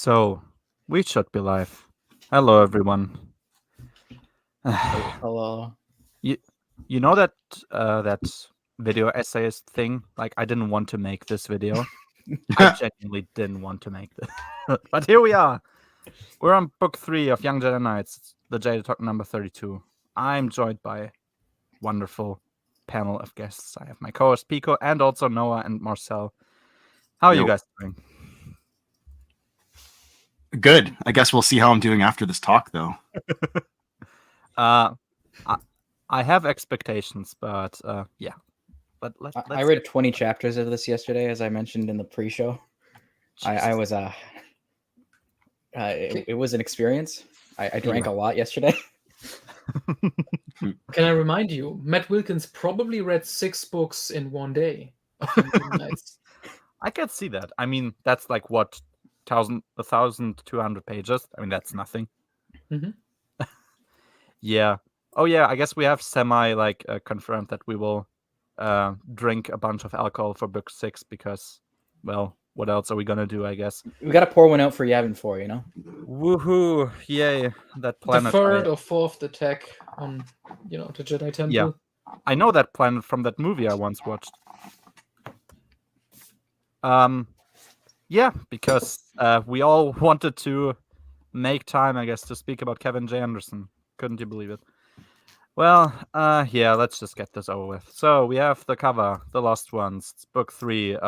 So, we should be live. Hello, everyone. Hello. You know that that video essayist thing? Like, I didn't want to make this video. I genuinely didn't want to make this. But here we are. We're on book 3 of Young Jedi Knights, the JadedTalk number 32. I'm joined by a wonderful panel of guests. I have my co-host Pico and also Noah and Marcel. How are you guys doing? Good. I guess we'll see how I'm doing after this talk, though. I have expectations, but yeah. But I read 20 chapters of this yesterday, as I mentioned in the pre-show. I was it was an experience. I drank a lot yesterday. Can I remind you, Matt Wilkins probably read 6 books in one day. I can see that. I mean, that's like what 1,200 pages. I mean, that's nothing. Mm-hmm. Yeah. Oh yeah. I guess we have confirmed that we will drink a bunch of alcohol for book 6 because, well, what else are we gonna do? I guess we gotta pour one out for Yavin 4. You know. Woohoo! Yay! That planet. The third or fourth attack on, the Jedi Temple. Yeah, I know that planet from that movie I once watched. Yeah, because we all wanted to make time, I guess, to speak about Kevin J. Anderson. Couldn't you believe it? Well, yeah, let's just get this over with. So we have the cover, The Lost Ones. It's book 3.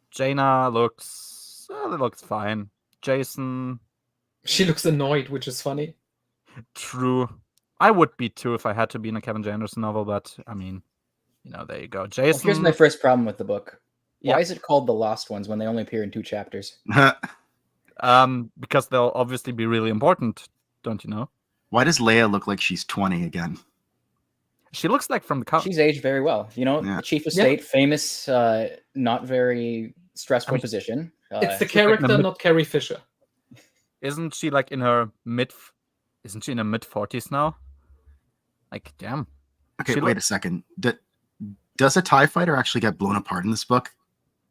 Jaina looks fine. Jason, she looks annoyed, which is funny. True. I would be too if I had to be in a Kevin J. Anderson novel, but I mean, there you go. Jason. Well, here's my first problem with the book. Why is it called The Lost Ones when they only appear in 2 chapters? Because they'll obviously be really important, don't you know? Why does Leia look like she's 20 again? She looks like from the cover. She's aged very well. The chief of state, famous, not very stressful position. It's the character, not Carrie Fisher. Isn't she like in her Isn't she in her mid-40s now? Like, damn. Okay, wait a second. Does a TIE fighter actually get blown apart in this book?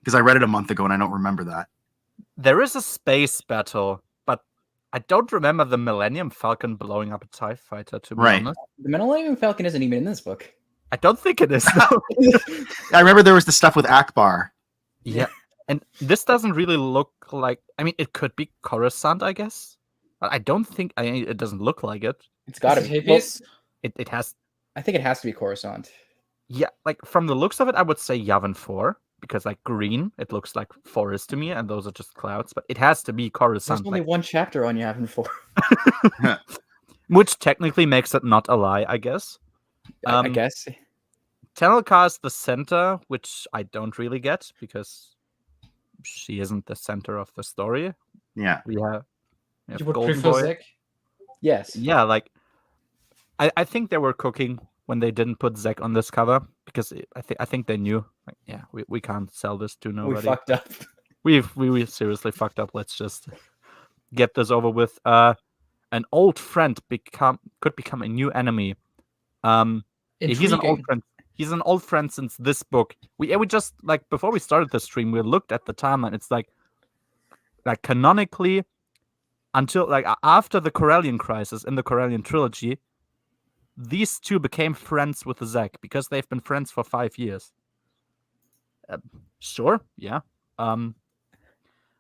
Because I read it a month ago and I don't remember that. There is a space battle, but I don't remember the Millennium Falcon blowing up a TIE fighter, to be honest. The Millennium Falcon isn't even in this book. I don't think it is. I remember there was the stuff with Akbar. Yeah, and this doesn't really look like... I mean, it could be Coruscant, I guess. But I don't think... it doesn't look like it. It's got to be. Well, it has... I think it has to be Coruscant. Yeah, like, from the looks of it, I would say Yavin 4. Because, like, green, it looks like forest to me, and those are just clouds. But it has to be Coruscant. There's only one chapter on Yavin 4. Which technically makes it not a lie, I guess. I guess. Tenelka is the center, which I don't really get, because she isn't the center of the story. Yeah. We have you would Golden prefer Boy. Zach? Yes. Yeah, like, I think they were cooking when they didn't put Zek on this cover, because I think they knew, like, yeah, we can't sell this to nobody. We fucked up. We seriously fucked up. Let's just get this over with. An old friend could become a new enemy. He's an old friend. He's an old friend since this book. We just, like, before we started the stream, we looked at the timeline. It's like canonically, until like after the Corellian crisis in the Corellian trilogy, these two became friends with Zek because they've been friends for 5 years. Sure, yeah.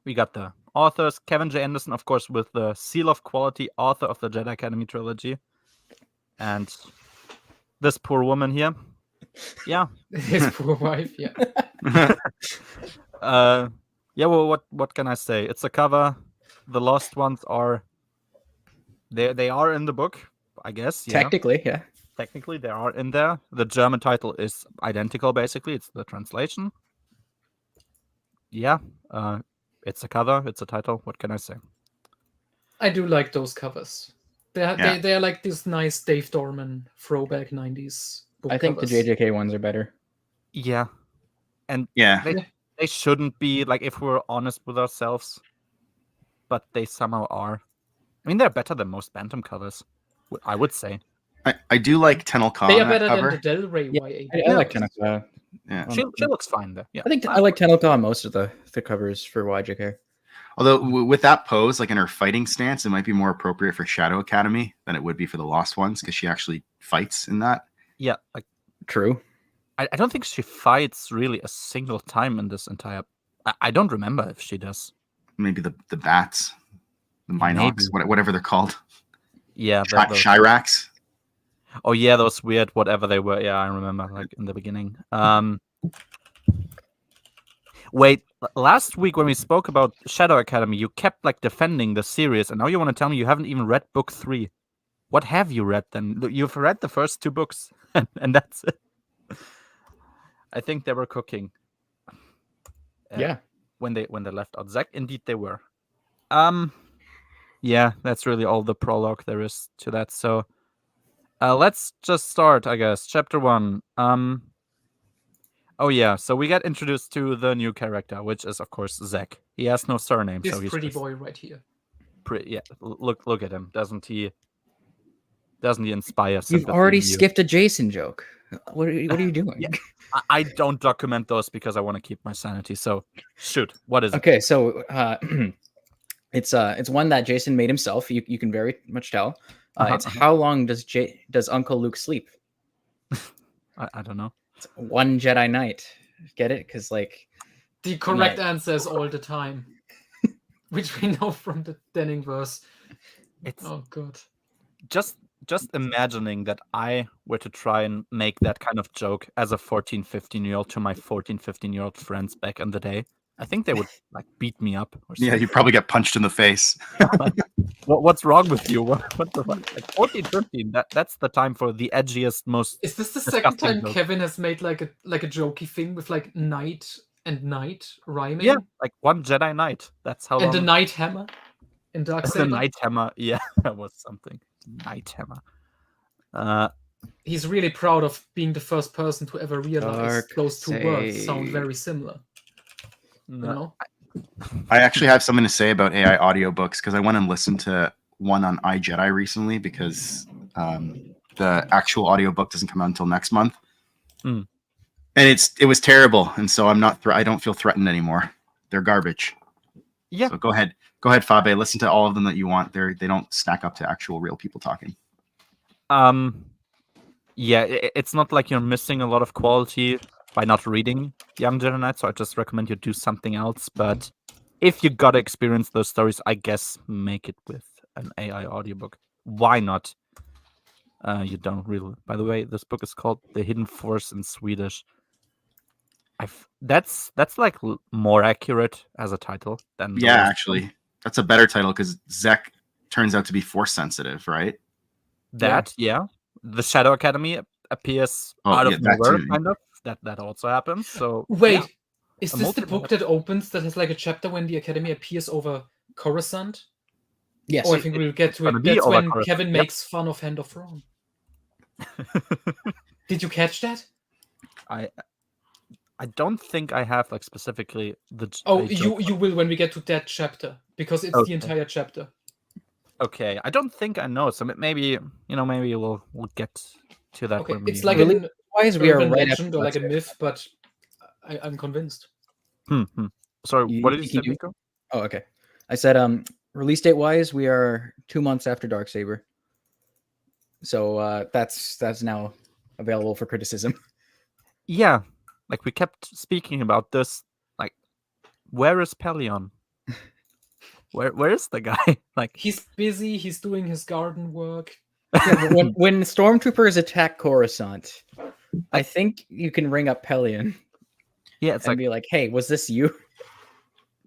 We got the authors, Kevin J. Anderson, of course, with the seal of quality, author of the Jedi Academy trilogy, and this poor woman here. Yeah, His poor wife. Yeah. Yeah. Well, what can I say? It's a cover. The Lost Ones are. They are in the book, I guess. Technically, yeah. Technically, they are in there. The German title is identical, basically. It's the translation. Yeah. It's a cover. It's a title. What can I say? I do like those covers. They're like this nice Dave Dorman throwback 90s book I think covers. the JJK ones are better. Yeah. And Yeah. they shouldn't be, like, if we're honest with ourselves, but they somehow are. I mean, they're better than most Bantam covers, I would say. I do like Tenelka. They are better than the Del Rey YA. I like Tenelka. Yeah. She looks fine there. Yeah. I like Tenelka on most of the covers for YJK. Although with that pose, like in her fighting stance, it might be more appropriate for Shadow Academy than it would be for the Lost Ones because she actually fights in that. Yeah, like True. I don't think she fights really a single time in this entire. I don't remember if she does. Maybe the bats, the Minox, Maybe. whatever they're called. Yeah, Shirax. Oh yeah, those weird whatever they were. Yeah, I remember like in the beginning. Wait, last week when we spoke about Shadow Academy, you kept like defending the series, and now you want to tell me you haven't even read book 3. What have you read then? You've read the first 2 books, and that's it. I think they were cooking. Yeah. When they left out Zach, indeed they were. Yeah, that's really all the prologue there is to that. So, let's just start, I guess. Chapter 1. Oh yeah, so we get introduced to the new character, which is of course Zach. He has no surname, This so he's pretty just boy right here. yeah. Look at him. Doesn't he inspire You've sympathy already in you? skipped a Jason joke. What are you doing? Yeah. I don't document those because I want to keep my sanity. So shoot, what is it? Okay, so it's one that Jason made himself. You can very much tell. It's how long does Uncle Luke sleep? I don't know. It's 1 Jedi Knight. Get it? Because like the correct answer is all the time, which we know from the Denning verse. Oh god. Just imagining that I were to try and make that kind of joke as a 14, 15-year-old to my 14, 15-year-old friends back in the day, I think they would like beat me up. Or something. Yeah, you'd probably get punched in the face. What's wrong with you? What the fuck? Like 14, 15, that's the time for the edgiest, most. Is this the second time joke. Kevin has made like a jokey thing with like knight and knight rhyming? Yeah, like 1 Jedi Knight. That's how. And the Night Hammer in Dark The Night Hammer. Yeah, that was something. Night Hammer. He's really proud of being the first person to ever realize those 2 words sound very similar. No. You know? I actually have something to say about AI audiobooks because I went and listened to one on iJedi recently because the actual audiobook doesn't come out until next month. Mm. And it was terrible, and so I don't feel threatened anymore. They're garbage. Yeah. So go ahead, Fabe. Listen to all of them that you want. They don't stack up to actual real people talking. Yeah, it's not like you're missing a lot of quality by not reading Young Jedi Knight, so I just recommend you do something else. But if you gotta experience those stories, I guess make it with an AI audiobook. Why not? You don't really. By the way, this book is called The Hidden Force in Swedish. That's like more accurate as a title than actually that's a better title because Zek turns out to be force sensitive, right? Yeah. The Shadow Academy appears out of nowhere, kind of. That also happens. So wait, is this the book that opens that has like a chapter when the Academy appears over Coruscant? Yes. Oh, I think we'll get to it. That's when Kevin makes fun of Hand of Thrawn. Did you catch that? I don't think I have like specifically the. Oh, you will when we get to that chapter because it's the entire chapter. Okay, I don't think I know. So maybe we'll get to that. Okay, it's like an urban legend or like a myth, but I'm convinced. Sorry, what did you say, Nico? Oh, okay. I said release date wise, we are 2 months after Darksaber. So that's now available for criticism. Yeah, like we kept speaking about this. Like, where is Pelion? Where is the guy? Like, he's busy. He's doing his garden work. Yeah, when stormtroopers attack Coruscant, I think you can ring up Pelion. Yeah, it's and be like, "Hey, was this you?"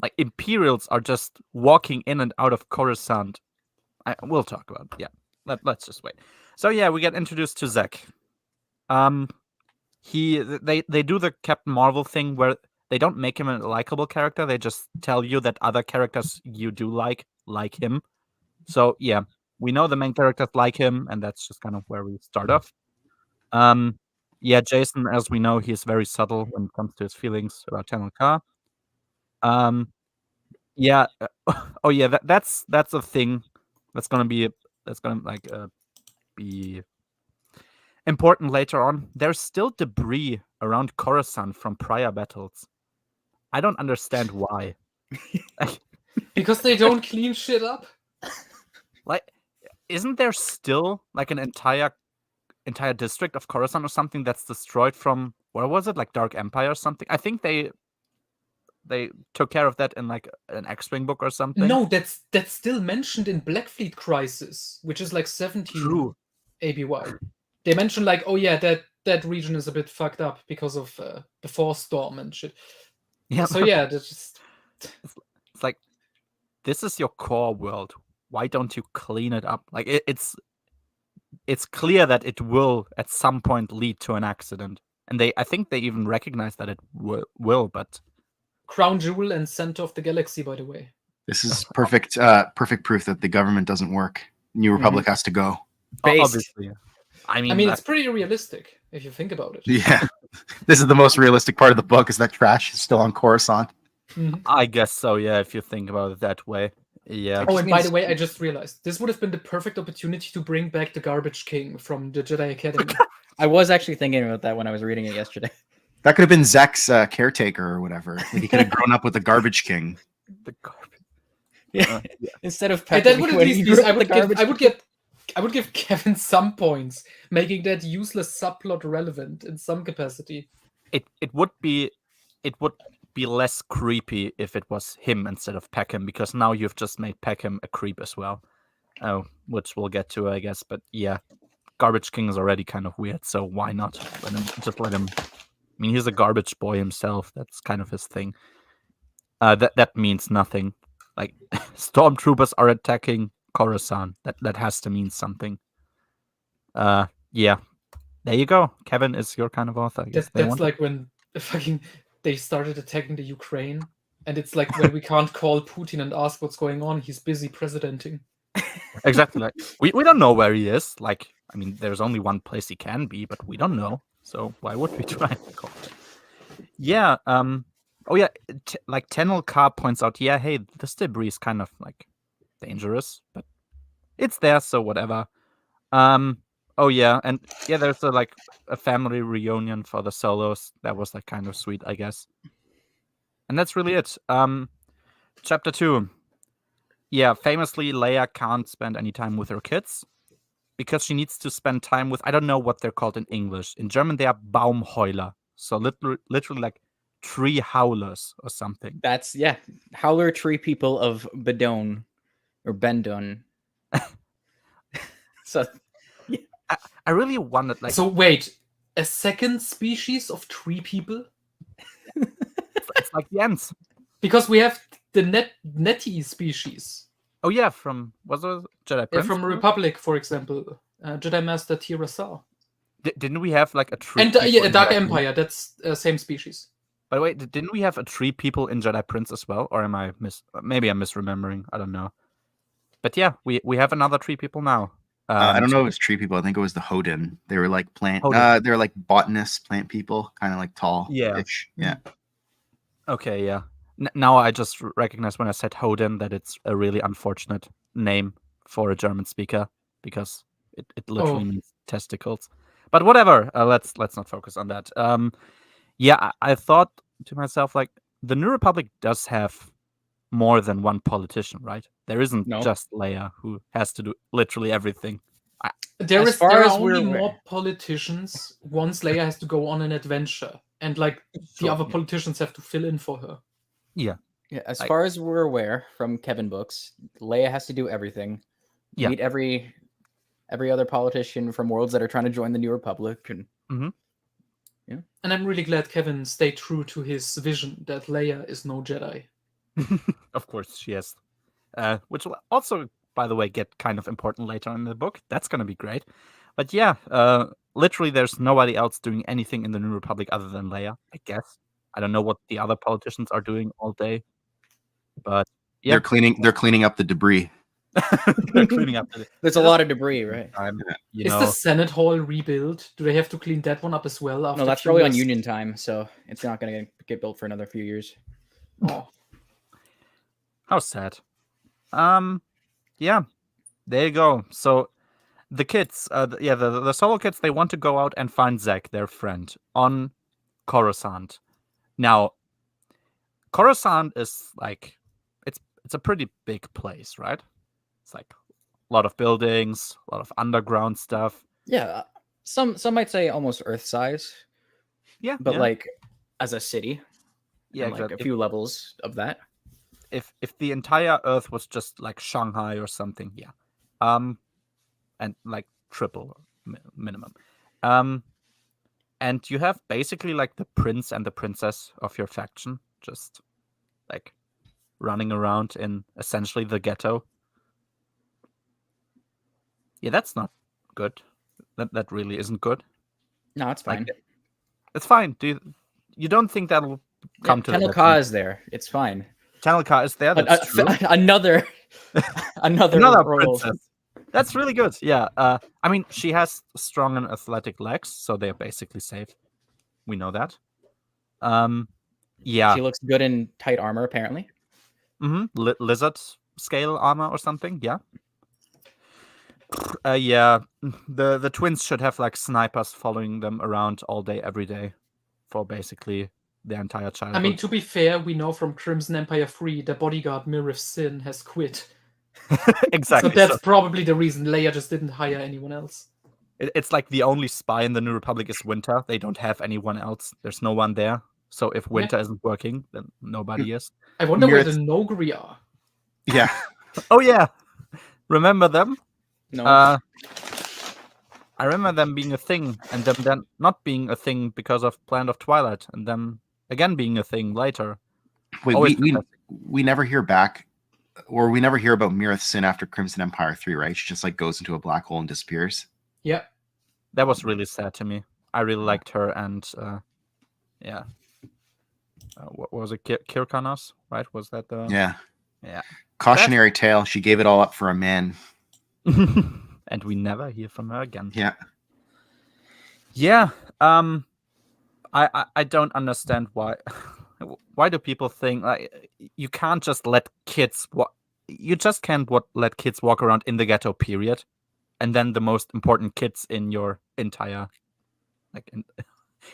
Like Imperials are just walking in and out of Coruscant. We'll talk about it. Yeah. Let's just wait. So yeah, we get introduced to Zek. They do the Captain Marvel thing where they don't make him a likable character. They just tell you that other characters you do like him. So yeah, we know the main characters like him, and that's just kind of where we start off. Yeah, Jason, as we know, he's very subtle when it comes to his feelings about Channel Car. Yeah. Oh yeah, that's a thing that's gonna be be important later on. There's still debris around Coruscant from prior battles. I don't understand why. Because they don't clean shit up. Like, isn't there still like an entire district of Coruscant or something that's destroyed from, where was it, like Dark Empire or something? I think they took care of that in like an X-Wing book or something. No, that's still mentioned in Blackfleet Crisis, which is like 17 True. ABY. They mention like, oh yeah, that region is a bit fucked up because of the Force Storm and shit. Yeah. So yeah, that's just... It's like, this is your core world. Why don't you clean it up? Like it's clear that it will at some point lead to an accident, and I think they even recognize that it will. But Crown Jewel and center of the galaxy, by the way. This is perfect proof that the government doesn't work. New Republic has to go. obviously, I mean, it's pretty realistic if you think about it. Yeah, this is the most realistic part of the book. Is that trash is still on Coruscant? I guess so. Yeah, if you think about it that way. Yeah. Oh, and by the way, I just realized this would have been the perfect opportunity to bring back the Garbage King from the Jedi Academy. I was actually thinking about that when I was reading it yesterday. That could have been Zek's caretaker or whatever. Like, he could have grown up with the Garbage King. The garbage. Yeah. Instead of And that would at least be, I would give Kevin some points, making that useless subplot relevant in some capacity. It would be less creepy if it was him instead of Peckham, because now you've just made Peckham a creep as well. Oh, which we'll get to, I guess. But yeah, Garbage King is already kind of weird, so why not let him? I mean, he's a garbage boy himself. That's kind of his thing. That means nothing. Like, stormtroopers are attacking Coruscant. That has to mean something. Yeah. There you go. Kevin is your kind of author. I guess That's like when they started attacking the Ukraine, and it's like when we can't call Putin and ask what's going on, he's busy presidenting. Exactly. Like, we don't know where he is. Like, I mean, there's only one place he can be, but we don't know. So why would we try and call it? Yeah. Oh yeah. Like Tenel Carr points out, yeah, hey, this debris is kind of like dangerous, but it's there, so whatever. Oh yeah, and yeah, there's a family reunion for the Solos. That was like kind of sweet, I guess. And that's really it. Chapter 2. Yeah, famously, Leia can't spend any time with her kids because she needs to spend time with, I don't know what they're called in English. In German, they are Baumheuler. So literally like tree howlers or something. That's, yeah, howler tree people of Bedone or Bendon. So I really wanted like. So wait, a second species of tree people? It's like the Ents. Because we have the Netty species. Oh yeah, from was it Jedi Prince? From Republic, for example, Jedi Master Tirasal. Didn't we have like a tree? And Dark Empire. That's same species. By the way, didn't we have a tree people in Jedi Prince as well? Or am I maybe I'm misremembering? I don't know. But yeah, we have another tree people now. I don't know if it's tree people. I think it was the Hodin. They were like plant. They were like botanists, plant people, kind of like tall. Yeah. Yeah. Okay. Yeah. Now I just recognize when I said Hodin that it's a really unfortunate name for a German speaker because it literally means testicles. But whatever. Let's not focus on that. Yeah, I thought to myself, like, the New Republic does have more than one politician, right? There isn't just Leia who has to do literally everything. There are only more politicians once Leia has to go on an adventure, and like the other politicians have to fill in for her. Yeah. As far as we're aware from Kevin books, Leia has to do everything. Yeah. Meet every other politician from worlds that are trying to join the New Republic, and yeah. And I'm really glad Kevin stayed true to his vision that Leia is no Jedi. Of course, she is. Which will also, by the way, get kind of important later in the book. That's going to be great. But yeah, literally there's nobody else doing anything in the New Republic other than Leia, I guess. I don't know what the other politicians are doing all day. But yeah. They're cleaning up the debris. They're cleaning up. There's a lot of debris, right? Is the Senate Hall rebuilt? Do they have to clean that one up as well? No, that's probably on Union time, so it's not going to get built for another few years. Oh. How sad. Yeah, there you go. So the kids, the solo kids, they want to go out and find Zek, their friend, on Coruscant. Now, Coruscant is like it's it's a pretty big place, right? It's like a lot of buildings, a lot of underground stuff. Yeah, some might say almost Earth size. Yeah, but yeah. like as a city, yeah, and like a few levels of that. If the entire Earth was just like Shanghai or something, yeah, and like triple minimum, and you have basically like the prince and the princess of your faction just like running around in essentially the ghetto. Yeah, that's not good. That really isn't good. No, it's fine. Like, it's fine. You don't think that'll come to Channel Ka is there. It's fine. Channel Ka is there. That's true. Another role. Princess. That's really good. Yeah. I mean, she has strong and athletic legs, so they're basically safe. We know that. Yeah. She looks good in tight armor, apparently. Mm-hmm. Lizard scale armor or something. Yeah. Yeah. The twins should have like snipers following them around all day, every day, for basically their entire childhood. I mean, to be fair, we know from Crimson Empire 3 the bodyguard Mirith Sin has quit. Exactly. So that's probably the reason Leia just didn't hire anyone else. It's like the only spy in the New Republic is Winter. They don't have anyone else. There's no one there. So if Winter isn't working, then nobody is. I wonder where the Nogri are. Yeah. Oh yeah. Remember them? No. I remember them being a thing, and them then not being a thing because of Planet of Twilight, and them again being a thing later. Wait, we never hear back, or we never hear about Mirith Sin after Crimson Empire 3, right? She just like goes into a black hole and disappears. Yeah. That was really sad to me. I really liked her, and yeah. What was it? Kirkanos, right? Was that the... Yeah. Cautionary tale. She gave it all up for a man. And we never hear from her again. Yeah. Yeah. I don't understand why. Why do people think like you can't just let kids you just can't let kids walk around in the ghetto, period, and then the most important kids in your entire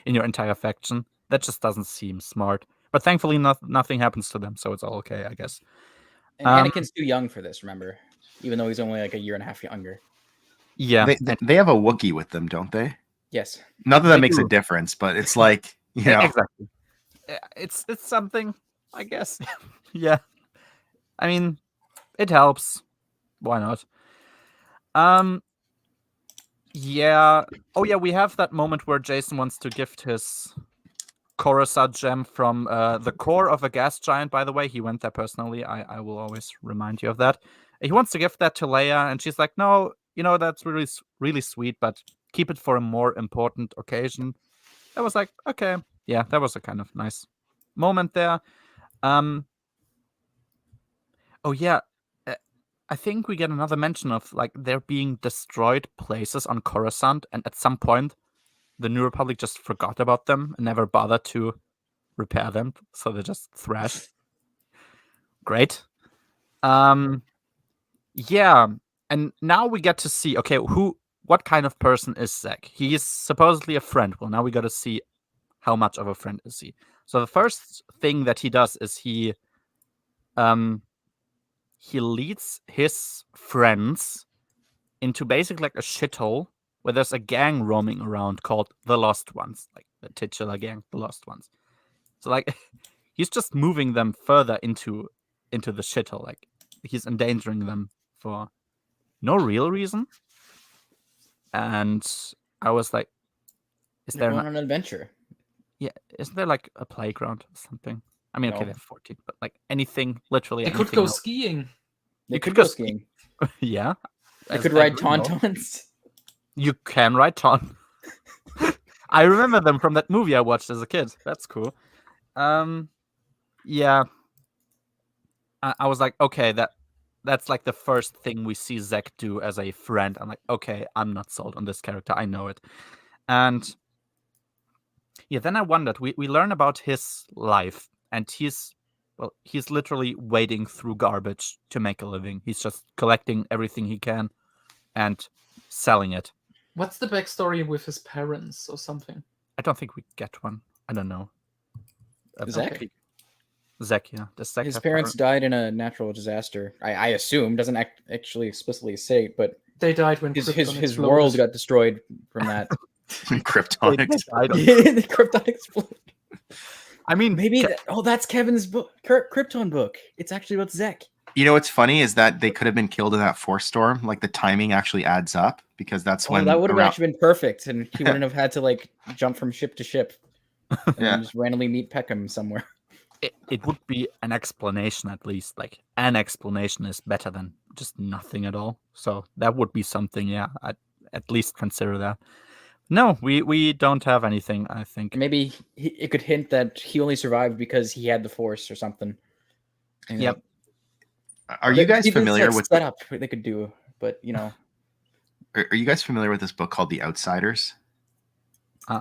in your entire faction? That just doesn't seem smart. But thankfully, nothing happens to them, so it's all okay, I guess. And Anakin's too young for this, remember? Even though he's only like a year and a half younger. Yeah. They have a Wookiee with them, don't they? Yes. Not that makes a difference, but it's like, you know. Exactly. It's something, I guess. Yeah. I mean, it helps. Why not? Yeah. Oh yeah, we have that moment where Jason wants to gift his Coruscant gem from the core of a gas giant, by the way. He went there personally. I will always remind you of that. He wants to gift that to Leia, and she's like, no, that's really, really sweet, but keep it for a more important occasion. I was like, okay. Yeah, that was a kind of nice moment there. Oh yeah. I think we get another mention of like there being destroyed places on Coruscant, and at some point the New Republic just forgot about them and never bothered to repair them, so they're just thrashed. Great. Yeah, and now we get to see, okay, what kind of person is Zek? He is supposedly a friend. Well, now we got to see how much of a friend is he. So the first thing that he does is he leads his friends into basically like a shithole where there's a gang roaming around called the Lost Ones, like the titular gang, the Lost Ones. So like he's just moving them further into the shithole. Like he's endangering them for no real reason. And I was like, is there on an adventure? Yeah, isn't there like a playground or something? I mean, okay, they're 14, but like anything, literally They anything. could go else. skiing. They could go skiing. Yeah. They could ride tauntauns. You can ride tauntaun. I remember them from that movie I watched as a kid. That's cool. Yeah. I was like, okay, that's like the first thing we see Zek do as a friend. I'm like, okay, I'm not sold on this character. I know it. And yeah, then I wondered, we learn about his life, and he's literally wading through garbage to make a living. He's just collecting everything he can and selling it. What's the backstory with his parents or something? I don't think we get one. I don't know. Zach? Zach, yeah. Does Zach His have parents died in a natural disaster. I assume, doesn't actually explicitly say, but They died when his Krypton his exploded. world got destroyed from that. Krypton. The Krypton exploded. I mean, Maybe that's Kevin's book, Krypton book. It's actually about Zek. You know what's funny is that they could have been killed in that force storm. Like the timing actually adds up because that's when that would have actually been perfect, and he wouldn't have had to like jump from ship to ship and then just randomly meet Peckham somewhere. It would be an explanation at least. Like an explanation is better than just nothing at all. So that would be something. Yeah, I'd at least consider that. No, we don't have anything. I think maybe it could hint that he only survived because he had the Force or something. And yep. Are you guys familiar with setup they could do? But you know, are you guys familiar with this book called The Outsiders?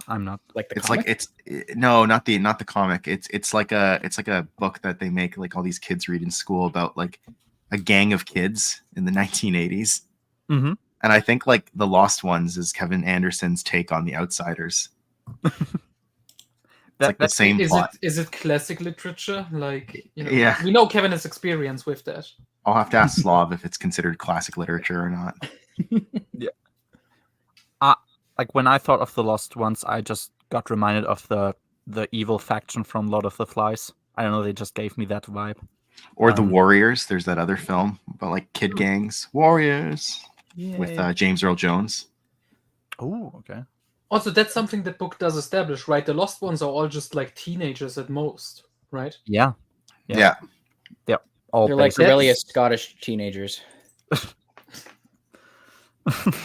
I'm not. Like the it's comic? like no, not the comic. It's like a book that they make like all these kids read in school about like a gang of kids in the 1980s. Mm-hmm. And I think like The Lost Ones is Kevin Anderson's take on The Outsiders. Like the same plot. Is it classic literature? Like, you know, yeah, we know Kevin has experience with that. I'll have to ask Slav if it's considered classic literature or not. Yeah. Like when I thought of The Lost Ones, I just got reminded of the evil faction from Lord of the Flies. I don't know, they just gave me that vibe. Or The Warriors. There's that other film about like kid gangs. Warriors. Yay. With James Earl Jones. Oh, okay. Also, that's something that book does establish, right? The Lost Ones are all just like teenagers at most, right? Yeah. Yeah. All They're like rebellious Scottish teenagers.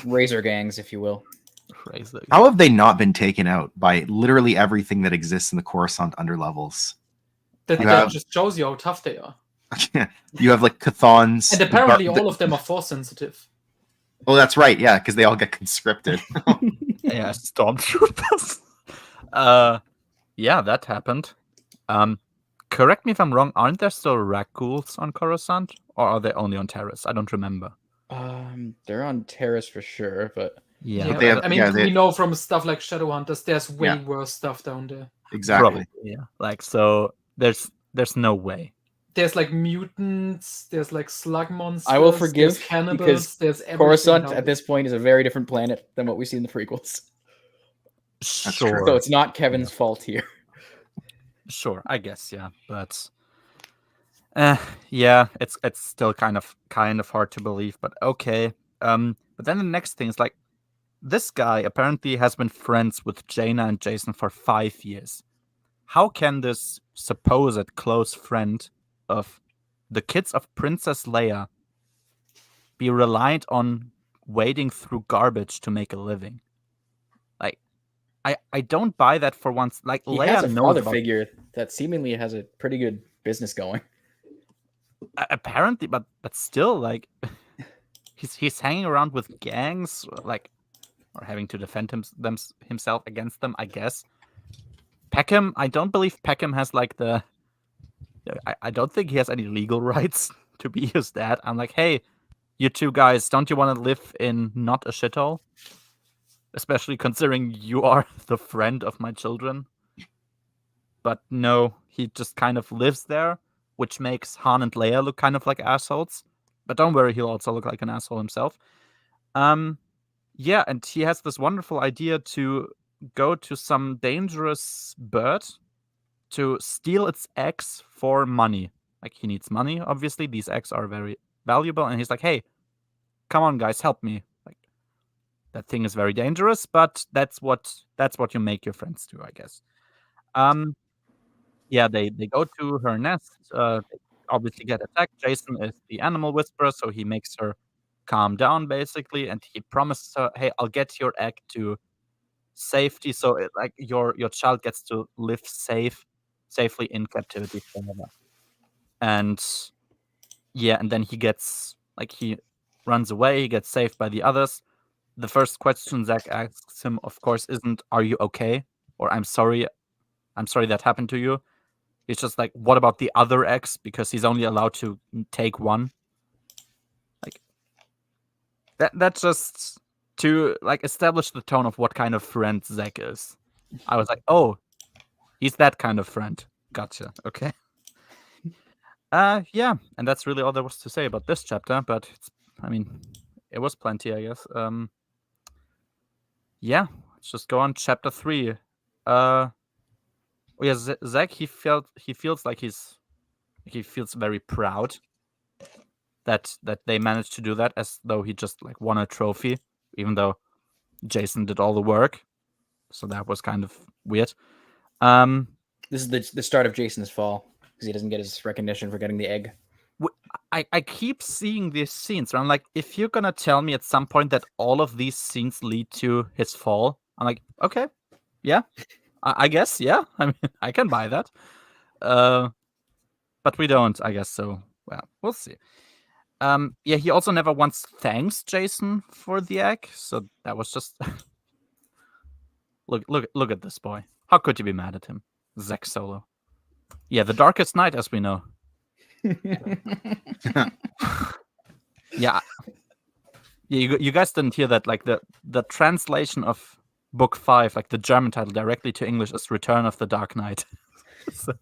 Razor gangs, if you will. How have they not been taken out by literally everything that exists in the Coruscant underlevels? That just shows you how tough they are. You have like Cathons. And apparently all of them are force sensitive. Oh, that's right. Yeah, because they all get conscripted. Yeah, stormtroopers. Yeah, that happened. Correct me if I'm wrong. Aren't there still Rakghouls on Coruscant, or are they only on Terrace? I don't remember. They're on Terrace for sure, but yeah. We know from stuff like Shadowhunters, there's way worse stuff down there. Exactly. Probably, yeah. Like so, there's no way. There's like mutants. There's like slug monsters. I will forgive there's cannibals. Because there's everything Coruscant at this point is a very different planet than what we see in the prequels. Sure. So it's not Kevin's fault here. Sure, I guess, yeah, but yeah, it's still kind of hard to believe, but okay. But then the next thing is like, this guy apparently has been friends with Jaina and Jason for 5 years. How can this supposed close friend of the kids of Princess Leia be reliant on wading through garbage to make a living? Like, I don't buy that for once. Like, he Leia has a knows father about figure that seemingly has a pretty good business going. Apparently, but still, like, he's hanging around with gangs, like, or having to defend himself against them, I guess. Peckham, I don't believe Peckham has like I don't think he has any legal rights to be his dad. I'm like, hey, you two guys, don't you want to live in not a shithole? Especially considering you are the friend of my children. But no, he just kind of lives there, which makes Han and Leia look kind of like assholes. But don't worry, he'll also look like an asshole himself. Yeah, and he has this wonderful idea to go to some dangerous bird to steal its eggs for money. Like, he needs money, obviously. These eggs are very valuable. And he's like, hey, come on, guys, help me. Like, that thing is very dangerous, but that's what you make your friends do, I guess. Yeah, they go to her nest. They obviously get attacked. Jason is the animal whisperer, so he makes her calm down, basically, and he promises her, hey, I'll get your egg to safety, so like your child gets to live safely in captivity forever. And yeah, and then he runs away, he gets saved by the others. The first question Zach asks him, of course, isn't, are you okay? Or I'm sorry that happened to you. It's just like, what about the other eggs? Because he's only allowed to take one. Like, that's just to like establish the tone of what kind of friend Zach is. I was like, oh, he's that kind of friend. Gotcha. Okay. Yeah, and that's really all there was to say about this chapter. But it was plenty, I guess. Yeah, let's just go on chapter 3. Yeah, Zach, he feels like he feels very proud that they managed to do that, as though he just like won a trophy, even though Jason did all the work. So that was kind of weird. This is the start of Jason's fall because he doesn't get his recognition for getting the egg. I keep seeing these scenes where I'm like, if you're gonna tell me at some point that all of these scenes lead to his fall, I'm like, okay, yeah, I guess, yeah. I mean, I can buy that. But we don't, I guess. So, well, we'll see. Yeah, he also never once thanks Jason for the egg, so that was just look at this boy. How could you be mad at him, Zack Solo? Yeah, the darkest night, as we know. Yeah, you guys didn't hear that? Like the translation of book 5, like the German title directly to English, is Return of the Dark Knight. So,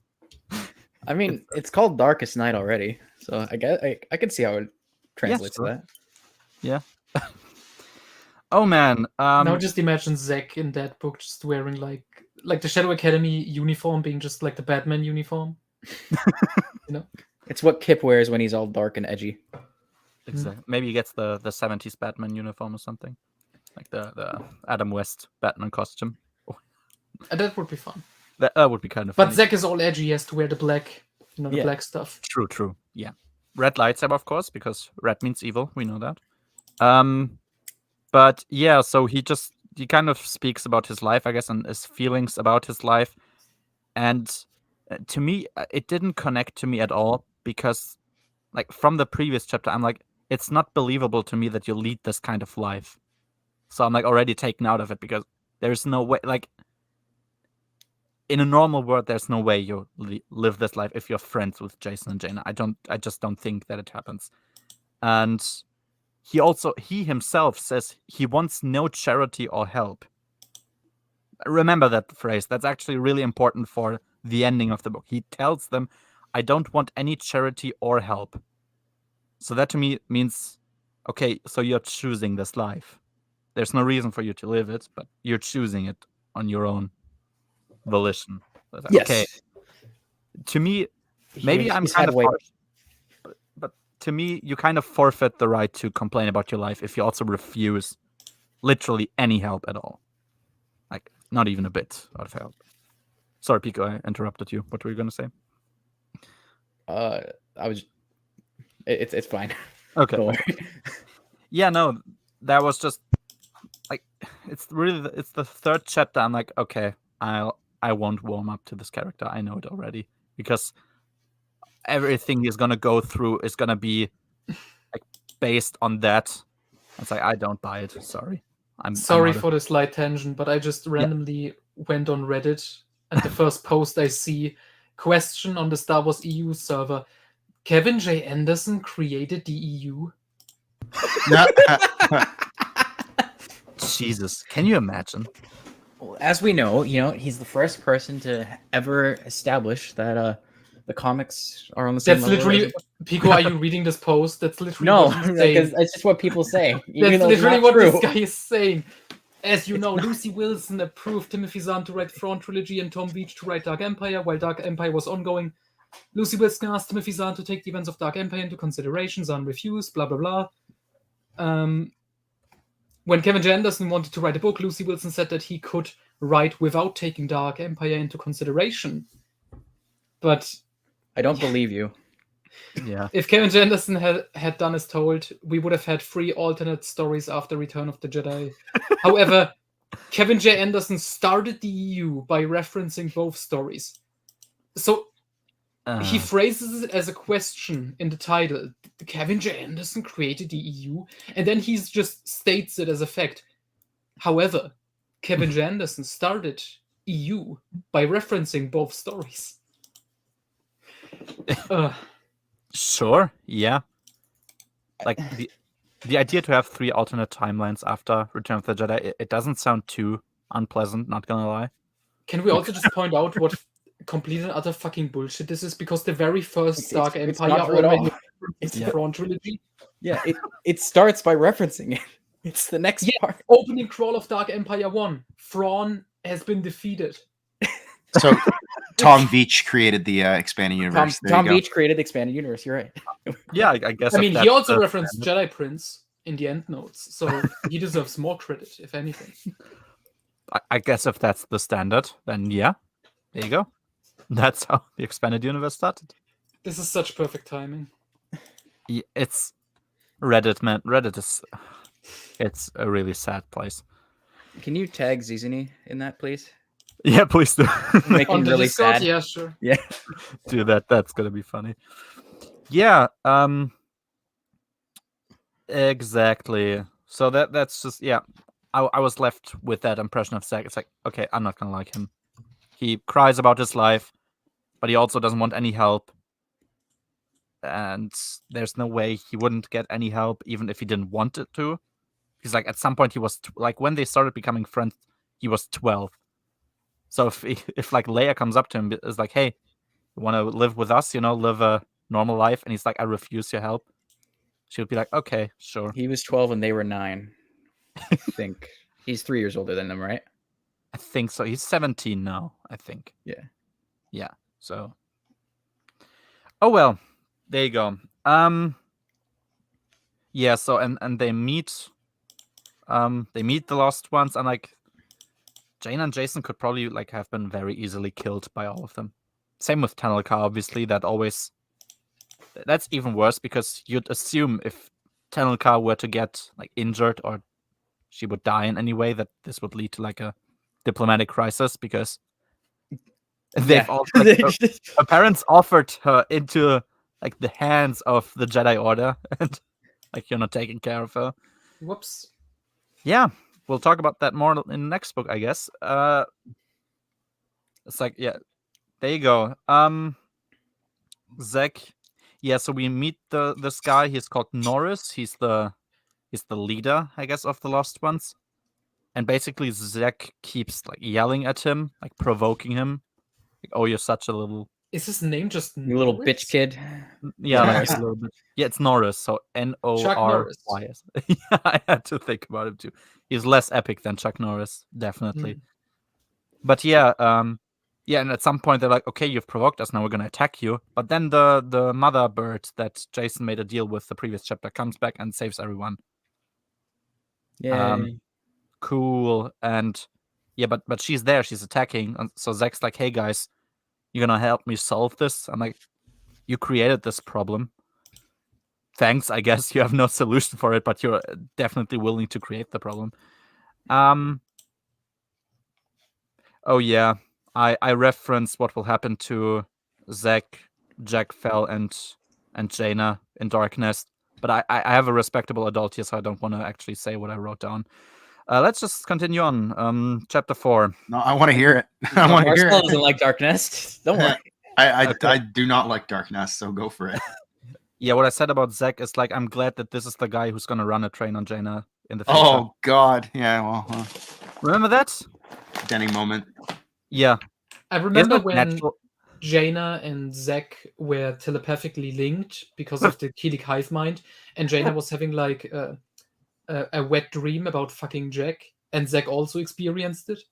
I mean, it's called Darkest Night already, so I guess I could see how it translates to that. Yeah. Oh man. Now just imagine Zack in that book just wearing like the Shadow Academy uniform being just like the Batman uniform. You know? It's what Kip wears when he's all dark and edgy. Exactly. Maybe he gets the 70s Batman uniform or something. Like the Adam West Batman costume. That would be fun. That would be kind of But funny. Zack is all edgy. He has to wear the black, the black stuff. True. Yeah. Red lightsaber, of course, because red means evil. We know that. But yeah, so he kind of speaks about his life, I guess, and his feelings about his life. And to me, it didn't connect to me at all because, like, from the previous chapter, I'm like, it's not believable to me that you lead this kind of life. So I'm like already taken out of it because there's no way, like, in a normal world, there's no way you live this life if you're friends with Jason and Jaina. I just don't think that it happens. And he himself says he wants no charity or help. Remember that phrase. That's actually really important for the ending of the book. He tells them, I don't want any charity or help. So that to me means, okay, so you're choosing this life. There's no reason for you to live it, but you're choosing it on your own volition. Yes. Okay. To me, maybe I'm kind of harsh, but to me, you kind of forfeit the right to complain about your life if you also refuse literally any help at all. Like, not even a bit of help. Sorry, Pico, I interrupted you. What were you going to say? It's fine. Okay. Yeah, no, that was just like it's the third chapter. I'm like, okay, I won't warm up to this character. I know it already because everything he's gonna go through is gonna be like based on that. It's like I don't buy it. Sorry. I'm sorry for the slight tangent, but I just randomly went on Reddit, and the first post I see, question on the Star Wars EU server: Kevin J. Anderson created the EU. Jesus, can you imagine? Well, as we know, he's the first person to ever establish that the comics are on the same level. That's literally, Pico, are you reading this post? That's literally what he's saying. It's just what people say. That's literally what this guy is saying. As you know, Lucy Wilson approved Timothy Zahn to write Thrawn Trilogy and Tom Veitch to write Dark Empire. While Dark Empire was ongoing, Lucy Wilson asked Timothy Zahn to take the events of Dark Empire into consideration. Zahn refused, blah, blah, blah. When Kevin J. Anderson wanted to write a book, Lucy Wilson said that he could write without taking Dark Empire into consideration. But I don't believe you. Yeah. If Kevin J. Anderson had done as told, we would have had 3 alternate stories after Return of the Jedi. However, Kevin J. Anderson started the EU by referencing both stories. So he phrases it as a question in the title. Kevin J. Anderson created the EU, and then he just states it as a fact. However, Kevin J. Anderson started EU by referencing both stories. Sure, yeah. Like the idea to have 3 alternate timelines after Return of the Jedi, it doesn't sound too unpleasant, not gonna lie. Can we also just point out what complete and utter fucking bullshit this is, because the very first It's- Dark it's Empire not true at all. already it's the Yeah. Thrawn trilogy. Yeah, it starts by referencing it. It's the next Yeah. part. Opening crawl of Dark Empire 1. Thrawn has been defeated. So Tom Veach created the expanding universe. There Tom you go. Veach created the expanded universe. You're right. Yeah, I guess. I if mean, he that's also the referenced standard. Jedi Prince in the end notes, so he deserves more credit, if anything. I guess if that's the standard, then yeah, there you go. That's how the expanded universe started. This is such perfect timing. It's Reddit, man. Reddit is it's a really sad place. Can you tag Zizini in that, please? Yeah, please do. Make On him the really Discord, sad. yeah, sure. Yeah. Do that. That's gonna be funny. Yeah. Exactly. So that's just yeah. I was left with that impression of Zack. It's like, okay, I'm not gonna like him. He cries about his life, but he also doesn't want any help. And there's no way he wouldn't get any help, even if he didn't want it to. Because like at some point he was like when they started becoming friends, he was 12. So if like Leia comes up to him, is like, hey, you want to live with us? Live a normal life, and he's like, I refuse your help. She would be like, okay, sure. He was 12 and they were 9. I think he's 3 years older than them, right? I think so. He's 17 now, I think. Yeah. Yeah. So. Oh well, there you go. Yeah. So and they meet. They meet the lost ones, and like, Jaina and Jason could probably like have been very easily killed by all of them. Same with Tanelka, obviously. That's even worse because you'd assume if Tanelka were to get like injured or she would die in any way, that this would lead to like a diplomatic crisis because they've all her parents offered her into like the hands of the Jedi Order, and like you're not taking care of her. Whoops. Yeah, we'll talk about that more in the next book, I guess. It's like, yeah, there you go. Zack. Yeah, so we meet this guy. He's called Norris. He's the leader, I guess, of the Lost Ones. And basically, Zack keeps like yelling at him, like provoking him. Like, oh, you're such a little. Is his name just You little Norris? bitch kid. Yeah, like Norris. a little bit. Yeah, it's Norris. So Chuck Norris. Norris. Yeah, I had to think about him too. He's less epic than Chuck Norris, definitely. Mm. But yeah, yeah, and at some point they're like, okay, you've provoked us, now we're gonna attack you. But then the mother bird that Jason made a deal with the previous chapter comes back and saves everyone. Yeah. Cool. And yeah, but she's there, she's attacking. And so Zack's like, hey guys, you're gonna help me solve this? I'm like, you created this problem. Thanks, I guess. You have no solution for it, but you're definitely willing to create the problem. Oh yeah, I reference what will happen to Zack, Jack Fell, and Jaina in Darkness, but I have a respectable adult here, so I don't want to actually say what I wrote down. Let's just continue on. Chapter 4. No, I want to hear it. I want to hear Marcel it. doesn't like Dark Nest. Don't worry. I do not like Darkness, so go for it. Yeah, what I said about Zack is like, I'm glad that this is the guy who's gonna run a train on Jaina in the future. Oh God, yeah. Well, Remember that? Denny moment. Yeah. I remember Isn't it when natural- Jaina and Zack were telepathically linked because of the Kilic hive mind, and Jaina was having like a wet dream about fucking Jack, and Zack also experienced it.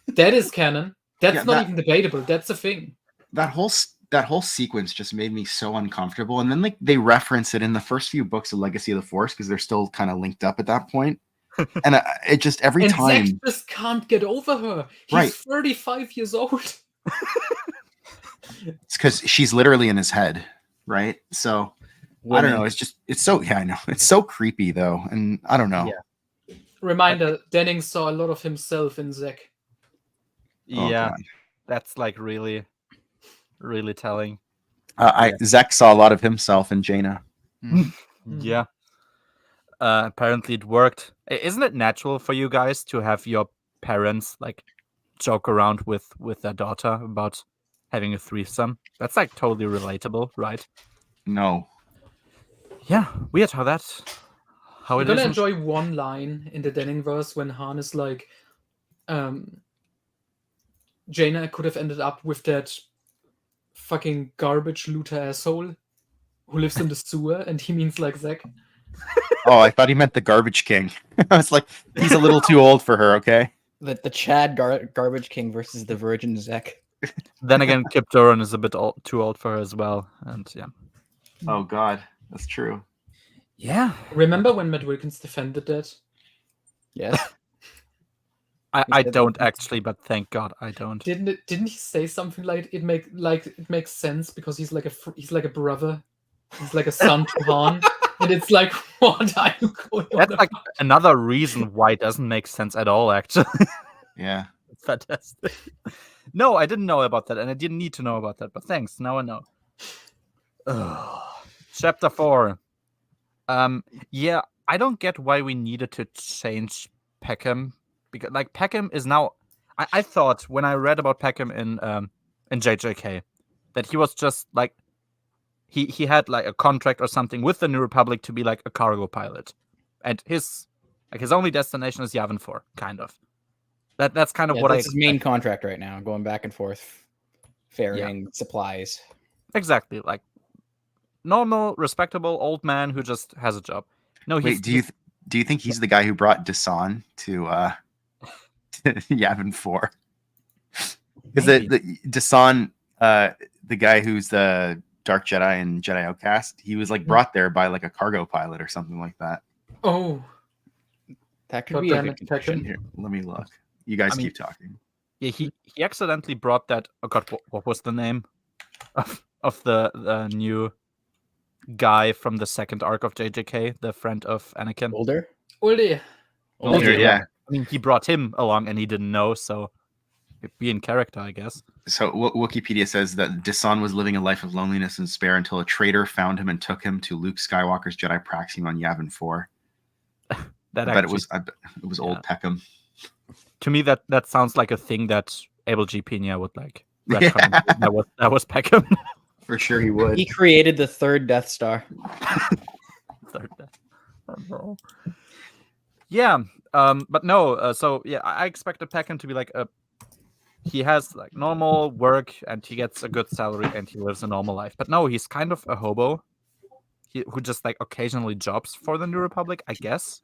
That is canon. That's Yeah, not even debatable. That's a thing. That whole sequence just made me so uncomfortable. And then like they reference it in the first few books of Legacy of the Force because they're still kind of linked up at that point. And it just every And time. Zack just can't get over her. He's Right. 35 years old. It's because she's literally in his head, right? So I don't know. It's so I know it's so creepy though, and I don't know. Yeah. Reminder: Denning saw a lot of himself in Zack. Oh, Yeah, God. that's like really, really telling. Zack saw a lot of himself in Jaina. Yeah. Apparently it worked. Isn't it natural for you guys to have your parents like joke around with their daughter about having a threesome? That's like totally relatable, right? No. Yeah, weird how I'm it gonna is. enjoy one line in the Denning verse when Han is like, Jaina could have ended up with that fucking garbage looter asshole who lives in the sewer, and he means like Zack. Oh, I thought he meant the Garbage King. I was like, he's a little too old for her. Okay. The Chad Garbage King versus the Virgin Zack. Then again, Kip Doran is a bit too old for her as well, and yeah. Oh God, that's true. Yeah, Remember when Matt Wilkins defended that? Yes. I don't actually, but thank God I don't. Didn't he say something like it makes sense because he's like a brother, he's like a son to Han, and it's like, what are you going on That's like about? another reason why it doesn't make sense at all. Actually, Yeah. it's fantastic. No, I didn't know about that, and I didn't need to know about that. But thanks, now I know. Ugh. Chapter 4. Yeah, I don't get why we needed to change Peckham, because like Peckham is now. I thought when I read about Peckham in JJK that he was just like he had like a contract or something with the New Republic to be like a cargo pilot, and his only destination is Yavin 4, kind of. That's kind of what that's I his main contract right now, going back and forth, ferrying supplies. Exactly, like normal, respectable old man who just has a job. No, he's Wait, do you think he's the guy who brought Dasan to Yavin 4? Because the Dasan, the guy who's the Dark Jedi and Jedi Outcast, he was like brought there by like a cargo pilot or something like that. Oh, That could God be a damn good it, connection. Peckham. Here, let me look. You guys I mean- keep talking. Yeah, he accidentally brought that. Oh God, what was the name of the new guy from the second arc of JJK, the friend of Anakin? Older? Oldie. Older, yeah. I mean, he brought him along, and he didn't know, so it'd be in character, I guess. So Wikipedia says that Dasan was living a life of loneliness and despair until a traitor found him and took him to Luke Skywalker's Jedi Praxium on Yavin 4. I bet it was old Peckham. To me, that sounds like a thing that Abel G. Pena would like. Yeah. That was Peckham. For sure he would. He created the third Death Star. Yeah, but no. So yeah, I expected Peckham to be like he has like normal work and he gets a good salary and he lives a normal life. But no, he's kind of a hobo. Who just like occasionally jobs for the New Republic, I guess.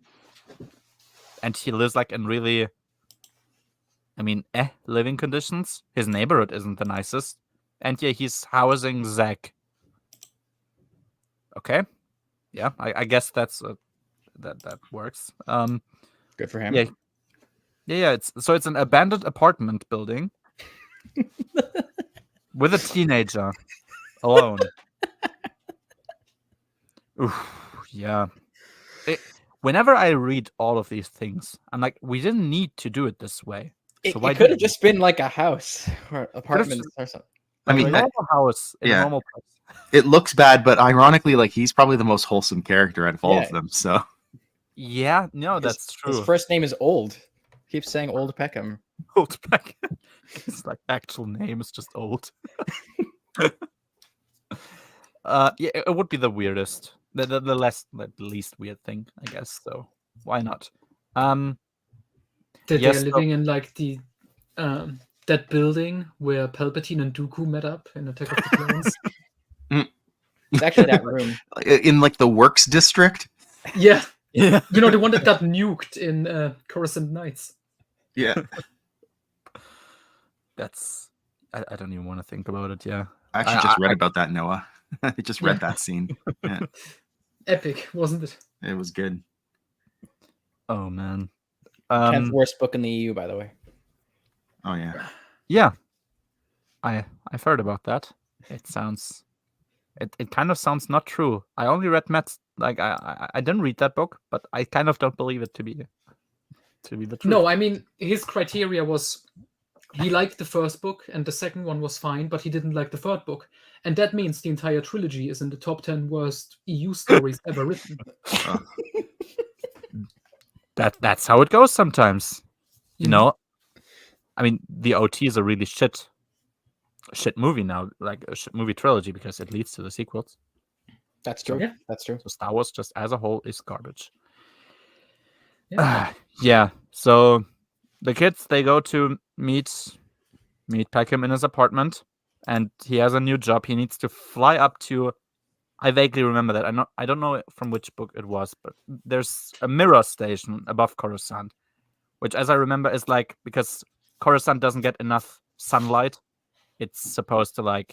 And he lives like in really, I mean, living conditions. His neighborhood isn't the nicest. And yeah, he's housing Zack. Okay. Yeah, I guess that's that works. Good for him. Yeah. It's an abandoned apartment building with a teenager alone. Oof, yeah. Whenever I read all of these things, I'm like, we didn't need to do it this way. It, So why it could did have just been like a house or apartment or something. I mean, a normal house in yeah. a normal place. It looks bad, but ironically, like he's probably the most wholesome character out of all Yeah. of them. So Yeah, no, that's true. His first name is Old. Keeps saying Old Peckham. Old Peckham. His like actual name is just old. Yeah, it would be the weirdest, the least weird thing, I guess. So why not? That Yes, they're so- living in like the that building where Palpatine and Dooku met up in Attack of the Clones. It's actually that room. in like the works district. Yeah, Yeah. you know, the one that got nuked in Coruscant Nights. Yeah. That's I don't even want to think about it. Yeah. I actually just read about that, Noah. I just read that scene. Yeah, Epic, wasn't it? it was good. Oh man. 10th worst book in the EU, by the way. Oh yeah. Yeah. I've heard about that. It sounds it kind of sounds not true. I only read Matt's like I didn't read that book, but I kind of don't believe it to be the truth. No, I mean, his criteria was he liked the first book and the second one was fine, but he didn't like the third book. And that means the entire trilogy is in the top 10 worst EU stories ever written. That's how it goes sometimes. You Mhm. know? I mean, the OT is a really shit movie now, like a shit movie trilogy because it leads to the sequels. That's true. Yeah. That's true. So Star Wars just as a whole is garbage. Yeah. Yeah. So the kids, they go to meet meet Peckham in his apartment, and he has a new job. He needs to fly up to. I vaguely remember that. I don't know from which book it was, but there's a mirror station above Coruscant, which, as I remember, is like because Coruscant doesn't get enough sunlight, it's supposed to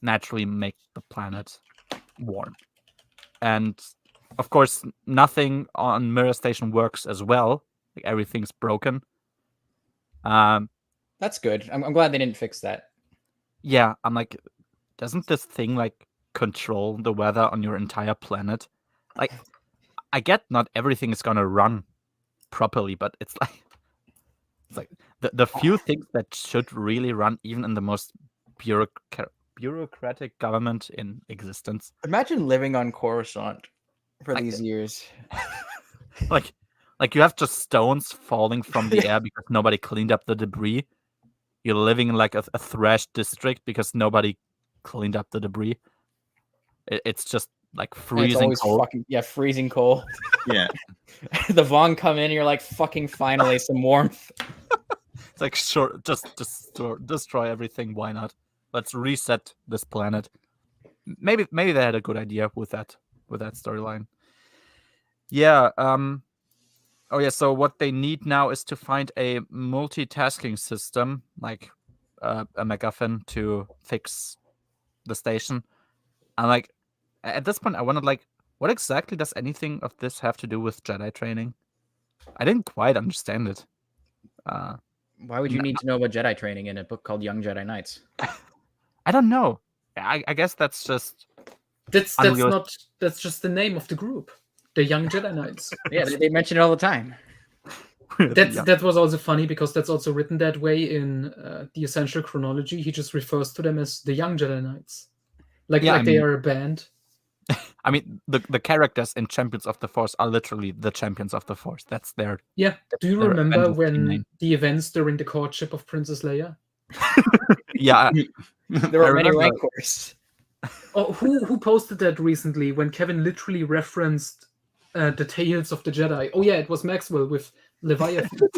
naturally make the planet warm. And of course, nothing on Mirror Station works as well. Like everything's broken. That's good. I'm glad they didn't fix that. Yeah, I'm like, doesn't this thing control the weather on your entire planet? Like, I get not everything is gonna run properly, but it's like the few things that should really run, even in the most bureaucratic government in existence. Imagine living on Coruscant for these years. like you have just stones falling from the air because nobody cleaned up the debris. You're living in like a thrashed district because nobody cleaned up the debris. It's just like freezing cold. Freezing cold. Yeah. The Vaughn come in and you're like, fucking finally some warmth. It's like, sure, just destroy everything. Why not? Let's reset this planet. Maybe they had a good idea with that storyline. Yeah. Oh yeah. So what they need now is to find a multitasking system, like a MacGuffin, to fix the station. And like at this point, I wondered what exactly does anything of this have to do with Jedi training? I didn't quite understand it. Why would you need to know about Jedi training in a book called Young Jedi Knights? I don't know. I guess that's just that's just the name of the group, the Young Jedi Knights. Yeah, they mention it all the time. That was also funny because that's also written that way in the Essential Chronology. He just refers to them as the Young Jedi Knights, they are a band. I mean, the characters in Champions of the Force are literally the Champions of the Force. That's their... Yeah. Do you remember when the events during the courtship of Princess Leia? Yeah. There were many rancors. Oh, who posted that recently when Kevin literally referenced the Tales of the Jedi? Oh yeah, it was Maxwell with Leviathan.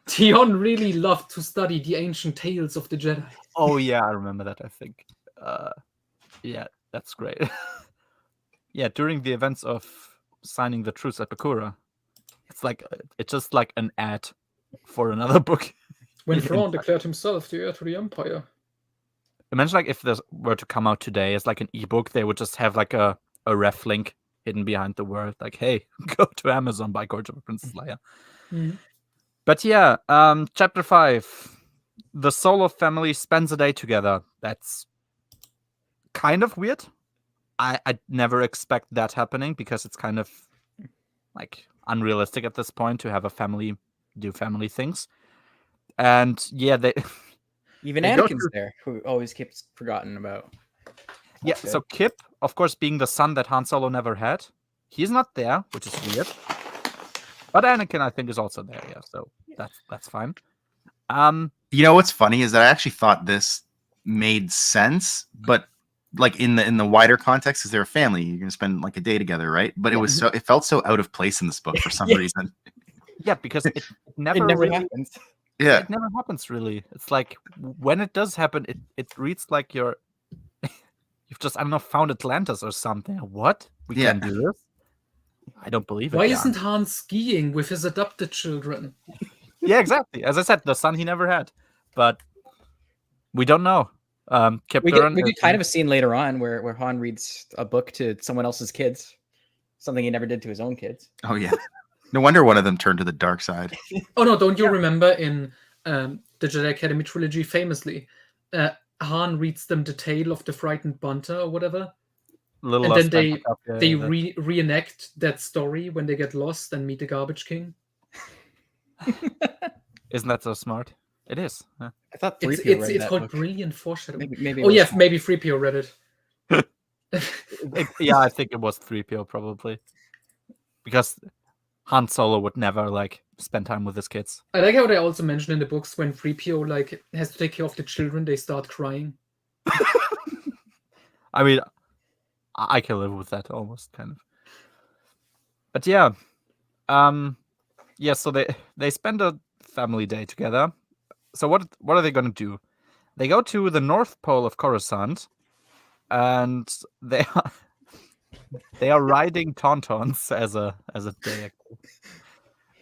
Tion really loved to study the ancient tales of the Jedi. Oh yeah, I remember that, I think. Yeah, that's great. Yeah, during the events of signing the truce at Bakura, it's just like an ad for another book. When Thrawn declared himself the heir to the Empire. Imagine if this were to come out today as like an ebook, they would just have like a ref link hidden behind the word, like, hey, go to Amazon, buy Courtship of Princess Leia. Mm-hmm. But yeah, chapter 5. The Solo family spends a day together. That's kind of weird. I'd never expect that happening because it's kind of like unrealistic at this point to have a family do family things. And yeah, even Anakin's there, who always gets forgotten about. Yeah, so Kip, of course, being the son that Han Solo never had, he's not there, which is weird. But Anakin, I think, is also there. Yeah, so that's fine. You know what's funny is that I actually thought this made sense, but like in the wider context, because they're a family, you're gonna spend like a day together, right? But it felt so out of place in this book for some reason. Yeah, because it never really happens. Yeah, it never happens really. It's like when it does happen, it reads like you've just, I don't know, found Atlantis or something. What? We can do this? I don't believe it. Why isn't Han skiing with his adopted children? Yeah, exactly. As I said, the son he never had. But we don't know. We get kind of a scene later on where Han reads a book to someone else's kids. Something he never did to his own kids. Oh, yeah. No wonder one of them turned to the dark side. Oh, no, don't you remember in the Jedi Academy trilogy, famously, Han reads them the tale of the frightened Bunter or whatever. And then they reenact that story when they get lost and meet the Garbage King. Isn't that so smart? It is. Huh? I thought it's called Brilliant Foreshadowing. Maybe maybe 3PO read it. Yeah, I think it was 3PO probably. Because Han Solo would never spend time with his kids. I like how they also mention in the books when 3PO has to take care of the children, they start crying. I mean, I can live with that almost, kind of. But yeah. Yeah, so they spend a family day together. So what are they going to do? They go to the North Pole of Coruscant, and they are riding tauntauns as a day,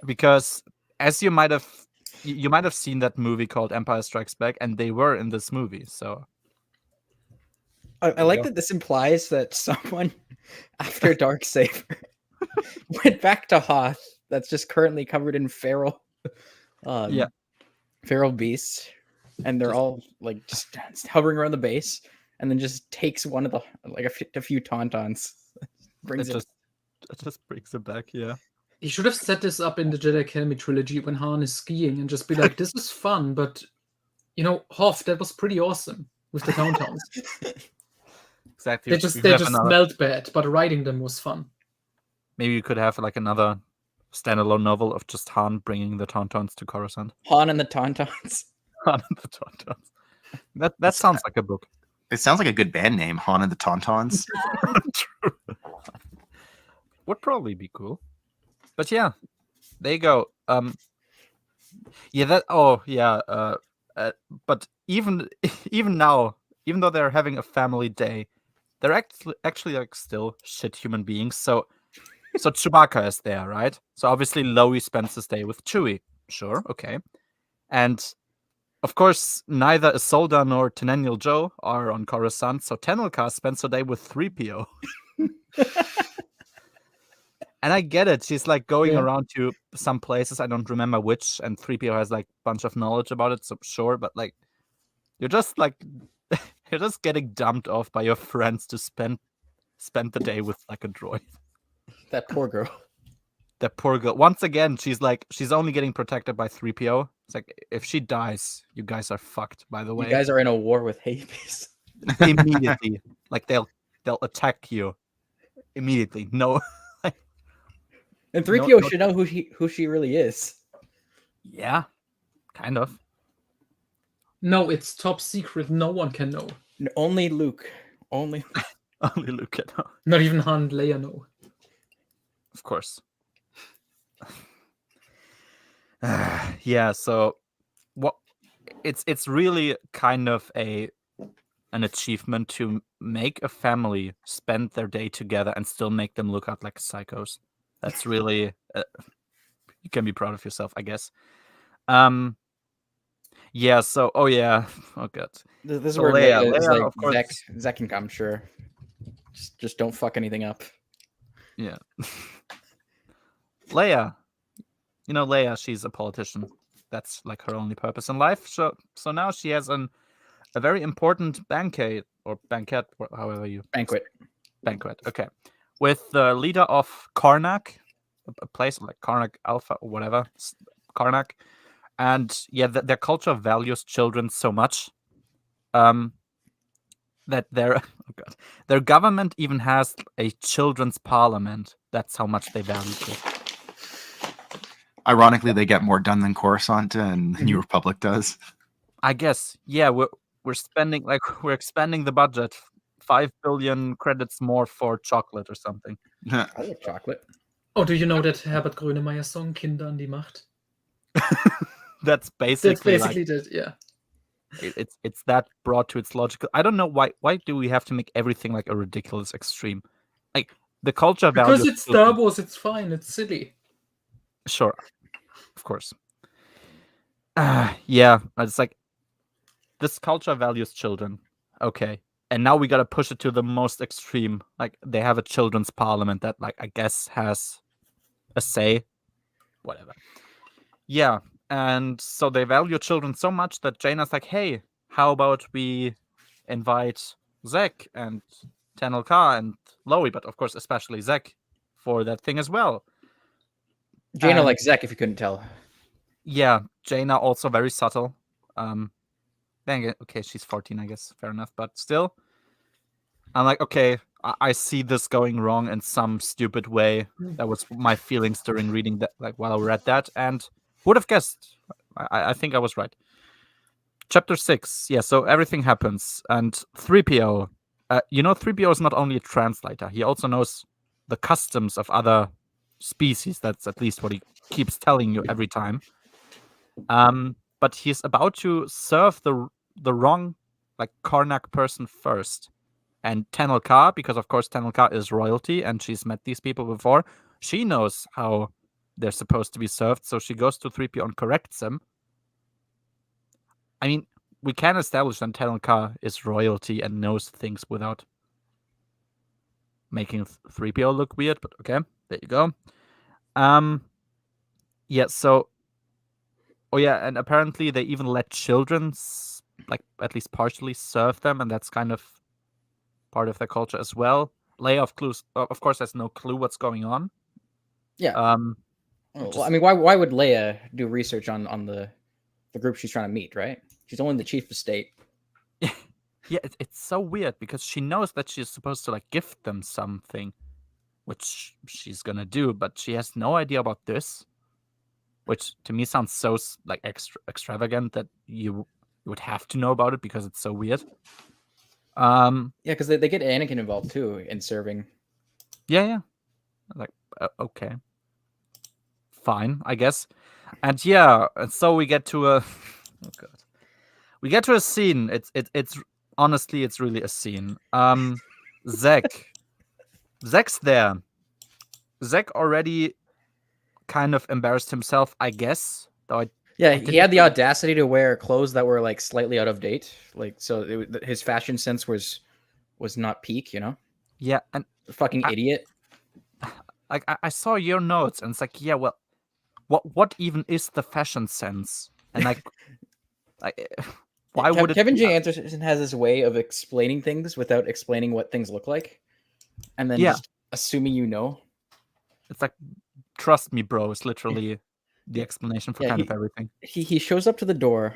because as you might have seen that movie called Empire Strikes Back, and they were in this movie. So I like that this implies that someone after Darksaber went back to Hoth that's just currently covered in feral feral beasts, and they're all like just hovering around the base, and then just takes one of the a few tauntauns, brings it just brings it back. Yeah, he should have set this up in the Jedi Academy trilogy when Han is skiing and just be like, "This is fun, but Hoth, that was pretty awesome with the tauntauns." Exactly. They just smelled bad, but riding them was fun. Maybe you could have like another standalone novel of just Han bringing the tauntauns to Coruscant. Han and the tauntauns. Han and the tauntauns. That sounds like a book. It sounds like a good band name, Han and the Tauntauns. True. Would probably be cool. But yeah, there you go. But even now, even though they're having a family day, they're actually like still shit human beings. So Chewbacca is there, right? So obviously Lowie spends his day with Chewie. Sure, okay. And of course, neither Isolde nor Tenennial Joe are on Coruscant, so Tenel Ka spends her day with 3PO. And I get it. She's like going around to some places, I don't remember which, and 3PO has like a bunch of knowledge about it, so sure, but like you're just getting dumped off by your friends to spend the day with like a droid. That poor girl. That poor girl. Once again, she's only getting protected by 3PO. It's like, if she dies, you guys are fucked, by the way. You guys are in a war with Hades. Immediately. Like they'll attack you. Immediately. No. And 3PO should know who she really is. Yeah. Kind of. No, it's top secret. No one can know. Only Luke. Only Luke can know. Not even Han and Leia know. Of course. Yeah, so what it's really kind of an achievement to make a family spend their day together and still make them look out like psychos. That's really you can be proud of yourself, I guess. Yeah, so oh god. This is so where Leia is like, of course. Zek can come, sure. Just don't fuck anything up. Yeah. Leia. Leia, she's a politician. That's like her only purpose in life. So now she has a very important banquet, however you... Banquet. Okay. With the leader of Karnak, a place like Karnak Alpha or whatever, Karnak. And yeah, their culture values children so much that their government even has a children's parliament. That's how much they value it. Ironically, they get more done than Coruscant and New Republic does. I guess. Yeah, we're expanding the budget. 5 billion credits more for chocolate or something. I like chocolate. Oh, do you know that Herbert Grönemeyer song "Kinder an die Macht"? That's basically that. Yeah. It's that brought to its logical. I don't know why do we have to make everything like a ridiculous extreme? Like the culture value. Because it's Star Wars, it's fine. It's silly. Sure, of course. Yeah, it's like this culture values children. Okay, and now we gotta push it to the most extreme. Like they have a children's parliament that, like, I guess has a say. Whatever. Yeah. And so they value children so much that Jaina's like, hey, how about we invite Zek and Tenel Ka and Lowie, but of course especially Zek, for that thing as well. Jaina likes Zek, if you couldn't tell. Yeah, Jaina also very subtle. Okay, she's 14, I guess, fair enough, but still. I'm like, okay, I see this going wrong in some stupid way. That was my feelings during reading that, like while I read that, and would have guessed. I think I was right. Chapter 6. Yeah, so everything happens. And 3PO. 3PO is not only a translator. He also knows the customs of other species. That's at least what he keeps telling you every time. But he's about to serve the wrong like Karnak person first. And Tenel Ka, because of course Tenel Ka is royalty and she's met these people before, she knows how they're supposed to be served, so she goes to 3PO and corrects him. I mean, we can establish that Tenel Ka is royalty and knows things without making 3PO look weird, but okay, there you go. Yeah, so oh yeah, and apparently they even let children like at least partially serve them, and that's kind of part of their culture as well. Leia of course has no clue what's going on. Yeah. Well, I mean, why would Leia do research on the group she's trying to meet, right? She's only the chief of state. Yeah, it's so weird because she knows that she's supposed to like gift them something, which she's gonna do, but she has no idea about this, which to me sounds so like extravagant that you would have to know about it because it's so weird. Yeah, because they get Anakin involved too in serving. Yeah. Like okay, fine, I guess. And yeah, and so we get to a oh god, we get to a scene. It's honestly, it's really a scene. Zek's there. Zek already kind of embarrassed himself, I guess. Though he had the audacity to wear clothes that were like slightly out of date, like so his fashion sense was not peak, you know. Yeah, and fucking idiot. Like I saw your notes, and it's like, yeah, well, what even is the fashion sense? And like, why would Kevin J. Anderson has this way of explaining things without explaining what things look like, and then just assuming you know. It's like, trust me, bro. It's literally the explanation for kind of everything. He shows up to the door,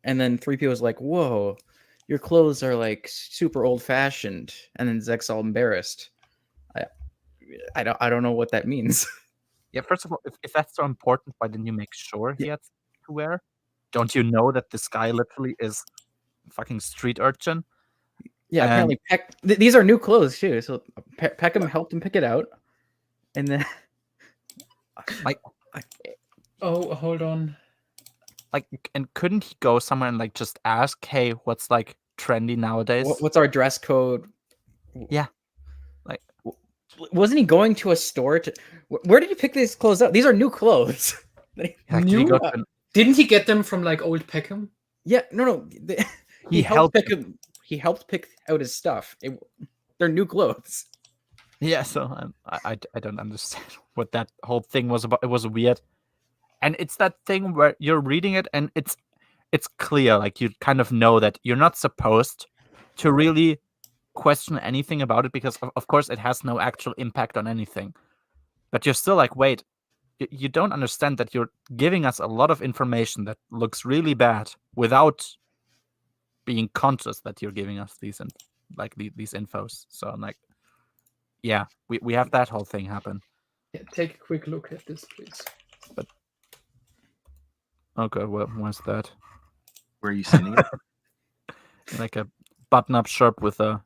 and then 3PO is like, "Whoa, your clothes are like super old fashioned," and then Zek's all embarrassed. I don't know what that means. Yeah, first of all, if that's so important, why didn't you make sure he had to wear? Don't you know that this guy literally is fucking street urchin? Yeah, apparently these are new clothes too. So Peckham helped him pick it out, and then oh, hold on. Like, and couldn't he go somewhere and like just ask, "Hey, what's like trendy nowadays? What's our dress code?" Yeah, like, wasn't he going to a store to? Where did he pick these clothes up? These are new clothes. New? Didn't he get them from like old Peckham? Yeah, no. He helped Peckham. He helped pick out his stuff. They're new clothes. Yeah, so I don't understand what that whole thing was about. It was weird, and it's that thing where you're reading it and it's clear, like you kind of know that you're not supposed to really question anything about it because of course it has no actual impact on anything, but you're still like, wait, you don't understand that you're giving us a lot of information that looks really bad without being conscious that you're giving us these these infos. So I'm like, yeah, we have that whole thing happen. Yeah, take a quick look at this, please. But okay, well, what's that? Where are you sending it? Like a button-up shirt with a.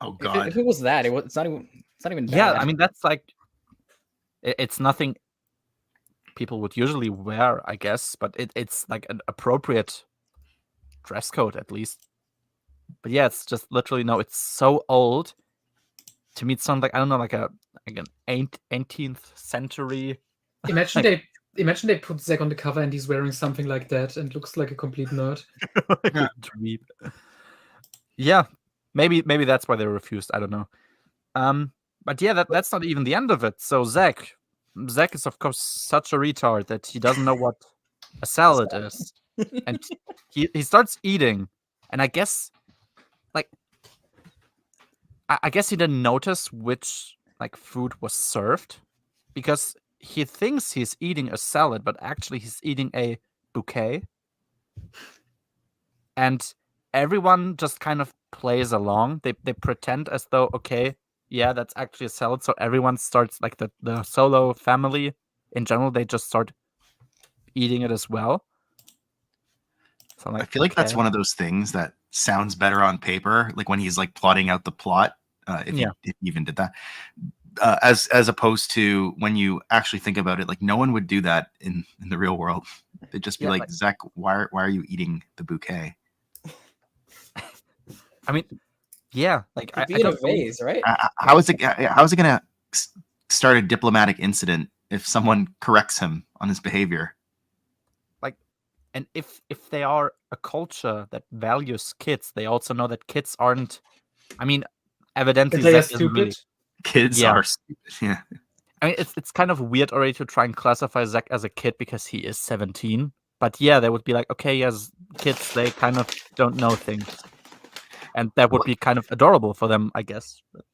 Oh god! If it was that, it's not even bad. Yeah, I mean that's like, it's nothing people would usually wear, I guess, but it's like an appropriate dress code at least. But yeah, it's just literally it's so old. To me, it sounds like, I don't know, like an 18th century. Imagine they put Zek on the cover and he's wearing something like that and looks like a complete nerd. Yeah, maybe that's why they refused. I don't know. But yeah, that's not even the end of it. So Zek is of course such a retard that he doesn't know what a salad is, and he starts eating, and I guess I guess he didn't notice which like food was served, because he thinks he's eating a salad, but actually he's eating a bouquet. And everyone just kind of plays along. They pretend as though, okay, yeah, that's actually a salad. So everyone starts, like the Solo family in general, they just start eating it as well. So like, I feel like that's one of those things that sounds better on paper, like when he's like plotting out the plot. If he even did that, as opposed to when you actually think about it, like no one would do that in the real world. They'd just be Yeah, like, like- Zach, why are you eating the bouquet? I mean, yeah, like Could I be in a don't believe- vase, right? How is it gonna start a diplomatic incident if someone corrects him on his behavior? And if they are a culture that values kids, they also know that kids aren't. I mean, evidently They are Zach isn't really. stupid. Kids Yeah. are stupid. Yeah. I mean, it's kind of weird already to try and classify Zach as a kid because he is 17. But yeah, they would be like, okay, yes, kids, they kind of don't know things. And that would be kind of adorable for them, I guess. But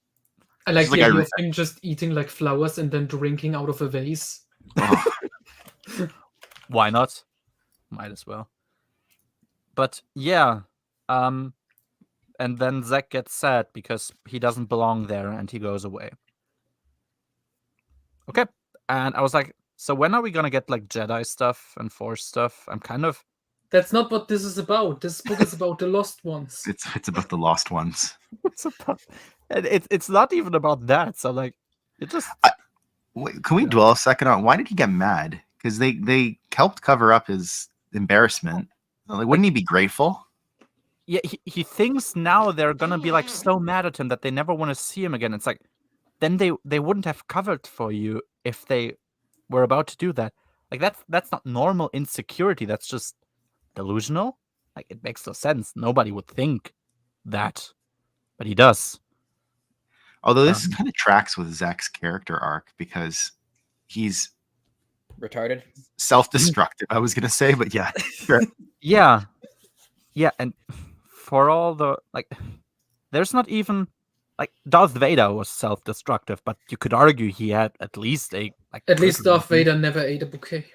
I like Just the like I idea re- of him just eating like flowers and then drinking out of a vase. Oh, why not? Might as well. But yeah, and then Zach gets sad because he doesn't belong there and he goes away. Okay. And I was like, so when are we gonna get like Jedi stuff and Force stuff? I'm kind of That's not what this is about. This book is about the lost ones. it's about the lost ones. and it's not even about that. So like it just Wait, can we Yeah. dwell a second on why did he get mad? Because they helped cover up his embarrassment. Like, wouldn't he be grateful? yeah, he thinks now they're gonna be like so mad at him that they never want to see him again. It's like then they wouldn't have covered for you if they were about to do that. Like that's not normal insecurity. That's just delusional. Like it makes no sense. Nobody would think that, but he does. Although this Um, kind of tracks with Zach's character arc because he's Retarded. self-destructive. I was gonna say, but yeah, sure. Yeah, yeah, and for all the like, there's not even like Darth Vader was self-destructive, but you could argue he had at least a like. At least critical Darth reason. Vader never ate a bouquet.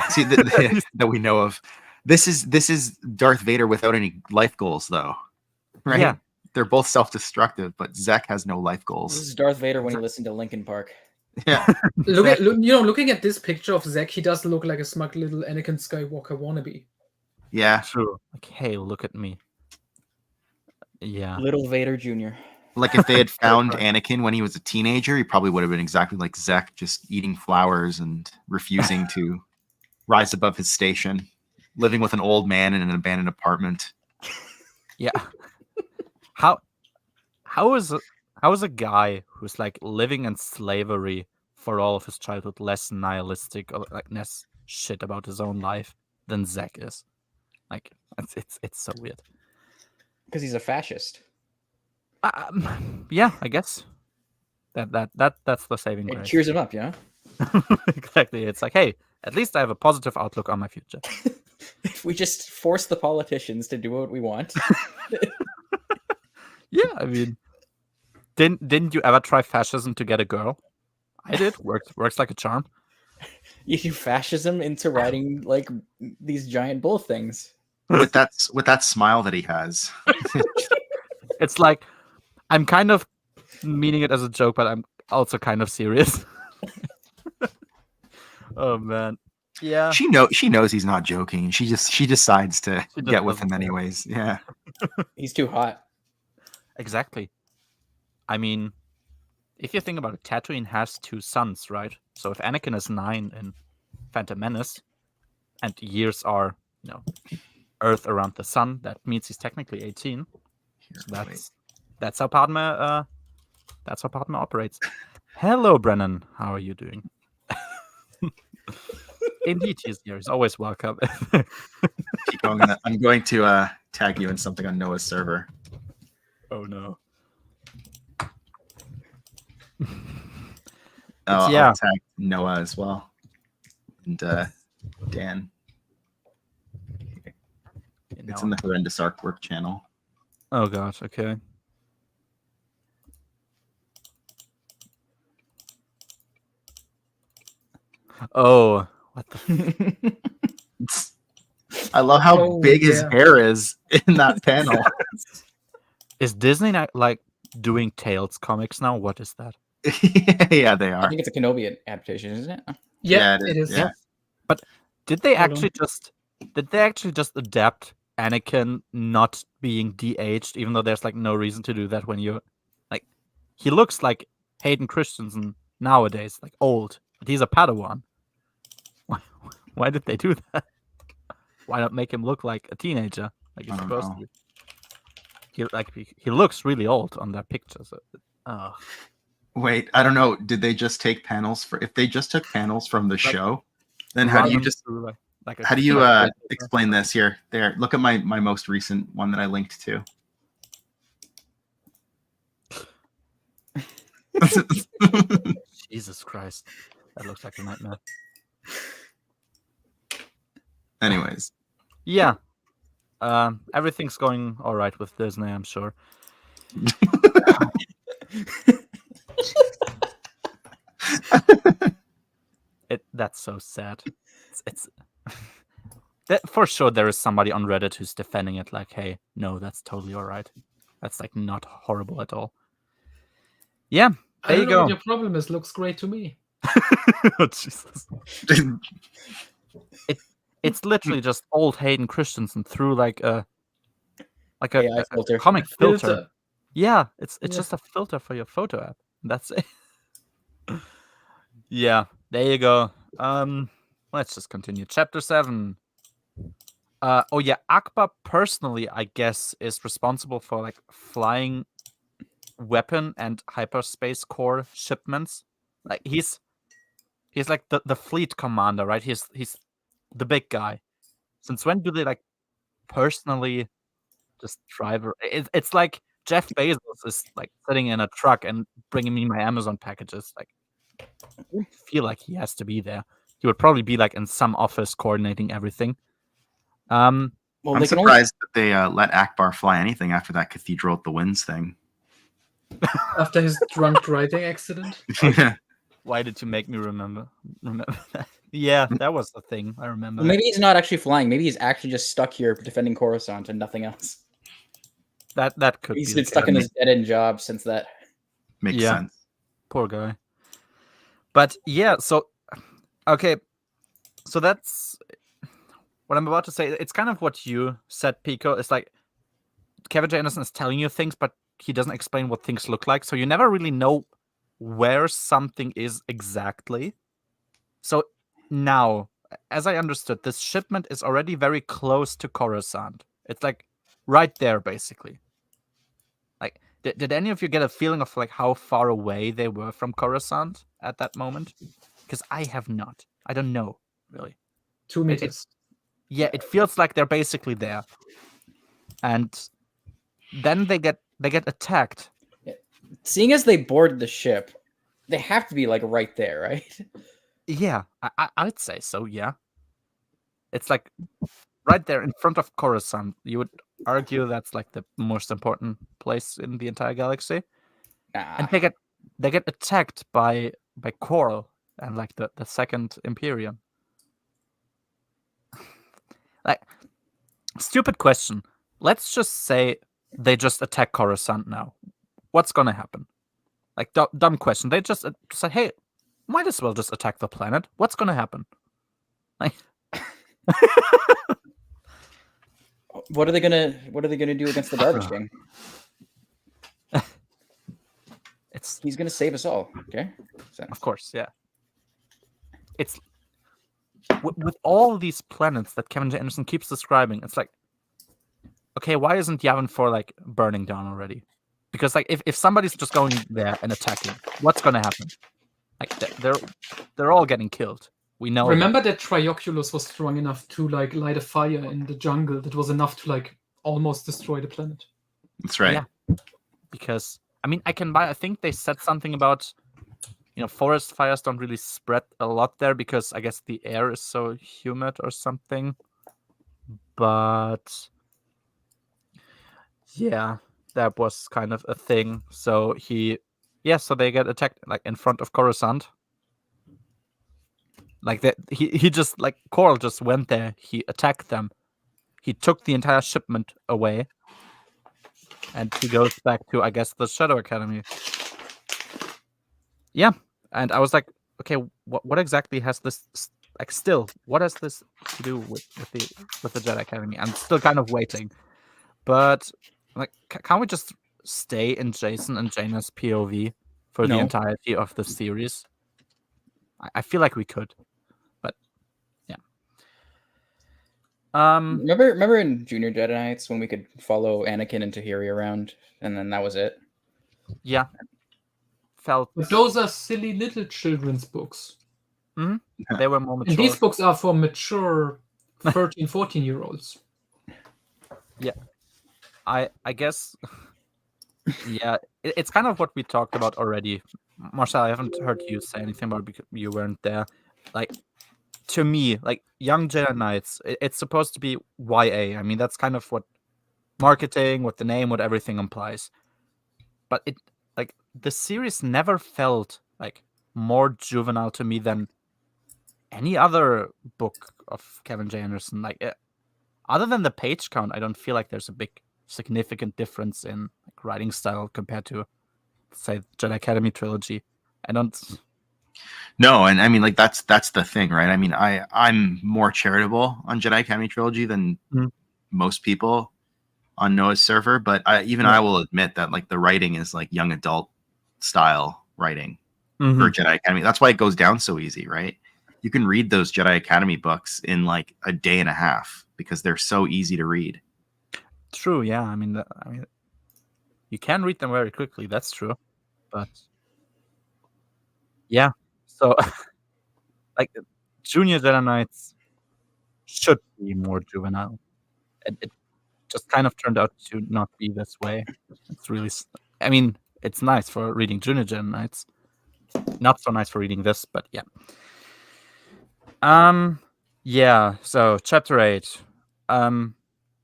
See that we know of. This is Darth Vader without any life goals, though, right? Yeah. They're both self-destructive, but Zach has no life This goals. is Darth Vader when he listened to Linkin Park. Yeah, Looking at this picture of Zack, he does look like a smug little Anakin Skywalker wannabe. yeah. True. Like, hey, look at me. Yeah. Little Vader Jr. Like if they had found Right. Anakin when he was a teenager, he probably would have been exactly like Zach, just eating flowers and refusing to rise above his station, living with an old man in an abandoned apartment. Yeah. How is a guy who's like living in slavery for all of his childhood less nihilistic or like less shit about his own life than Zack is? Like it's so weird. Because he's a fascist. Yeah, I guess that's the saving It grace. cheers him up, you know? Exactly. It's like, hey, at least I have a positive outlook on my future. If we just force the politicians to do what we want. Yeah, I mean, didn't you ever try fascism to get a girl? I did. Works like a charm. You do fascism into riding like these giant bull things. With that smile that he has. It's like I'm kind of meaning it as a joke, but I'm also kind of serious. Oh man, yeah. She knows he's not joking. She decides to She just get with doesn't him care. anyways. Yeah. He's too hot. Exactly. I mean, if you think about it, Tatooine has 2 sons, right? So if Anakin is 9 in Phantom Menace, and years are, Earth around the sun, that means he's technically 18. Here, So wait. that's how Padme operates. Hello, Brennan. How are you doing? Indeed, he's here. He's always welcome. Keep going. I'm going to tag you in something on Noah's server. Oh no. I'll yeah. tag Noah as well, and Dan. It's in the Horrendous Artwork channel. Oh gosh. Okay. Oh, what the? I love how Oh, big his yeah. hair is in that panel. Is Disney not like doing Tales comics now? What is that? Yeah, they I are. think it's a Kenobi adaptation, isn't it? Yeah, Yeah, it is. yeah. Did they Hold actually just adapt Anakin not being de-aged, even though there's like no reason to do that when you like he looks like Hayden Christensen nowadays, like old, but he's a Padawan. Why did they do that? Why not make him look like a teenager, like he's I don't supposed know. to be? He looks really old on that picture. So, oh, Wait, I don't know. Did they just take panels for? If they just took panels from the show, then how run do you them just? through, like a How do you calculator. explain this here? There, look at my most recent one that I linked to. Jesus Christ, that looks like a nightmare. Anyways, Yeah, everything's going all right with Disney, I'm sure. That's so sad. It's that for sure there is somebody on Reddit who's defending it, like, hey, no, that's totally all right. That's like not horrible at all. Yeah, I there don't you know what go. your problem is. Looks great to me. Oh, Jesus. It's literally just old Hayden Christensen through like a AI filter. comic filter. Yeah, it's Yeah. just a filter for your photo app. That's it. Yeah, there you go. Let's just continue. Chapter 7. Oh yeah, Akbar personally, I guess, is responsible for like flying weapon and hyperspace core shipments. Like he's like the fleet commander, right? He's the big guy. Since when do they like personally just drive? It's like Jeff Bezos is like sitting in a truck and bringing me my Amazon packages. Like, I don't feel like he has to be there. He would probably be like in some office coordinating everything. Well, I'm they can only surprised that they let Akbar fly anything after that Cathedral at the Winds thing. After his drunk driving accident. Why did you make me remember that? Yeah, that was the thing. I remember. Well, maybe he's not actually flying. Maybe he's actually just stuck here defending Coruscant and nothing else. that could He's be been stuck in his dead-end job since that. Makes Yeah. sense. Poor guy. But yeah, so okay, so that's what I'm about to say. It's kind of what you said, Pico. It's like Kevin J. Anderson is telling you things, but he doesn't explain what things look like, so you never really know where something is exactly. So now, as I understood, this shipment is already very close to Coruscant. It's like right there, basically. Like, did any of you get a feeling of like how far away they were from Coruscant at that moment? Because I have not. I don't know really. 2 meters. Yeah, it feels like they're basically there, and then they get attacked. Seeing as they boarded the ship, they have to be like right there, right? Yeah, I'd say so. Yeah, it's like right there in front of Coruscant. You would argue that's like the most important place in the entire galaxy. Nah. And they get attacked by Coral and like the second Imperium. Like, stupid question. Let's just say they just attack Coruscant now. What's gonna happen? Like, dumb question. They just say, hey, might as well just attack the planet. What's gonna happen? Like, What are they gonna do against the garbage king? He's gonna save us all. Okay. So. Of course, yeah. It's with all these planets that Kevin J. Anderson keeps describing. It's like, okay, why isn't Yavin 4 like burning down already? Because like if somebody's just going there and attacking, what's gonna happen? Like they're all getting killed. We know. Remember that Trioculus was strong enough to like light a fire in the jungle that was enough to like almost destroy the planet. That's right. Yeah. Because I mean, I think they said something about, forest fires don't really spread a lot there because I guess the air is so humid or something. But yeah, that was kind of a thing. So so they get attacked like in front of Coruscant. Like that, he just like Coral just went there. He attacked them. He took the entire shipment away, and he goes back to, I guess, the Shadow Academy. Yeah, and I was like, okay, what exactly has this like? Still, what has this to do with the Jedi Academy? I'm still kind of waiting, but like, can't we just stay in Jason and Jaina's POV for the No. entirety of the series? I feel like we could. Remember in Junior Jedi Knights when we could follow Anakin and Tahiri around, and then that was it. Yeah. Felt But those are silly little children's books. they were more And mature. these books are for mature 13, 14-year-olds. I guess. Yeah, it's kind of what we talked about already. Marcel, I haven't heard you say anything about it because you weren't there. Like, to me, like Young Jedi Knights, it's supposed to be YA. I mean, that's kind of what marketing, what the name, what everything implies. But it, like, the series never felt like more juvenile to me than any other book of Kevin J. Anderson. Like, other than the page count, I don't feel like there's a big significant difference in like, writing style compared to, say, Jedi Academy trilogy. I don't. No, and I mean, like that's the thing, right? I mean, I'm more charitable on Jedi Academy trilogy than most people on Noah's server, but I will admit that like the writing is like young adult style writing for Jedi Academy. That's why it goes down so easy, right? You can read those Jedi Academy books in like a day and a half because they're so easy to read. True, yeah. I mean, you can read them very quickly. That's true, but yeah. So, like, Junior Jedi Knights should be more juvenile. It just kind of turned out to not be this way. It's really, I mean, it's nice for reading Junior Jedi Knights. Not so nice for reading this, but yeah. Yeah. So chapter 8.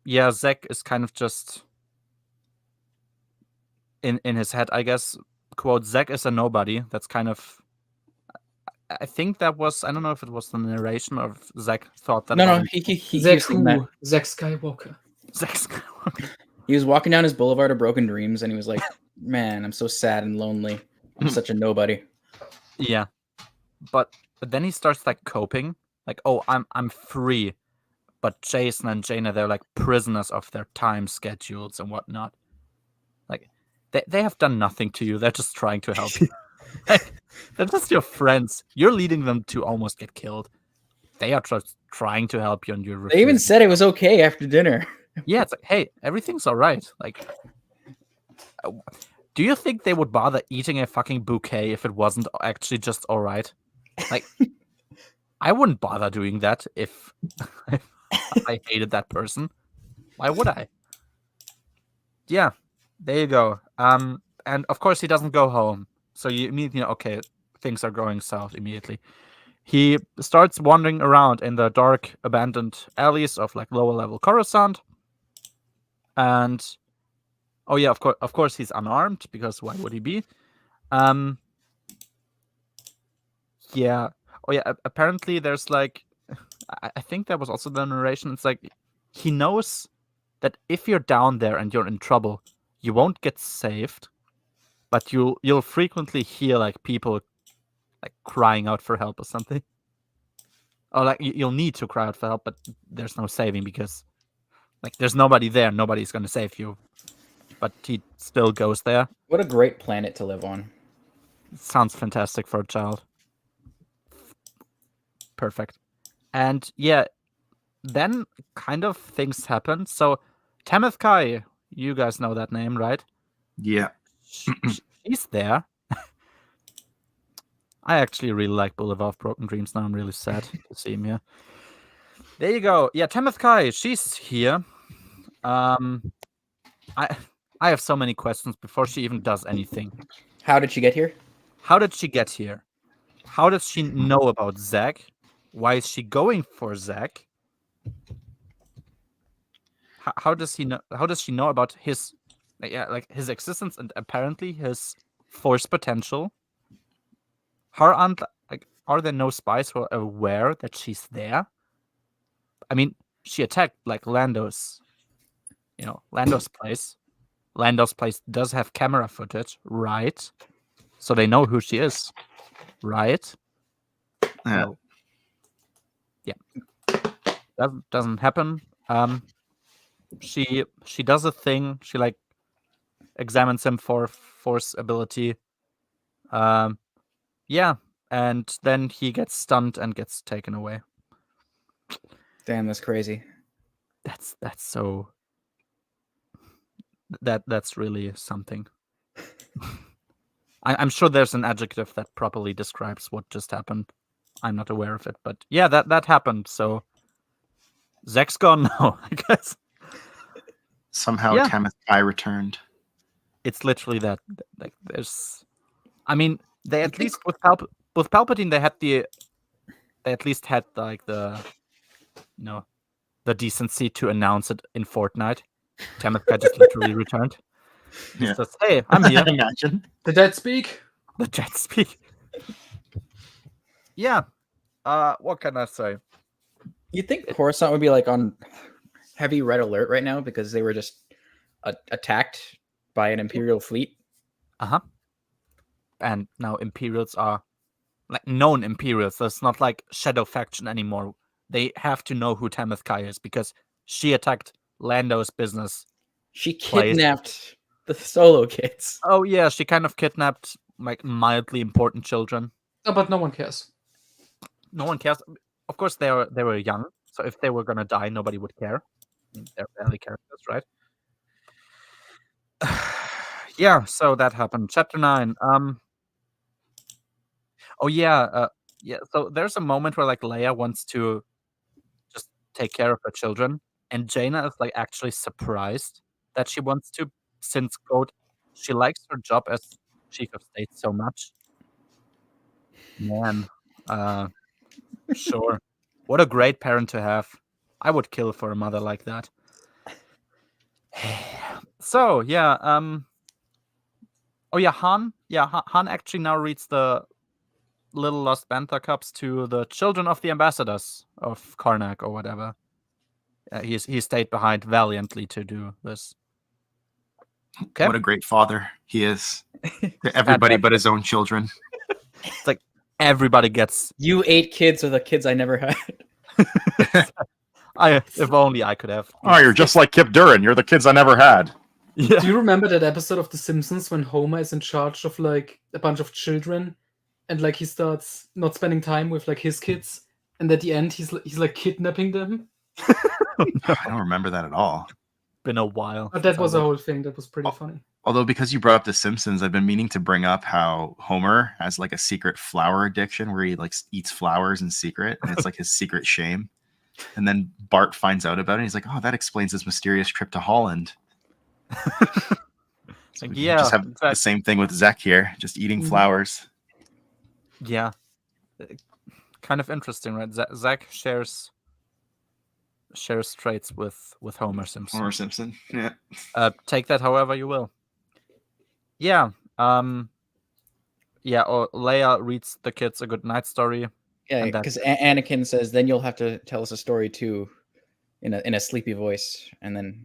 Yeah, Zach is kind of just in his head, I guess. Quote: Zach is a nobody. That's kind of. I think that was. I don't know if it was the narration or if Zach thought that. No, he Zack was thinking that. Zack Skywalker. Zach Skywalker. He was walking down his boulevard of broken dreams, and he was like, "Man, I'm so sad and lonely. I'm such a nobody." Yeah, but then he starts like coping, like, "Oh, I'm free," but Jason and Jaina, they're like prisoners of their time schedules and whatnot. Like, they have done nothing to you. They're just trying to help you. They're just your friends. You're leading them to almost get killed. They are just trying to help you, and you're. They even said it was okay after dinner. Yeah, it's like, hey, everything's all right. Like, do you think they would bother eating a fucking bouquet if it wasn't actually just all right? Like, I wouldn't bother doing that if I hated that person. Why would I? Yeah, there you go. And of course he doesn't go home. So you immediately know, okay, things are going south immediately. He starts wandering around in the dark, abandoned alleys of like lower level Coruscant. And oh yeah, of course he's unarmed, because why would he be? Yeah. Oh yeah, apparently there's like I think that was also the narration. It's like he knows that if you're down there and you're in trouble, you won't get saved, but you'll frequently hear like people like crying out for help or something. Or like you'll need to cry out for help, but there's no saving because like there's nobody there. Nobody's gonna save you. But he still goes there. What a great planet to live on. Sounds fantastic for a child. Perfect. And yeah, then kind of things happen. So Tamith Kai, you guys know that name, right? Yeah. She's there. I actually really like Boulevard of Broken Dreams now. I'm really sad to see him here. There you go. Yeah, Tamith Kai, she's here. I have so many questions before she even does anything. How did she get here? How did she get here? How does she know about Zach? Why is she going for Zach? How does he know? How does she know about his, like his existence and apparently his force potential? Are there no spies who are aware that she's there? I mean, she attacked like Lando's place. Lando's place does have camera footage, right? So they know who she is, right? Yeah. No. Yeah. That doesn't happen. She does a thing. She like examines him for force ability. Yeah, and then he gets stunned and gets taken away. Damn, that's crazy. That's so. That's really something. I'm sure there's an adjective that properly describes what just happened. I'm not aware of it, but yeah, that happened. So Zach's gone now, I guess. Somehow Yeah. Tamith Kai returned. It's literally that. Like, there's. I mean, they at think- least with Palpatine, they at least had like the decency to announce it in Fortnite. Tamith Kai just literally returned. He Yeah. says, "Hey, I'm here." Imagine. The dead speak. The Jet speak. Yeah. What can I say? You think Coruscant would be like on heavy red alert right now because they were just attacked by an Imperial fleet? And now Imperials are like known Imperials. So it's not like Shadow Faction anymore. They have to know who Tamith Kai is because she attacked Lando's business. She Place. kidnapped the Solo kids. Oh yeah, she kind of kidnapped like mildly important children. Oh, but no one cares. No one cares. Of course, they were young, so if they were gonna die, nobody would care. They're barely characters, right? Yeah, so that happened. Chapter 9. Oh yeah, yeah. So there's a moment where like Leia wants to just take care of her children, and Jaina is like actually surprised that she wants to, since quote, she likes her job as chief of state so much. Man, sure. What a great parent to have. I would kill for a mother like that. So yeah, oh yeah, Han. Yeah, Han actually now reads the little lost bantha cups to the children of the ambassadors of Karnak or whatever. He stayed behind valiantly to do this. Okay. What a great father he is to everybody but his own children. It's like everybody gets. You 8 kids are the kids I never had. If only I could have. Oh, you're just like Kip Duran. You're the kids I never had. Yeah. Do you remember that episode of The Simpsons when Homer is in charge of like a bunch of children, and like he starts not spending time with like his kids, and at the end he's like kidnapping them? I don't remember that at all. Been a while. But that was a whole thing. That was pretty funny. Although, because you brought up The Simpsons, I've been meaning to bring up how Homer has like a secret flower addiction where he like eats flowers in secret, and it's like his secret shame. And then Bart finds out about it. And he's like, "Oh, that explains his mysterious trip to Holland." So Like, we yeah, just have exactly. the same thing with Zek here, just eating flowers. Yeah. Kind of interesting, right? Zach shares traits with Homer Simpson. Homer Simpson, yeah. Take that however you will. Yeah. Yeah. Or Leia reads the kids a good night story. Yeah, And that- because Anakin says, "Then you'll have to tell us a story too," in a sleepy voice, and then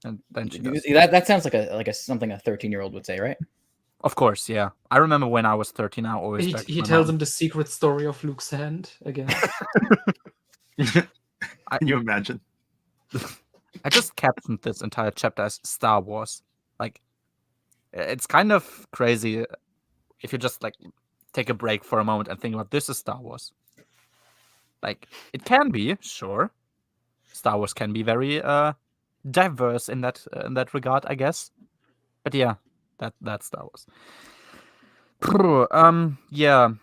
And then she does. that sounds like something a 13-year-old would say, right? Of course, yeah. I remember when I was 13. I always begged He my tells mom. him the secret story of Luke's hand again. Can you imagine? I just captioned this entire chapter as Star Wars. Like, it's kind of crazy if you just like take a break for a moment and think about this is Star Wars. Like, it can be, sure. Star Wars can be very diverse in that regard, I guess. But yeah, that's Star Wars. Yeah,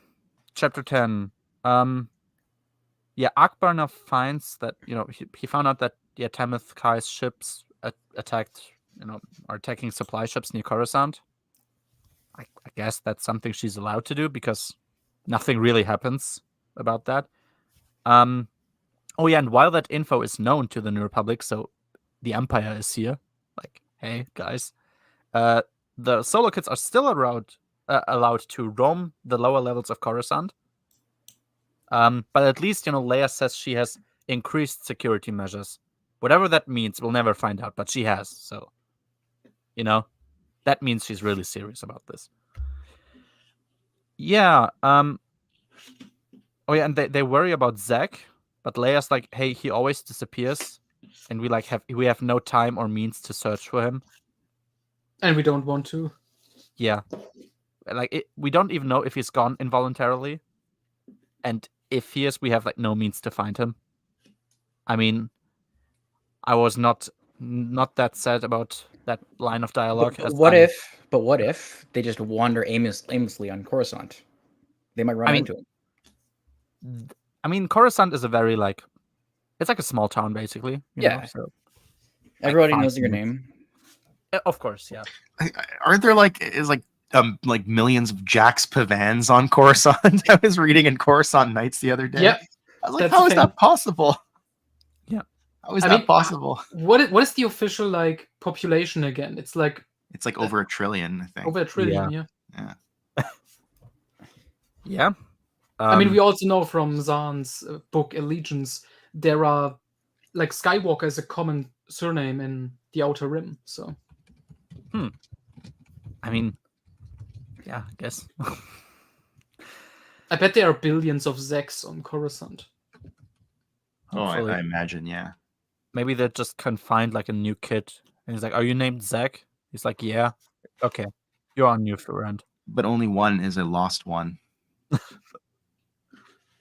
chapter 10. Yeah, Akbar now finds that he found out that Tamith Kai's ships are attacking supply ships near Coruscant. I guess that's something she's allowed to do because nothing really happens about that. Oh yeah, and while that info is known to the New Republic, so the Empire is here. Like, hey guys, the Solo Kids are still allowed to roam the lower levels of Coruscant. But at least Leia says she has increased security measures. Whatever that means, we'll never find out. But she has, so that means she's really serious about this. Yeah. Oh yeah, and they worry about Zach, but Leia's like, hey, he always disappears, and we have no time or means to search for him. And we don't want to. Yeah, like we don't even know if he's gone involuntarily, and if he is, we have like no means to find him. I mean, I was not that sad about that line of dialogue. But what if they just wander aimlessly on Coruscant? They might run I mean, into him. I mean, Coruscant is a very it's like a small town basically. You know, Yeah. so Everybody fine. knows your name. Of course, yeah. Aren't there like millions of Jax Pavans on Coruscant? I was reading in Coruscant Knights the other day. Yep. I was like, That's how the is thing. that possible? Yeah. How is I that mean, possible? What is the official like population again? It's like It's like over 1 trillion, I think. over 1 trillion. Yeah. Yeah. Yeah. Yeah. I mean, we also know from Zahn's book Allegiance, there are like Skywalker is a common surname in the Outer Rim. So I mean, yeah, I guess. I bet there are billions of Zeks on Coruscant. Oh, Hopefully. I imagine, yeah. Maybe they just can find like a new kid, and he's like, "Are you named Zach?" He's like, "Yeah." Okay, you're on Newfoundland. But only one is a lost one.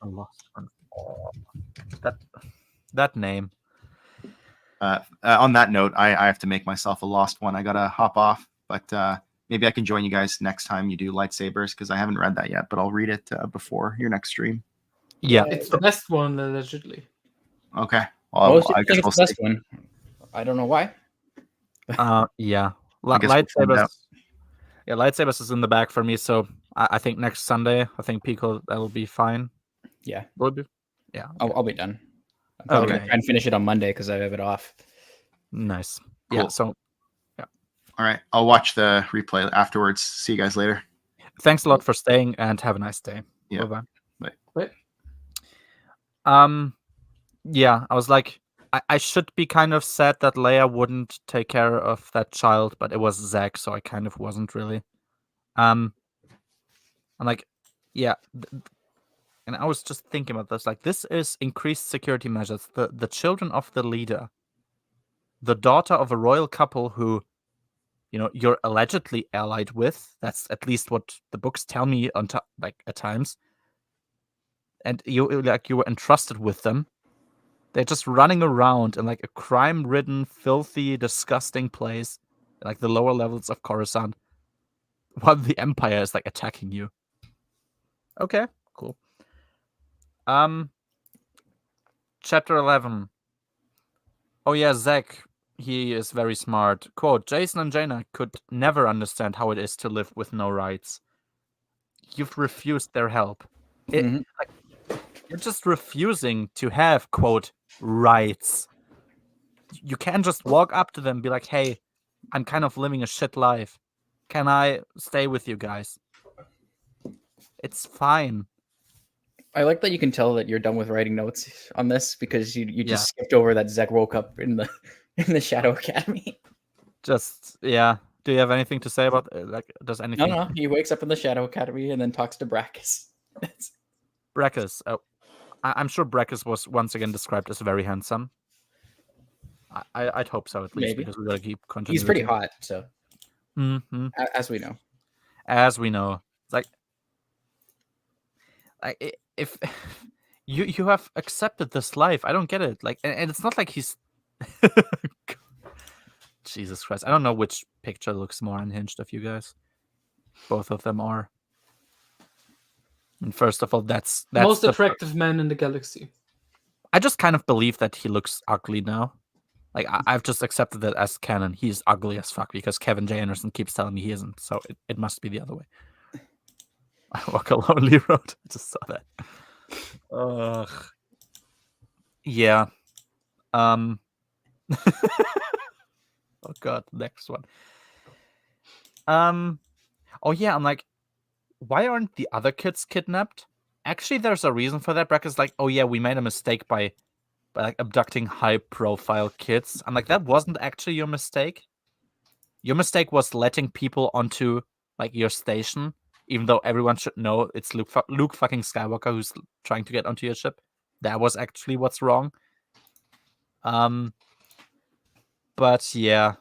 A lost one. That name. On that note, I have to make myself a lost one. I gotta hop off, but maybe I can join you guys next time you do lightsabers because I haven't read that yet. But I'll read it before your next stream. Yeah. It's the best one, allegedly. Okay. Well, Most I people think guess we'll it's the see. best one. I don't know why. Yeah. I guess we'll find Lightsabers. out. Yeah, lightsabers is in the bag for me. So I think next Sunday, I think Pico that'll be fine. Yeah, Will be. Yeah. I'll be done. I'm probably Okay. gonna try and finish it on Monday because I have it off. Nice. Yeah. Cool. So All right. I'll watch the replay afterwards. See you guys later. thanks a lot for staying and have a nice day. Yeah. Bye-bye. Wait. Yeah, I was like, I should be kind of sad that Leia wouldn't take care of that child, but it was Zach, so I kind of wasn't really. I'm like, yeah, and I was just thinking about this. Like, this is increased security measures. The children of the leader, the daughter of a royal couple who, you're allegedly allied with. That's at least what the books tell me at times. And you were entrusted with them. They're just running around in like a crime-ridden, filthy, disgusting place, like the lower levels of Coruscant, while the Empire is like attacking you. Okay, cool. Chapter 11. Oh yeah, Zach, he is very smart. Quote, Jason and Jaina could never understand how it is to live with no rights. You've refused their help. Mhm. You're just refusing to have, quote, rights. You can't just walk up to them and be like, hey, I'm kind of living a shit life. Can I stay with you guys? It's fine. I like that you can tell that you're done with writing notes on this because you Yeah. just skipped over that Zach woke up in the Shadow Academy. Just, yeah. Do you have anything to say about does anything? No, he wakes up in the Shadow Academy and then talks to Brackus. Brackus. Oh, I'm sure Brackus was once again described as very handsome. I'd hope so, at least, Maybe. because we gotta keep continuity. He's pretty hot, so Mm-hmm. as we know. As we know, it's like if you have accepted this life, I don't get it. Like, and it's not like he's Jesus Christ. I don't know which picture looks more unhinged of you guys. Both of them are. And first of all, that's Most the- attractive man in the galaxy. I just kind of believe that he looks ugly now. Like, I've just accepted that as canon. He's ugly as fuck because Kevin J. Anderson keeps telling me he isn't. So it must be the other way. I walk a lonely road. I just saw that. Ugh. Yeah. Oh god, next one. Oh yeah, I'm like, why aren't the other kids kidnapped? Actually, there's a reason for that. Brackett's like, oh yeah, we made a mistake by like abducting high-profile kids. I'm like, that wasn't actually your mistake. Your mistake was letting people onto like your station, even though everyone should know it's Luke fucking Skywalker who's trying to get onto your ship. That was actually what's wrong. But yeah.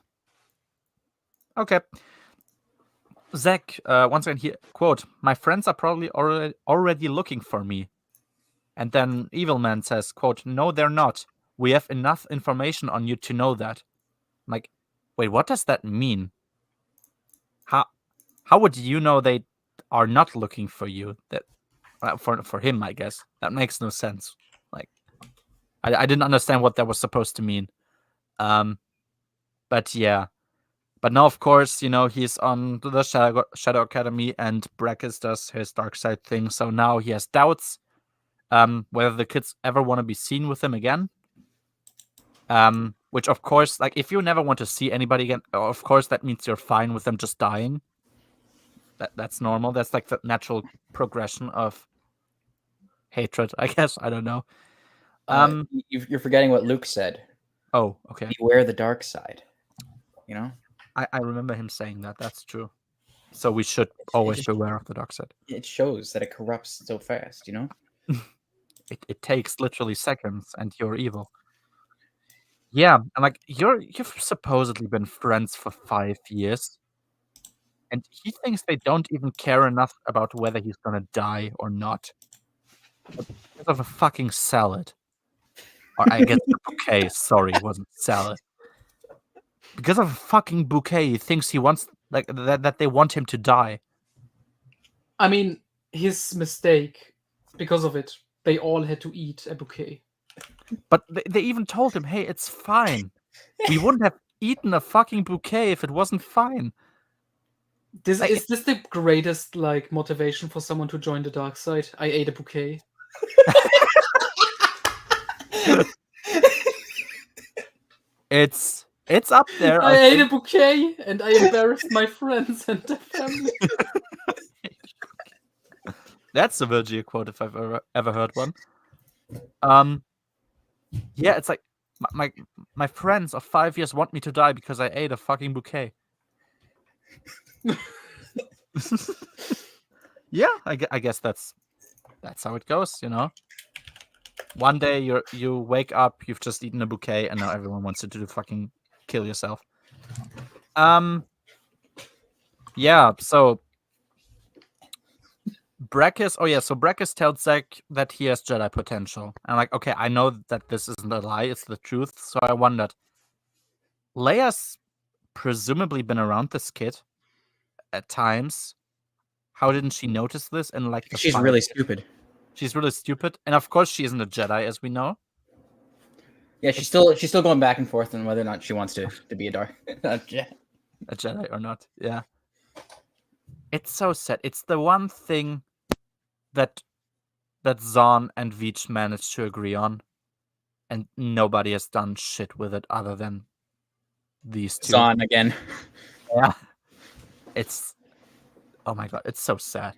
Okay. Zach, once again here, quote, my friends are probably already looking for me. And then Evil Man says, quote, no, they're not. we have enough information on you to know that. I'm like, wait, what does that mean? How would you know they are not looking for you? That for him, I guess that makes no sense. Like, I didn't understand what that was supposed to mean. But yeah. But now, of course, he's on the Shadow Academy, and Brakis does his dark side thing. So now he has doubts whether the kids ever want to be seen with him again. Which, of course, like, if you never want to see anybody again, of course, that means you're fine with them just dying. That's normal. That's like the natural progression of hatred, I guess. I don't know. You're forgetting what Luke said. Oh, okay. Beware the dark side. You know? I remember him saying that. That's true. So we should always beware of the dark side. It shows that it corrupts so fast, you know? It takes literally seconds, and you're evil. Yeah, and like you've supposedly been friends for 5 years, and he thinks they don't even care enough about whether he's gonna die or not. Because of a fucking salad. Or I guess the bouquet, sorry, it wasn't salad. Because of a fucking bouquet, he thinks he wants that they want him to die. I mean, his mistake. Because of it, they all had to eat a bouquet. But they even told him, hey, it's fine. We wouldn't have eaten a fucking bouquet if it wasn't fine. Is this the greatest motivation for someone to join the dark side? I ate a bouquet. It's up there. I ate a bouquet and I embarrassed my friends and their family. That's a Virgil quote if I've ever heard one. Yeah, it's like my friends of 5 years want me to die because I ate a fucking bouquet. Yeah, I guess that's how it goes, One day you wake up, you've just eaten a bouquet, and now everyone wants you to fucking kill yourself. Yeah, so Brakis tells Zach that he has Jedi potential. And like, okay, I know that this isn't a lie, it's the truth. So I wondered, Leia's presumably been around this kid at times. How didn't she notice this? And like, she's really stupid. She's really stupid, and of course she isn't a Jedi, as we know. Yeah, she's still going back and forth on whether or not she wants to be a dark a Jedi or not. Yeah, it's so sad. It's the one thing that Zahn and Veach managed to agree on, and nobody has done shit with it other than these two. Zahn again. Yeah, it's oh my god, it's so sad.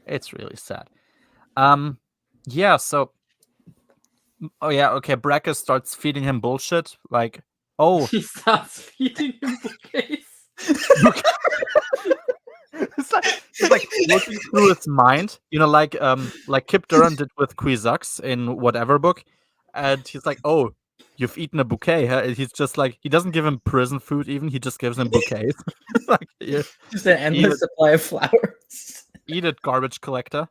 It's really sad. Yeah, so oh yeah, okay, Brakis starts feeding him bullshit, like, oh, He starts feeding him bouquets. It's like looking through his mind, like Kip Durran did with Kwisatz in whatever book, and he's like, oh, you've eaten a bouquet, huh? And he's just like, he doesn't give him prison food even, he just gives him bouquets. Like, yeah, just an endless supply of flowers. Eat it, garbage collector.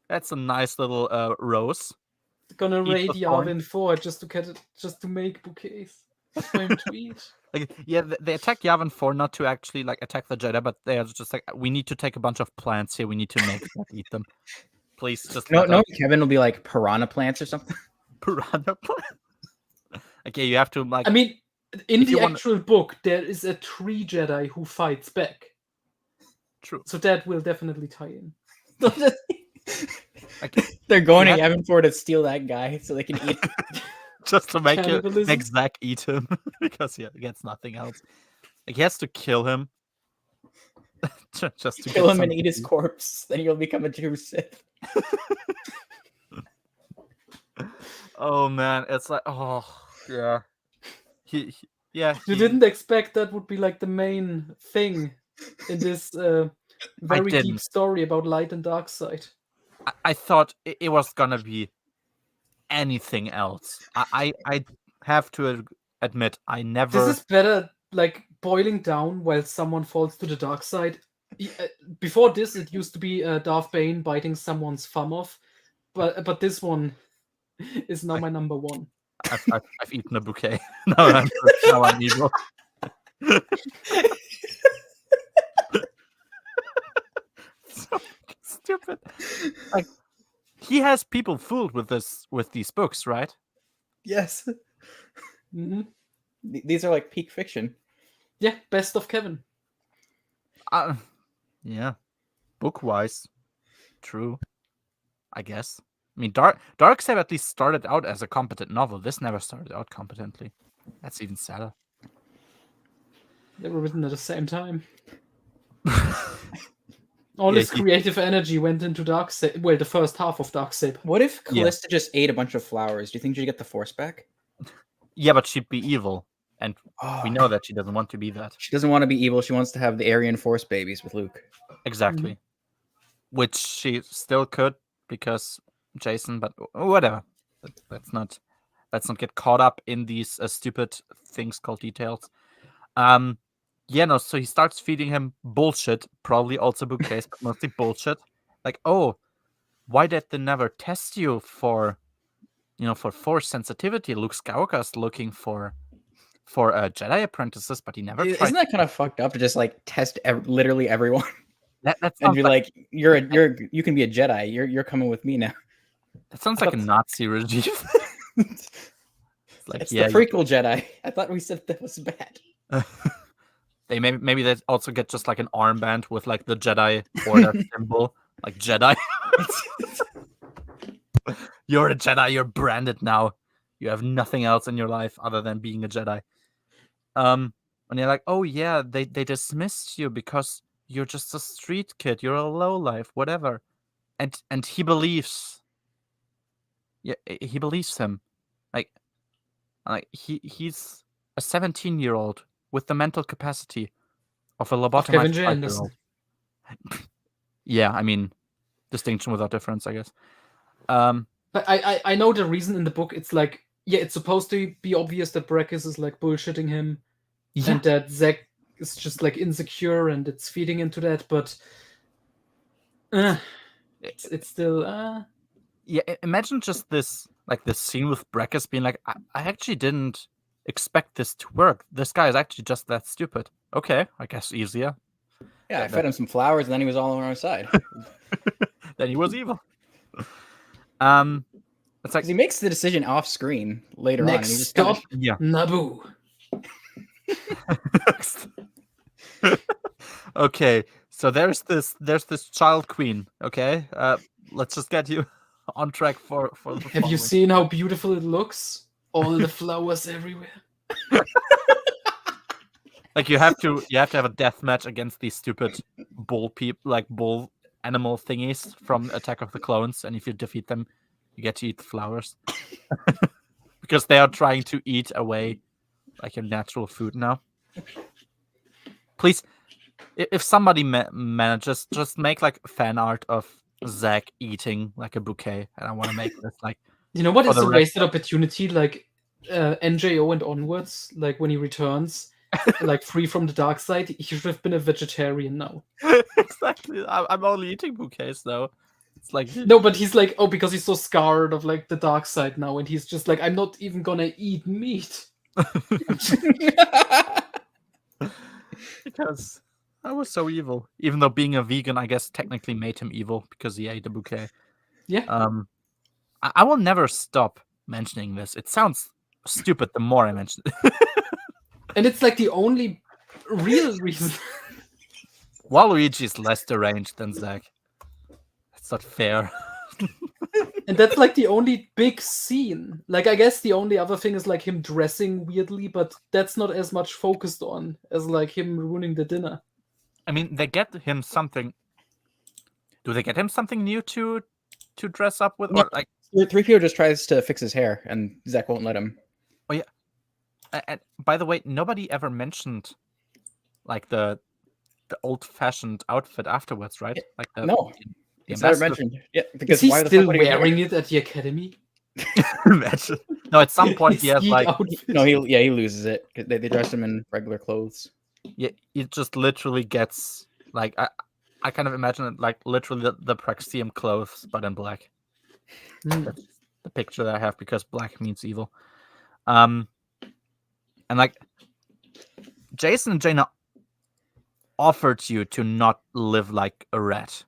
That's a nice little rose. Gonna Eat raid the Yavin 4 just to make bouquets for him to eat. Like, yeah, they attack Yavin 4 not to actually like attack the Jedi, but they are just like, we need to take a bunch of plants here. We need to make them eat them. Please, just no. Kevin will be like piranha plants or something. Piranha plants. Okay, you have to like. I mean, in the actual book, there is a tree Jedi who fights back. True. So that will definitely tie in. They're going to Yavin 4 to steal that guy so they can eat. Just to make Zach eat him because he gets nothing else. Like, he has to kill him. Just to kill him and eat his corpse. Then you'll become a true Sith. Oh man, it's like, oh yeah. Yeah. You didn't expect that would be like the main thing in this very deep story about light and dark side. I thought it was gonna be anything else. I have to admit, I never. This is better, like boiling down while someone falls to the dark side. Before this, it used to be Darth Bane biting someone's thumb off, but this one, is now my number one. I've eaten a bouquet. now I'm evil. So stupid. Like he has people fooled with these books, right? Yes. hmm These are like peak fiction. Yeah, best of Kevin. Yeah. Book-wise, true. I guess. I mean, Darksaber at least started out as a competent novel. This never started out competently. That's even sadder. They were written at the same time. All his creative energy went into Darksaber. Well, the first half of Darksaber. What if Callista just ate a bunch of flowers? Do you think she'd get the Force back? Yeah, but she'd be evil. And we know that she doesn't want to be that. She doesn't want to be evil. She wants to have the Aryan Force babies with Luke. Exactly. Which she still could because Jason, but whatever. Let's not get caught up in these stupid things called details. So he starts feeding him bullshit, probably also bouquets, but mostly bullshit. Like, oh, why did they never test you for force sensitivity? Luke Skywalker's looking for Jedi apprentices, but he never tried. Isn't that kind of fucked up to just like test literally everyone? That and be like, you can be a Jedi. You're coming with me now. That sounds like a Nazi regime. It's the prequel Jedi. I thought we said that was bad. They maybe they also get just like an armband with like the Jedi Order symbol, like Jedi. You're a Jedi. You're branded now. You have nothing else in your life other than being a Jedi. And you're like, oh yeah, they dismissed you because you're just a street kid. You're a lowlife, whatever. And he believes. Yeah, he believes him. Like he's a 17-year-old with the mental capacity of a lobotomized 5-year-old. Yeah, I mean, distinction without difference, I guess. But I know the reason in the book. It's like, yeah, it's supposed to be obvious that Brekis is like bullshitting him, and that Zach is just like insecure, and it's feeding into that. But it's still. Yeah, imagine just this scene with Brekis being like, I actually didn't expect this to work. This guy is actually just that stupid. Okay, I guess easier. Yeah, I fed him some flowers, and then he was all on our side. Then he was evil. It's like he makes the decision off screen later on. And he just stop, Naboo. Okay, so there's this child queen. Okay, let's just get you on track for the Have following. you seen how beautiful it looks? All the flowers everywhere. Like you have to have a death match against these stupid bull animal thingies from Attack of the Clones, and if you defeat them, you get to eat the flowers. Because they are trying to eat away like your natural food now. Please, if somebody manages, just make like fan art of Zach eating like a bouquet, and I want to make this like. You know what is a wasted opportunity? Like NJO and onwards, like when he returns, like free from the dark side, he should have been a vegetarian now. Exactly. I'm only eating bouquets though. It's like no, but he's like, oh, because he's so scarred of like the dark side now, and he's just like, I'm not even gonna eat meat. Because I was so evil. Even though being a vegan, I guess, technically made him evil because he ate a bouquet. Yeah. I will never stop mentioning this. It sounds stupid the more I mention it. And it's like the only real reason. Waluigi is less deranged than Zach. That's not fair. And that's like the only big scene. Like, I guess the only other thing is like him dressing weirdly, but that's not as much focused on as like him ruining the dinner. I mean, they get him something. Do they get him something new to dress up with? No. Or like 3PO just tries to fix his hair, and Zach won't let him. Oh yeah. And by the way, nobody ever mentioned like the old-fashioned outfit afterwards, right? Like no. It's never mentioned. Yeah, because is he still wearing it at the academy? Imagine. No, at some point he has like no, he loses it. They dress him in regular clothes. Yeah, it just literally gets like I kind of imagine it like literally the Praxium clothes, but in black. the picture that I have because black means evil. And like Jason and Jaina offered you to not live like a rat,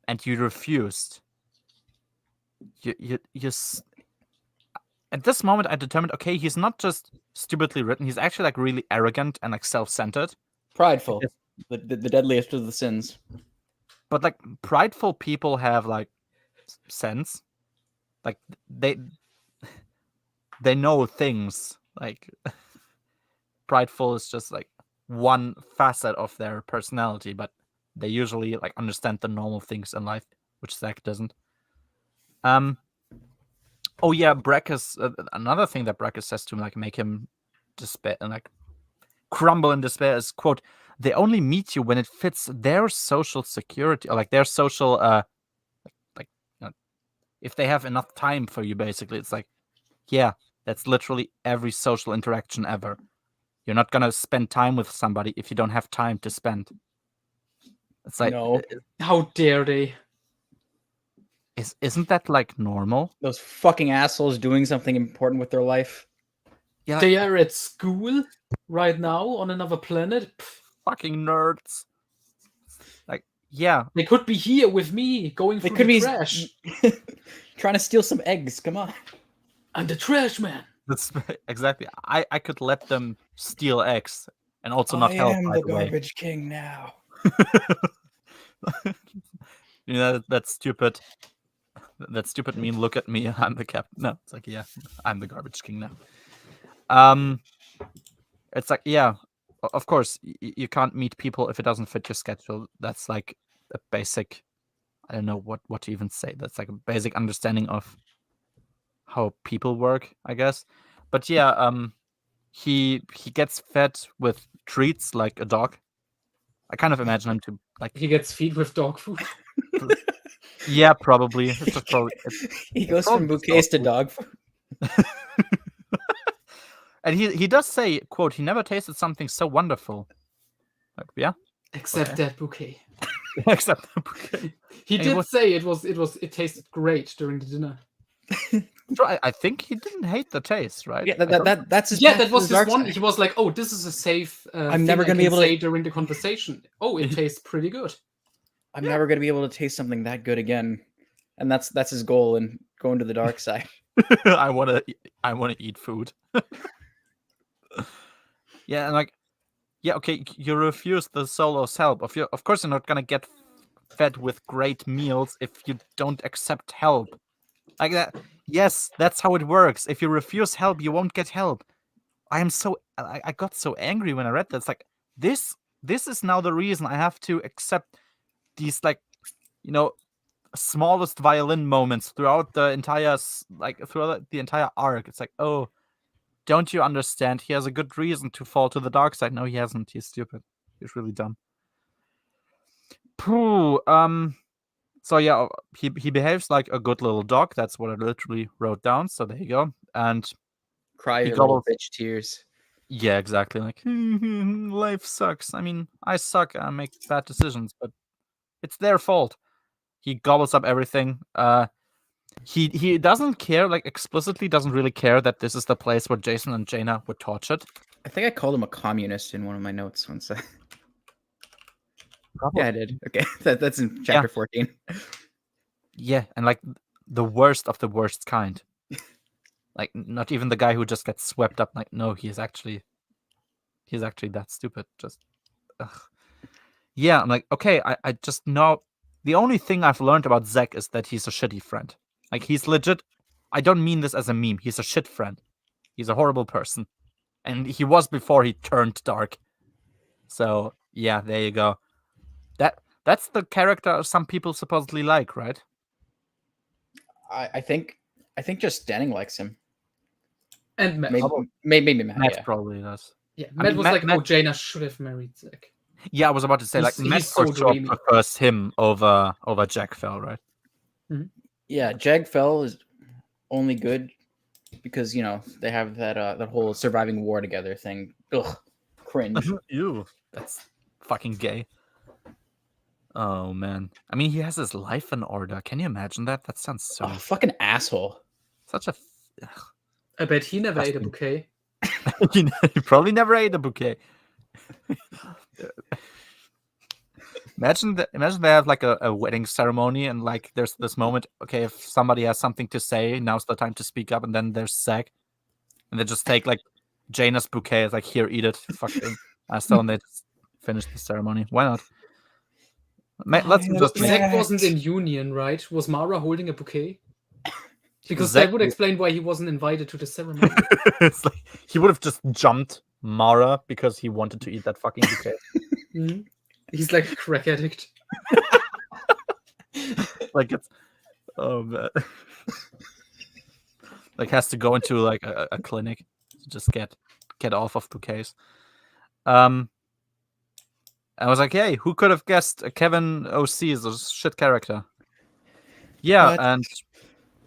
and you refused. At this moment, I determined, okay, he's not just stupidly written; he's actually like really arrogant and like self-centered. Prideful. Because- The deadliest of the sins. But like prideful people have like sense, like they know things. Like prideful is just like one facet of their personality, but they usually like understand the normal things in life, which Zach doesn't. Oh yeah, Brackus. Another thing that Brackus says to him, like make him despair and like crumble in despair, is quote: "They only meet you when it fits their social security, or like their social like you know, if they have enough time for you." Basically, it's like, yeah, that's literally every social interaction ever. You're not gonna spend time with somebody if you don't have time to spend. It's like, No. How dare they? isn't that like normal? Those fucking assholes doing something important with their life. Yeah, They are at school right now on another planet. Pff, fucking nerds. Like, yeah, they could be here with me, going They through could the be trash. trying to steal some eggs. Come on. I'm the trash man. that's exactly. I could let them steal eggs and also not help right away. king now. You know that stupid meme. Look at me, I'm the captain. No, it's like, yeah, I'm the garbage king now. It's like, yeah, of course you can't meet people if it doesn't fit your schedule. That's like a basic. I don't know what to even say. That's like a basic understanding of how people work, I guess. But yeah, he gets fed with treats like a dog. I kind of imagine him to like. He gets feed with dog food. Yeah, probably. It's just probably. He goes probably from just bouquets to dog dog food. And he does say, quote, he never tasted something so wonderful. Like, yeah. Except that bouquet. Except the bouquet. He And did was- say it tasted great during the dinner. So I think he didn't hate the taste, right? Yeah, I don't- that's his Yeah, path that to was the his dark one. side. He was like, "Oh, this is a safe. I'm never gonna be able to- say during the conversation. Oh, it tastes pretty good." I'm never gonna be able to taste something that good again, and that's his goal in going to the dark side. I wanna eat food. Yeah, and like, yeah, okay, you refuse the solo's help. Of course, you're not gonna get fed with great meals if you don't accept help. Like that. Yes, that's how it works. If you refuse help, you won't get help. I got so angry when I read that. It's like this is now the reason I have to accept these like, you know, smallest violin moments throughout the entire throughout the entire arc. It's like, oh, don't you understand? He has a good reason to fall to the dark side. No, he hasn't. He's stupid. He's really dumb. Pooh. So yeah, he behaves like a good little dog. That's what I literally wrote down. So there you go. And Cry He your little gobbles- bitch tears. yeah, exactly. Like life sucks. I mean, I suck. I make bad decisions, but it's their fault. He gobbles up everything. He doesn't care, like explicitly doesn't really care that this is the place where Jason and Jaina were tortured. I think I called him a communist in one of my notes once. Yeah, I did. Okay, that's in chapter 14. Yeah, and like the worst of the worst kind. Like not even the guy who just gets swept up. Like no, he's actually that stupid. Just ugh. Yeah, I'm like, okay, I just know the only thing I've learned about Zack is that he's a shitty friend. Like he's legit. I don't mean this as a meme. He's a shit friend. He's a horrible person, and he was before he turned dark. So yeah, there you go. That's the character some people supposedly like, right? I think just Denning likes him. And Matt. Maybe Matt. Matt Yeah. probably does. Yeah, I Matt mean, was Matt- like, Matt- "Oh, Jaina should have married Zack." Yeah, I was about to say like He's Matt for so sure dreamy. prefers him over Jack Fell, right? Yeah, Jag Fell is only good because they have that whole surviving war together thing. Ugh, cringe. Ew, that's fucking gay. Oh man, I mean he has his life in order. Can you imagine that? That sounds so Oh, fucking asshole. Such a. I bet he never ate a Disgusting. bouquet. He probably never ate a bouquet. Imagine they have like a wedding ceremony and like there's this moment. Okay, if somebody has something to say, now's the time to speak up, and then there's Zack, and they just take like Jaina's bouquet. It's like, here, eat it. Fucking. So and they just finish the ceremony. Why not? Let's just make Zack wasn't in union, right? Was Mara holding a bouquet? Because Zack that would explain why he wasn't invited to the ceremony. It's like he would have just jumped Mara because he wanted to eat that fucking bouquet. Mhm. He's like a crack addict. Like it's man. Like has to go into like a clinic to just get off of bouquets. I was like, hey, who could have guessed Kevin OC is a shit character? Yeah, What? and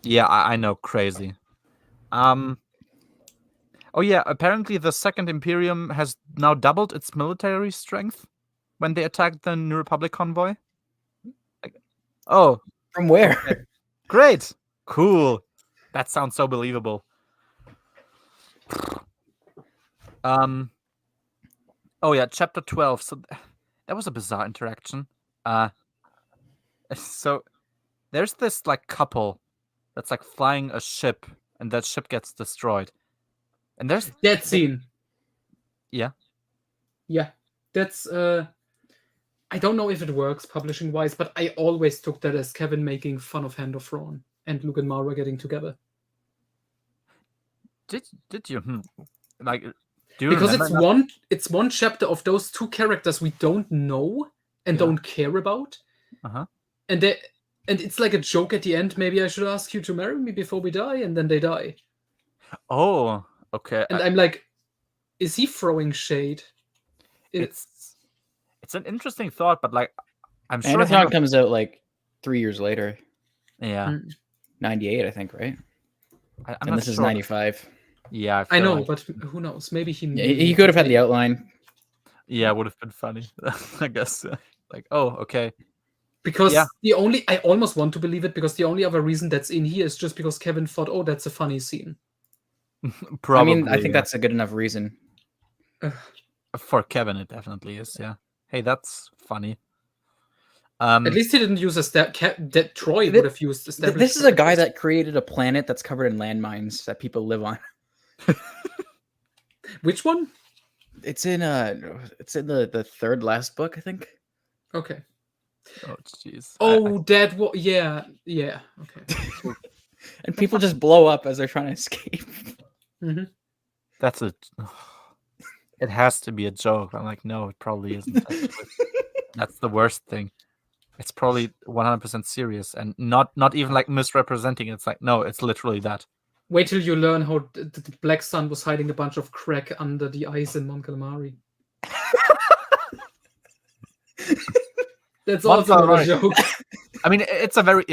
yeah, I know, crazy. Oh yeah, apparently the Second Imperium has now doubled its military strength when they attacked the New Republic convoy. Like, oh, From where? great, cool. That sounds so believable. Oh yeah, chapter 12. So that was a bizarre interaction. So there's this like couple that's like flying a ship, and that ship gets destroyed. And there's That scene. Yeah. Yeah. That's I don't know if it works publishing wise, but I always took that as Kevin making fun of Hand of Thrawn and Luke and Mara getting together. Did you like do you Because remember it's one chapter of those two characters we don't know and Yeah. don't care about. Uh-huh. And it's like a joke at the end. Maybe I should ask you to marry me before we die, and then they die. Oh, okay. And I'm like, is he throwing shade? It's an interesting thought, but like I'm sure Hand of Hand Thrawn of- comes out like 3 years later. yeah. 98, I think, right? I'm And not this is sure. 95. Yeah, I feel know, like- but who knows? Maybe he Yeah, he could have had the outline. yeah, it would have been funny. I guess. Like, oh, okay. Because Yeah. I almost want to believe it because the only other reason that's in here is just because Kevin thought, oh, that's a funny scene. Probably. I mean, I think yeah. that's a good enough reason. For Kevin it definitely is, yeah. Hey, that's funny. At least he didn't use that Troy Th- would have used established. This is a guy characters. that created a planet that's covered in landmines that people live on. Which one? It's in the third last book, I think. Okay. Oh jeez. Oh, that yeah. Okay. And people just blow up as they're trying to escape. hmm That's a it has to be a joke. I'm like, no, it probably isn't. That's the worst thing. It's probably 100% serious and not even like misrepresenting it. It's like, no, it's literally that. Wait till you learn how the Black Sun was hiding a bunch of crack under the ice in Mon Calamari. That's Mon also a Calamari. joke. I mean, it's a very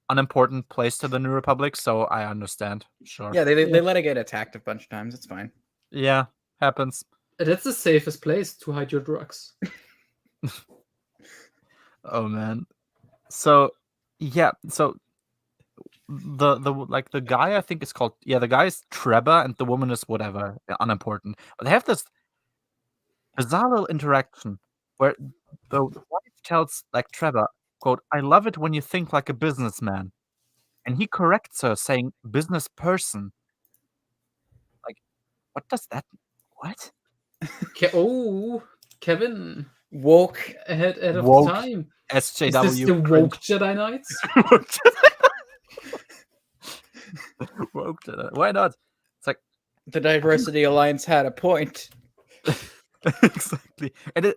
unimportant place to the New Republic, so I understand. Sure. Yeah, they let it get attacked a bunch of times. It's fine. Yeah, happens. That's the safest place to hide your drugs. Oh man. So yeah, so the like the guy I think is called the guy is Treba and the woman is whatever, unimportant. But they have this bizarre little interaction where the wife tells like Treba, quote, "I love it when you think like a businessman." And he corrects her saying business person. Like, what does that what? Kevin Woke. ahead of Woke time. SJW. Is this the woke Jedi Knights? Woke Jedi. Why not? It's like The Diversity Alliance had a point. exactly. And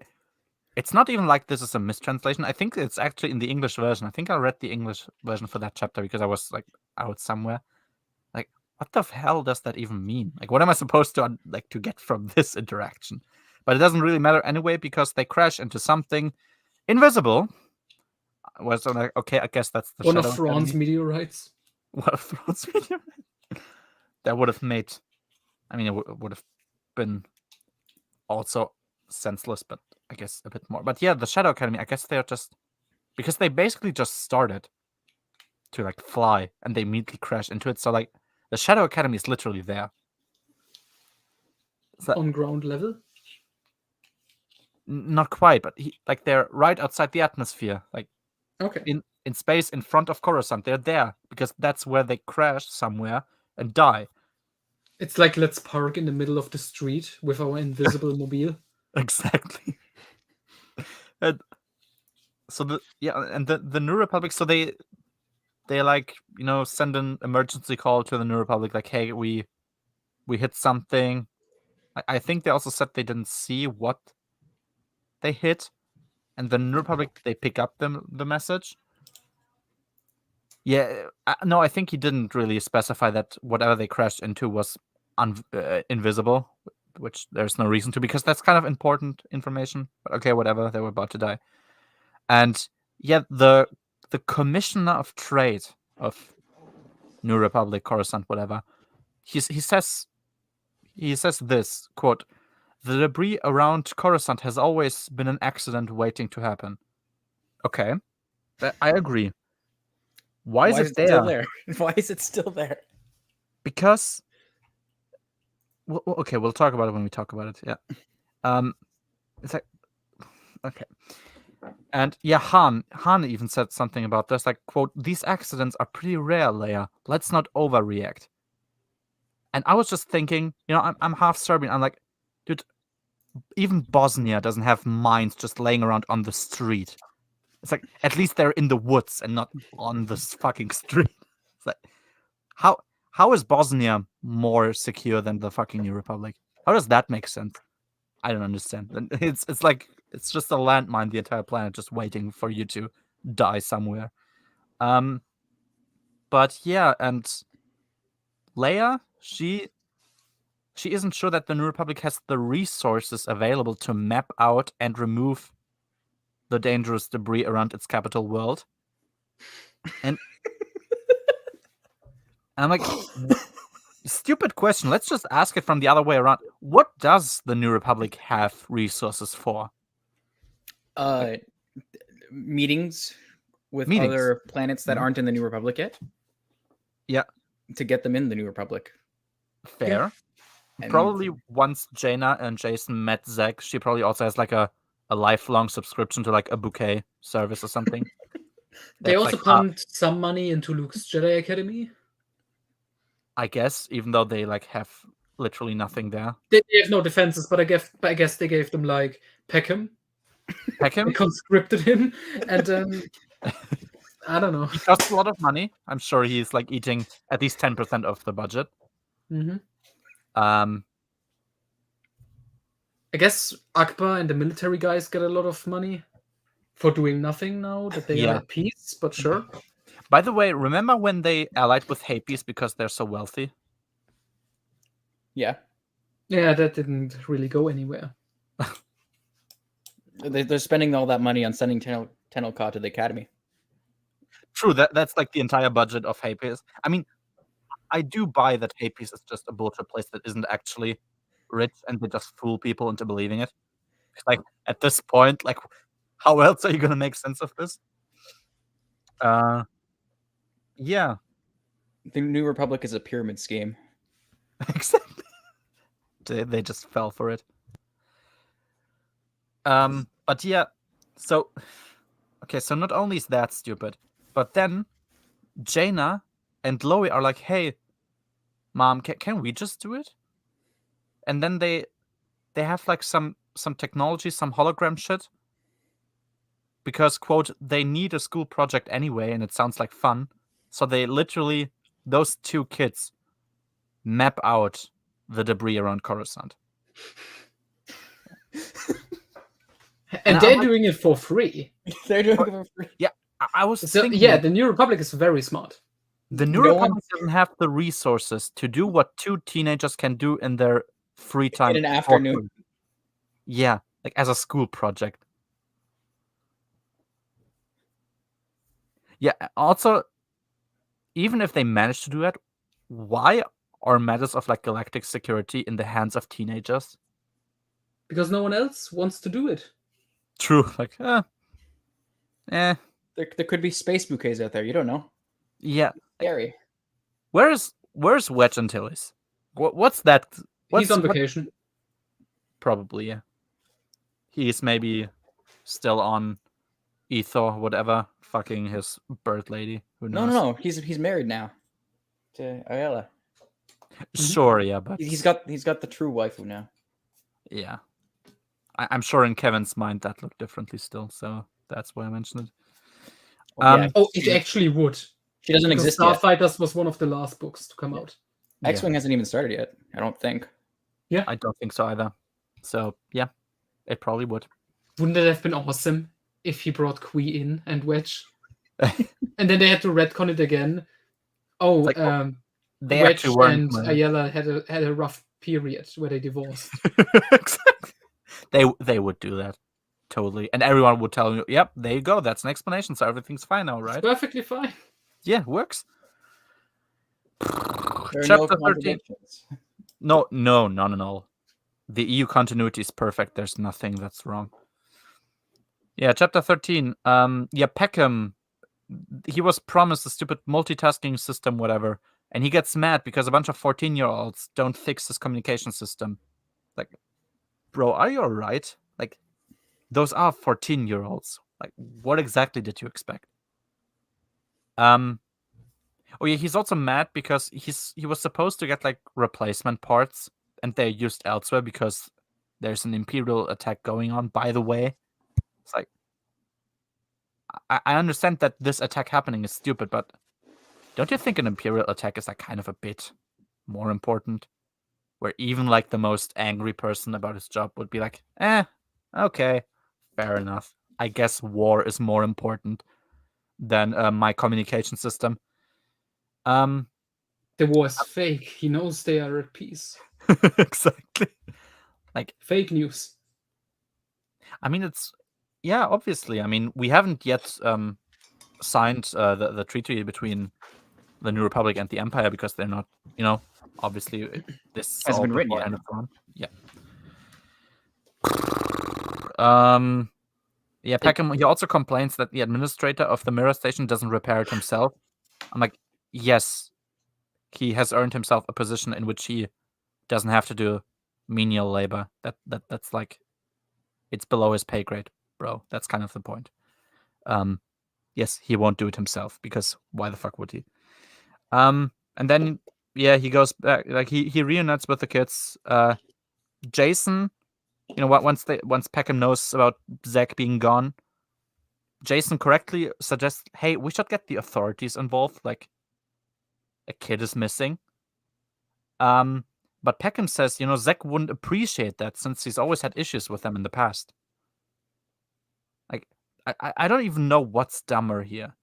it's not even like this is a mistranslation. I think it's actually in the English version. I think I read the English version for that chapter because I was like out somewhere. Like, what the hell does that even mean? Like, what am I supposed to like to get from this interaction? But it doesn't really matter anyway because they crash into something invisible. Was like, okay, I guess that's the One Shadow of Thrawn's Academy. meteorites. One of Thrawn's meteorites. That would have made. I mean, it would have been also senseless, but I guess a bit more. But yeah, the Shadow Academy, I guess they're just because they basically just started to like fly and they immediately crash into it. So like The Shadow Academy is literally there. On ground level. Not quite, but like they're right outside the atmosphere, like Okay. in space in front of Coruscant. They're there because that's where they crash somewhere and die. It's like let's park in the middle of the street with our invisible mobile. Exactly. And so the New Republic. So they like send an emergency call to the New Republic, like, hey, we hit something. I think they also said they didn't see what they hit, and the New Republic, they pick up the message. Yeah, no, I think he didn't really specify that whatever they crashed into was invisible, which there's no reason to, because that's kind of important information. But okay, whatever, they were about to die. And yeah, the Commissioner of Trade of New Republic, Coruscant, whatever, he says this, quote, "The debris around Coruscant has always been an accident waiting to happen." Okay, I agree. Why is it still there? Why is it still there? Because, well, okay, we'll talk about it when we talk about it. Yeah, it's like, okay, and yeah, Han even said something about this, like, quote, "These accidents are pretty rare, Leia. Let's not overreact." And I was just thinking, I'm half Serbian. I'm like, dude, even Bosnia doesn't have mines just laying around on the street. It's like, at least they're in the woods and not on the fucking street. It's like, how is Bosnia more secure than the fucking New Republic? How does that make sense? I don't understand. And it's like it's just a landmine, the entire planet just waiting for you to die somewhere. But yeah, and Leia, she isn't sure that the New Republic has the resources available to map out and remove the dangerous debris around its capital world. And I'm like, stupid question. Let's just ask it from the other way around. What does the New Republic have resources for? Meetings with Meetings. other planets that aren't in the New Republic yet. Yeah. To get them in the New Republic. Fair. And probably once Jaina and Jason met Zach, she probably also has like a lifelong subscription to like a bouquet service or something. They That's also like, pumped some money into Luke's Jedi Academy. I guess, even though they like have literally nothing there. They have no defenses, but I guess they gave them like Peckham. Peckham? They conscripted him, and I don't know. He costs a lot of money. I'm sure he's like eating at least 10% of the budget. Mm-hmm. I guess Akbar and the military guys get a lot of money for doing nothing now that they are at peace, but sure. By the way, remember when they allied with Happies because they're so wealthy? Yeah. Yeah, that didn't really go anywhere. They're spending all that money on sending Tenel Ka to the academy. True, that's like the entire budget of Happies. I mean, I do buy that Happies is just a bullshit place that isn't actually rich and they just fool people into believing it. Like, at this point, like, how else are you gonna make sense of this? Yeah. The New Republic is a pyramid scheme. Exactly. They just fell for it. But yeah, so okay, so not only is that stupid, but then Jaina and Chloe are like, "Hey, Mom, can we just do it?" And then they have like some technology, some hologram shit, because, quote, they need a school project anyway, and it sounds like fun. So they literally, those two kids, map out the debris around Coruscant. And they're doing it for free. They're doing it for free. Yeah, I was So, thinking. yeah, the New Republic is very smart. The New Republic doesn't have the resources to do what two teenagers can do in their free time. In an afternoon. Yeah, like as a school project. Yeah, also, even if they manage to do that, why are matters of like galactic security in the hands of teenagers? Because no one else wants to do it. True, like, There could be space bouquets out there. You don't know. Yeah. Scary. Where is Where's Wedge Antilles? What's that? He's on what- vacation. Probably, yeah. He's maybe still on Ether, whatever, fucking his bird lady. Who knows? No. He's married now to Ayala. Sure, yeah, but He's got the true waifu now. yeah. I'm sure in Kevin's mind that looked differently still, so that's why I mentioned it. Yeah, Oh, it actually would. she doesn't Because exist yet. Starfighters was one of the last books to come out. Yeah. X-Wing hasn't even started yet. I don't think. I don't think so either. So yeah, it probably would. Wouldn't it have been awesome if he brought Qui in and Wedge? And then they had to retcon it again. Oh, Like, They Wedge actually weren't. and Ayala had a rough period where they divorced. Exactly. They would do that. Totally. And everyone would tell you, yep, there you go. That's an explanation. So everything's fine now, right? It's perfectly fine. Yeah, works. There are Chapter no 13. contradictions. No, none at all. The EU continuity is perfect. There's nothing that's wrong. Yeah, chapter 13. Yeah, Peckham, he was promised a stupid multitasking system, whatever, and he gets mad because a bunch of 14-year-olds don't fix his communication system. Like, bro, are you alright? Like, those are 14-year-olds. Like, what exactly did you expect? Oh yeah, he's also mad because he was supposed to get like replacement parts, and they're used elsewhere because there's an Imperial attack going on. By the way, it's like I understand that this attack happening is stupid, but don't you think an Imperial attack is like kind of a bit more important? Where even like the most angry person about his job would be like, okay, fair enough. I guess war is more important than my communication system. The war is fake. He knows they are at peace. Exactly. Like, Fake news. I mean, obviously. I mean, we haven't yet signed the treaty between the New Republic and the Empire because they're not, obviously this Hasn't been written yet. beforehand and so on. Yeah. Peckham, he also complains that the administrator of the mirror station doesn't repair it himself. I'm like, yes, he has earned himself a position in which he doesn't have to do menial labor. That's like, it's below his pay grade, bro. That's kind of the point. Yes, he won't do it himself because why the fuck would he? And then he goes back, like he reunites with the kids. Jason, once Peckham knows about Zach being gone, Jason correctly suggests, hey, we should get the authorities involved. Like, a kid is missing. But Peckham says, Zach wouldn't appreciate that since he's always had issues with them in the past. Like, I don't even know what's dumber here.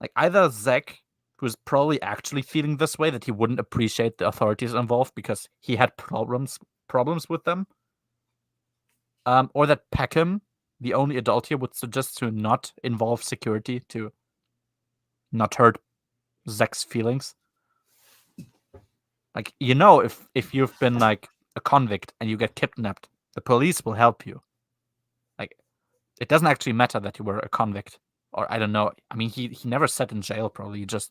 Like, either Zach, who's probably actually feeling this way, that he wouldn't appreciate the authorities involved because he had problems with them, or that Peckham, the only adult here, would suggest to not involve security to not hurt Zach's feelings. Like, if you've been like a convict and you get kidnapped, the police will help you. Like, it doesn't actually matter that you were a convict, or I don't know. I mean, he never sat in jail. Probably he just,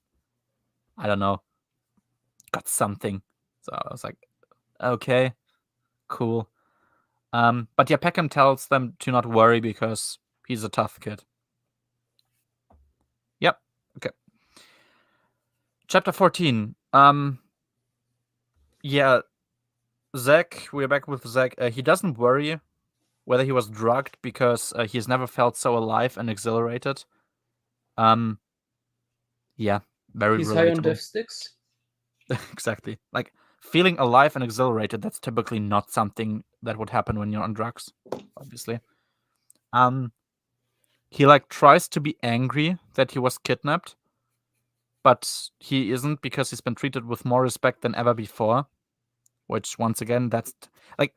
I don't know, got something. So I was like, okay, cool. But yeah, Peckham tells them to not worry because he's a tough kid. Yep. Okay. Chapter 14. Yeah, Zach, we're back with Zach. He doesn't worry whether he was drugged because he's never felt so alive and exhilarated. Yeah, very He's high on relatable. death sticks. Exactly. Like, feeling alive and exhilarated, that's typically not something that would happen when you're on drugs, obviously. He like tries to be angry that he was kidnapped, but he isn't because he's been treated with more respect than ever before. Which, once again, that's like,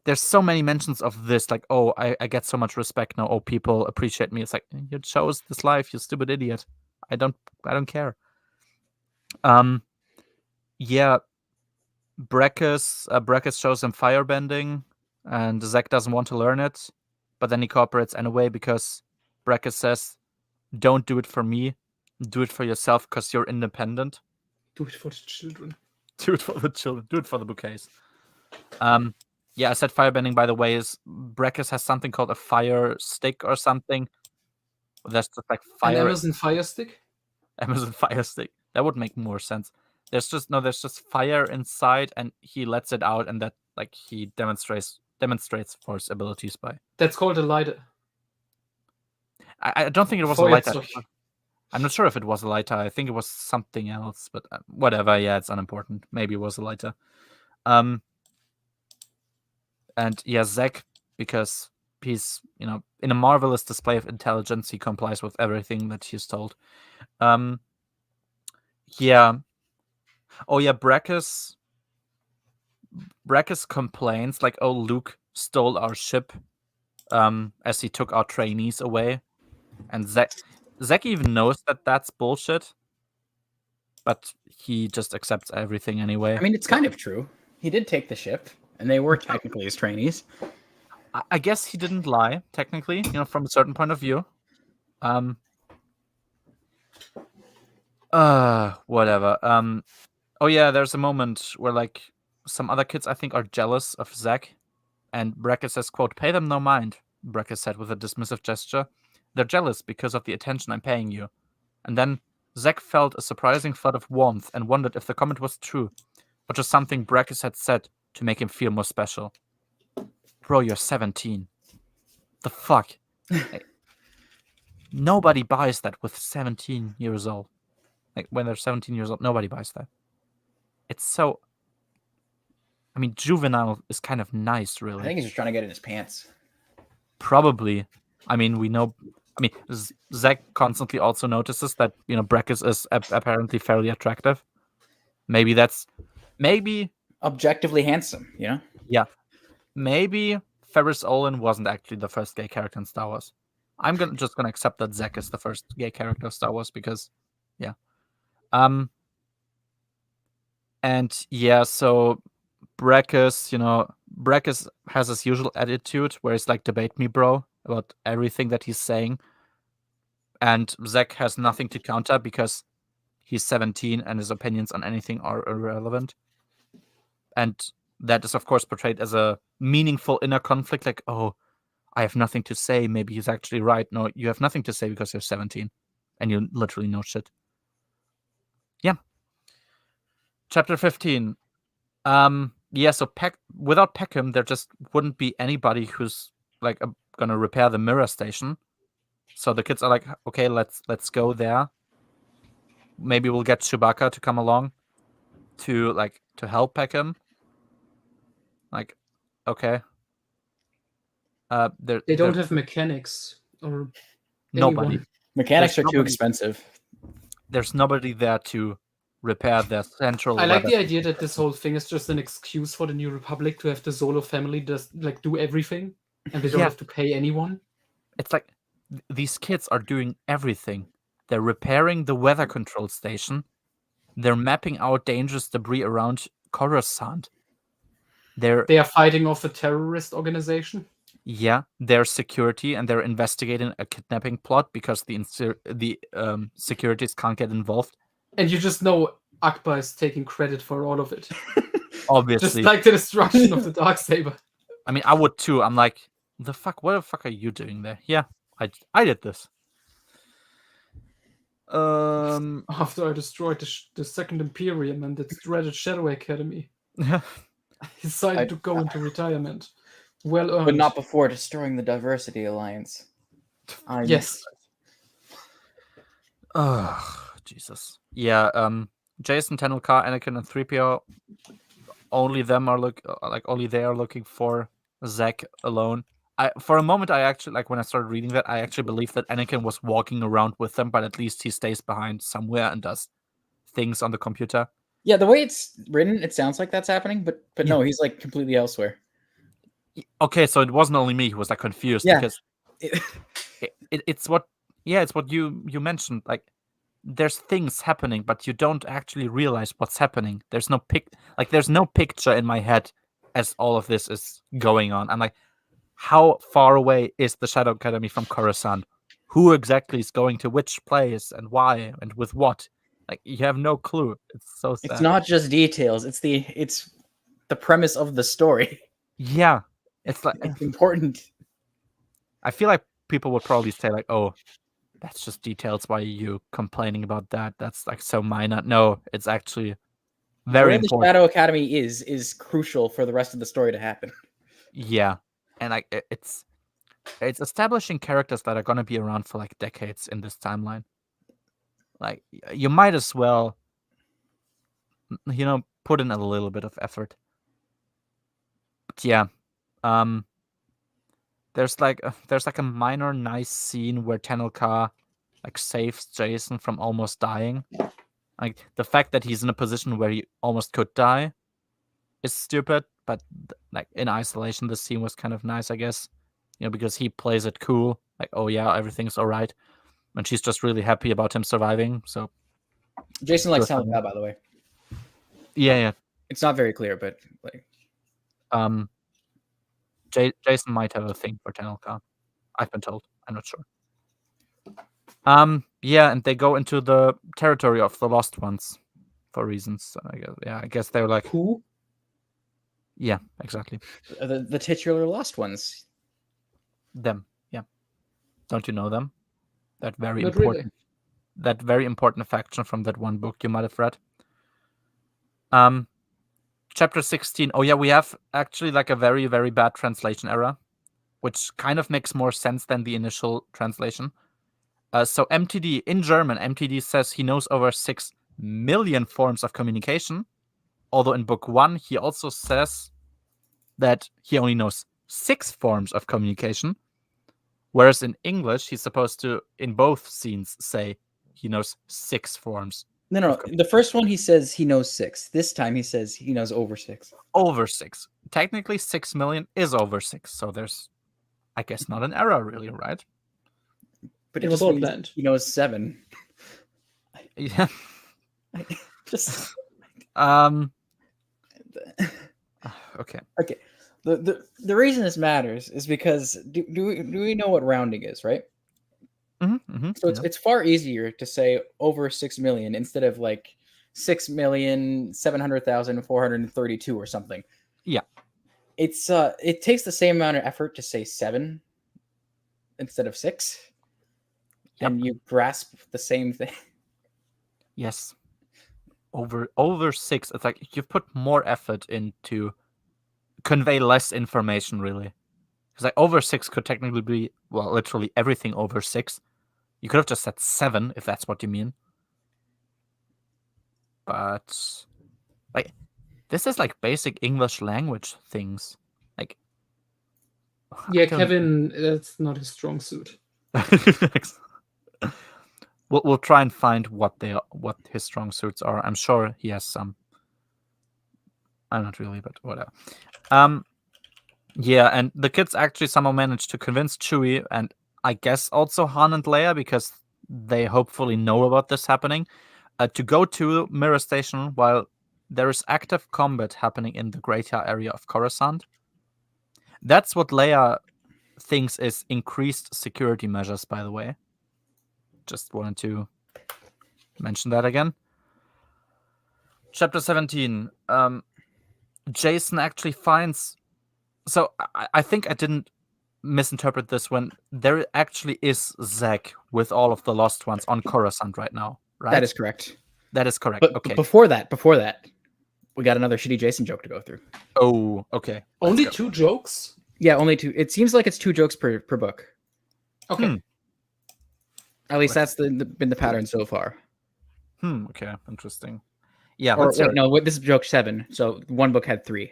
there's so many mentions of this, like, oh, I get so much respect now. Oh, people appreciate me. It's like, you chose this life, you stupid idiot. I don't care. Yeah, Breckus shows him firebending, and Zach doesn't want to learn it, but then he cooperates anyway because Breckus says, don't do it for me, do it for yourself because you're independent. Do it for the children. Do it for the children. Do it for the bouquets. Yeah, I said firebending, by the way, is Brekkus has something called a fire stick or something. That's just like An fire. Amazon Fire Stick. Amazon Fire Stick. That would make more sense. There's just fire inside, and he lets it out, and that like he demonstrates force abilities by. That's called a lighter. I don't think it was a lighter. Feuerzeug. I'm not sure if it was a lighter. I think it was something else, but whatever. Yeah, it's unimportant. Maybe it was a lighter. And yeah, Zek, because he's in a marvelous display of intelligence, he complies with everything that he's told. Yeah. Oh yeah, Brekkus complains like, "Oh, Luke stole our ship, as he took our trainees away," and Zek even knows that that's bullshit, but he just accepts everything anyway. I mean, it's kind of true. He did take the ship, and they were technically his trainees. I guess he didn't lie, technically, from a certain point of view. Whatever. Oh yeah, there's a moment where like some other kids I think are jealous of Zek, and Brekkus says, quote, "Pay them no mind," Brekkus said with a dismissive gesture. "They're jealous because of the attention I'm paying you." And then Zek felt a surprising flood of warmth and wondered if the comment was true, or just something Brekkus had said to make him feel more special. Bro, you're 17. The fuck? Nobody buys that with 17 years old. Like, when they're 17 years old, nobody buys that. It's so... I mean, juvenile is kind of nice, really. I think he's just trying to get in his pants. Probably. I mean, we know... I mean, Zach constantly also notices that, Brekkus is apparently fairly attractive. Maybe that's... Maybe... Objectively handsome, you know? Yeah. Maybe Ferris Olin wasn't actually the first gay character in Star Wars. I'm just gonna accept that Zach is the first gay character of Star Wars because... Yeah. And yeah, so Brekkus has his usual attitude where he's like, "Debate me, bro," about everything that he's saying. And Zach has nothing to counter because he's 17 and his opinions on anything are irrelevant. And that is, of course, portrayed as a meaningful inner conflict, like, "Oh, I have nothing to say. Maybe he's actually right." No, you have nothing to say because you're 17 and you literally know shit. Yeah. Chapter 15. Yeah, so without Peckham, there just wouldn't be anybody who's like gonna repair the mirror station. So the kids are like, "Okay, let's go there. Maybe we'll get Chewbacca to come along to help Peckham." Like, okay. They don't have mechanics or nobody. anyone. Mechanics There's are too nobody- expensive. There's nobody there to repair their central. I like weather. the idea that this whole thing is just an excuse for the New Republic to have the Solo family just like do everything, and they don't Yeah. have to pay anyone. It's like these kids are doing everything. They're repairing the weather control station. They're mapping out dangerous debris around Coruscant. They are fighting off a terrorist organization. Their security, and they're investigating a kidnapping plot because the securities can't get involved. And you just know Akbar is taking credit for all of it. Obviously, Just like the destruction of the Darksaber. I mean, I would too. I'm like, what the fuck are you doing there? Yeah, I did this. After I destroyed the Second Imperium and its dreaded Shadow Academy, I decided to go into retirement. Well earned. But not before destroying the Diversity Alliance. Yes. Oh, Jesus. Yeah, Jason, Tenelka, Anakin, and 3PO, only they are looking for Zach alone. For a moment, I actually, like, when I started reading that, I actually believed that Anakin was walking around with them, but at least he stays behind somewhere and does things on the computer. Yeah, the way it's written, it sounds like that's happening, but no, he's like completely elsewhere. Okay, so it wasn't only me who was like confused because it's what you mentioned. Like, there's things happening, but you don't actually realize what's happening. There's no picture in my head as all of this is going on. I'm like, how far away is the Shadow Academy from Coruscant? Who exactly is going to which place and why and with what? Like you have no clue. It's so sad. It's not just details. It's the premise of the story. Yeah, it's like It's important. I feel like people would probably say like, "Oh, that's just details. Why are you complaining about that? That's like so minor." No, it's actually very Where the important. Shadow Academy is crucial for the rest of the story to happen. Yeah, and like it's establishing characters that are gonna be around for like decades in this timeline. Like you might as well, put in a little bit of effort. But yeah, um, there's like a minor nice scene where Tenelka like saves Jason from almost dying. Like the fact that he's in a position where he almost could die is stupid, but like in isolation, the scene was kind of nice, I guess. Because he plays it cool, like, oh yeah, everything's all right, and she's just really happy about him surviving. So Jason likes Good for him. Tenelka, by the way. yeah. It's not very clear, but like Jason might have a thing for Tenelka. I've been told. I'm not sure. Yeah, and they go into the territory of the Lost Ones for reasons. I guess they're like, Who? yeah, exactly. the titular Lost Ones. Them, yeah. Don't you know them? That very Not important, really. that very important faction from that one book you might have read. Chapter 16. Oh yeah, we have actually like a very, very bad translation error, which kind of makes more sense than the initial translation. So MTD in German, MTD says he knows over 6 million forms of communication, although in book 1 he also says that he only knows 6 forms of communication, whereas in English he's supposed to, in both scenes, say he knows 6 forms. No. The first one he says he knows 6. This time he says he knows over 6. Over 6. Technically 6 million is over 6, so there's, I guess, not an error really, right? But It it was just all means planned. he knows 7. Yeah. Just Okay. okay. The reason this matters is because do we know what rounding is, right? So it's far easier to say over 6 million instead of like 6,700,432 or something. Yeah. It's it takes the same amount of effort to say 7 instead of 6. Yep. And you grasp the same thing. Yes. Over 6. It's like you've put more effort into convey less information, really. Because like over 6 could technically be, well, literally everything over 6. You could have just said 7 if that's what you mean. But like this is like basic English language things. Like Yeah, Kevin, that's not his strong suit. We'll try and find what his strong suits are. I'm sure he has some. I'm not really, but whatever. Yeah, and the kids actually somehow managed to convince Chewie and I guess also Han and Leia, because they hopefully know about this happening, to go to Mirror Station while there is active combat happening in the Greater area of Coruscant. That's what Leia thinks is increased security measures, by the way. Just wanted to mention that again. Chapter 17. Jason actually finds... So I think I didn't misinterpret this when there actually is Zach with all of the Lost Ones on Coruscant right now, right? That is correct. That is correct. But Okay. before that, we got another shitty Jason joke to go through. Oh, okay. Only Let's 2 jokes? Yeah, only 2. It seems like it's 2 jokes per book. Okay. At least that's been the pattern so far. Okay. Interesting. Yeah. Or Let's hear wait, no, this is joke 7. So one book had 3.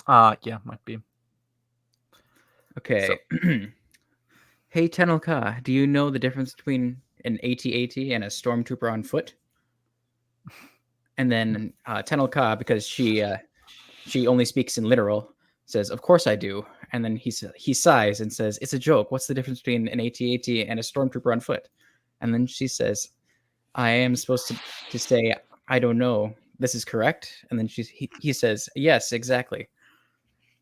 yeah, might be. Okay. Hey, Tenelka, do you know the difference between an AT-AT and a stormtrooper on foot? And then Tenelka, because she only speaks in literal, says, "Of course I do." And then he sighs and says, "It's a joke. What's the difference between an AT-AT and a stormtrooper on foot?" And then she says, "I am supposed to say, I don't know. This is correct." And then he says, "Yes, exactly."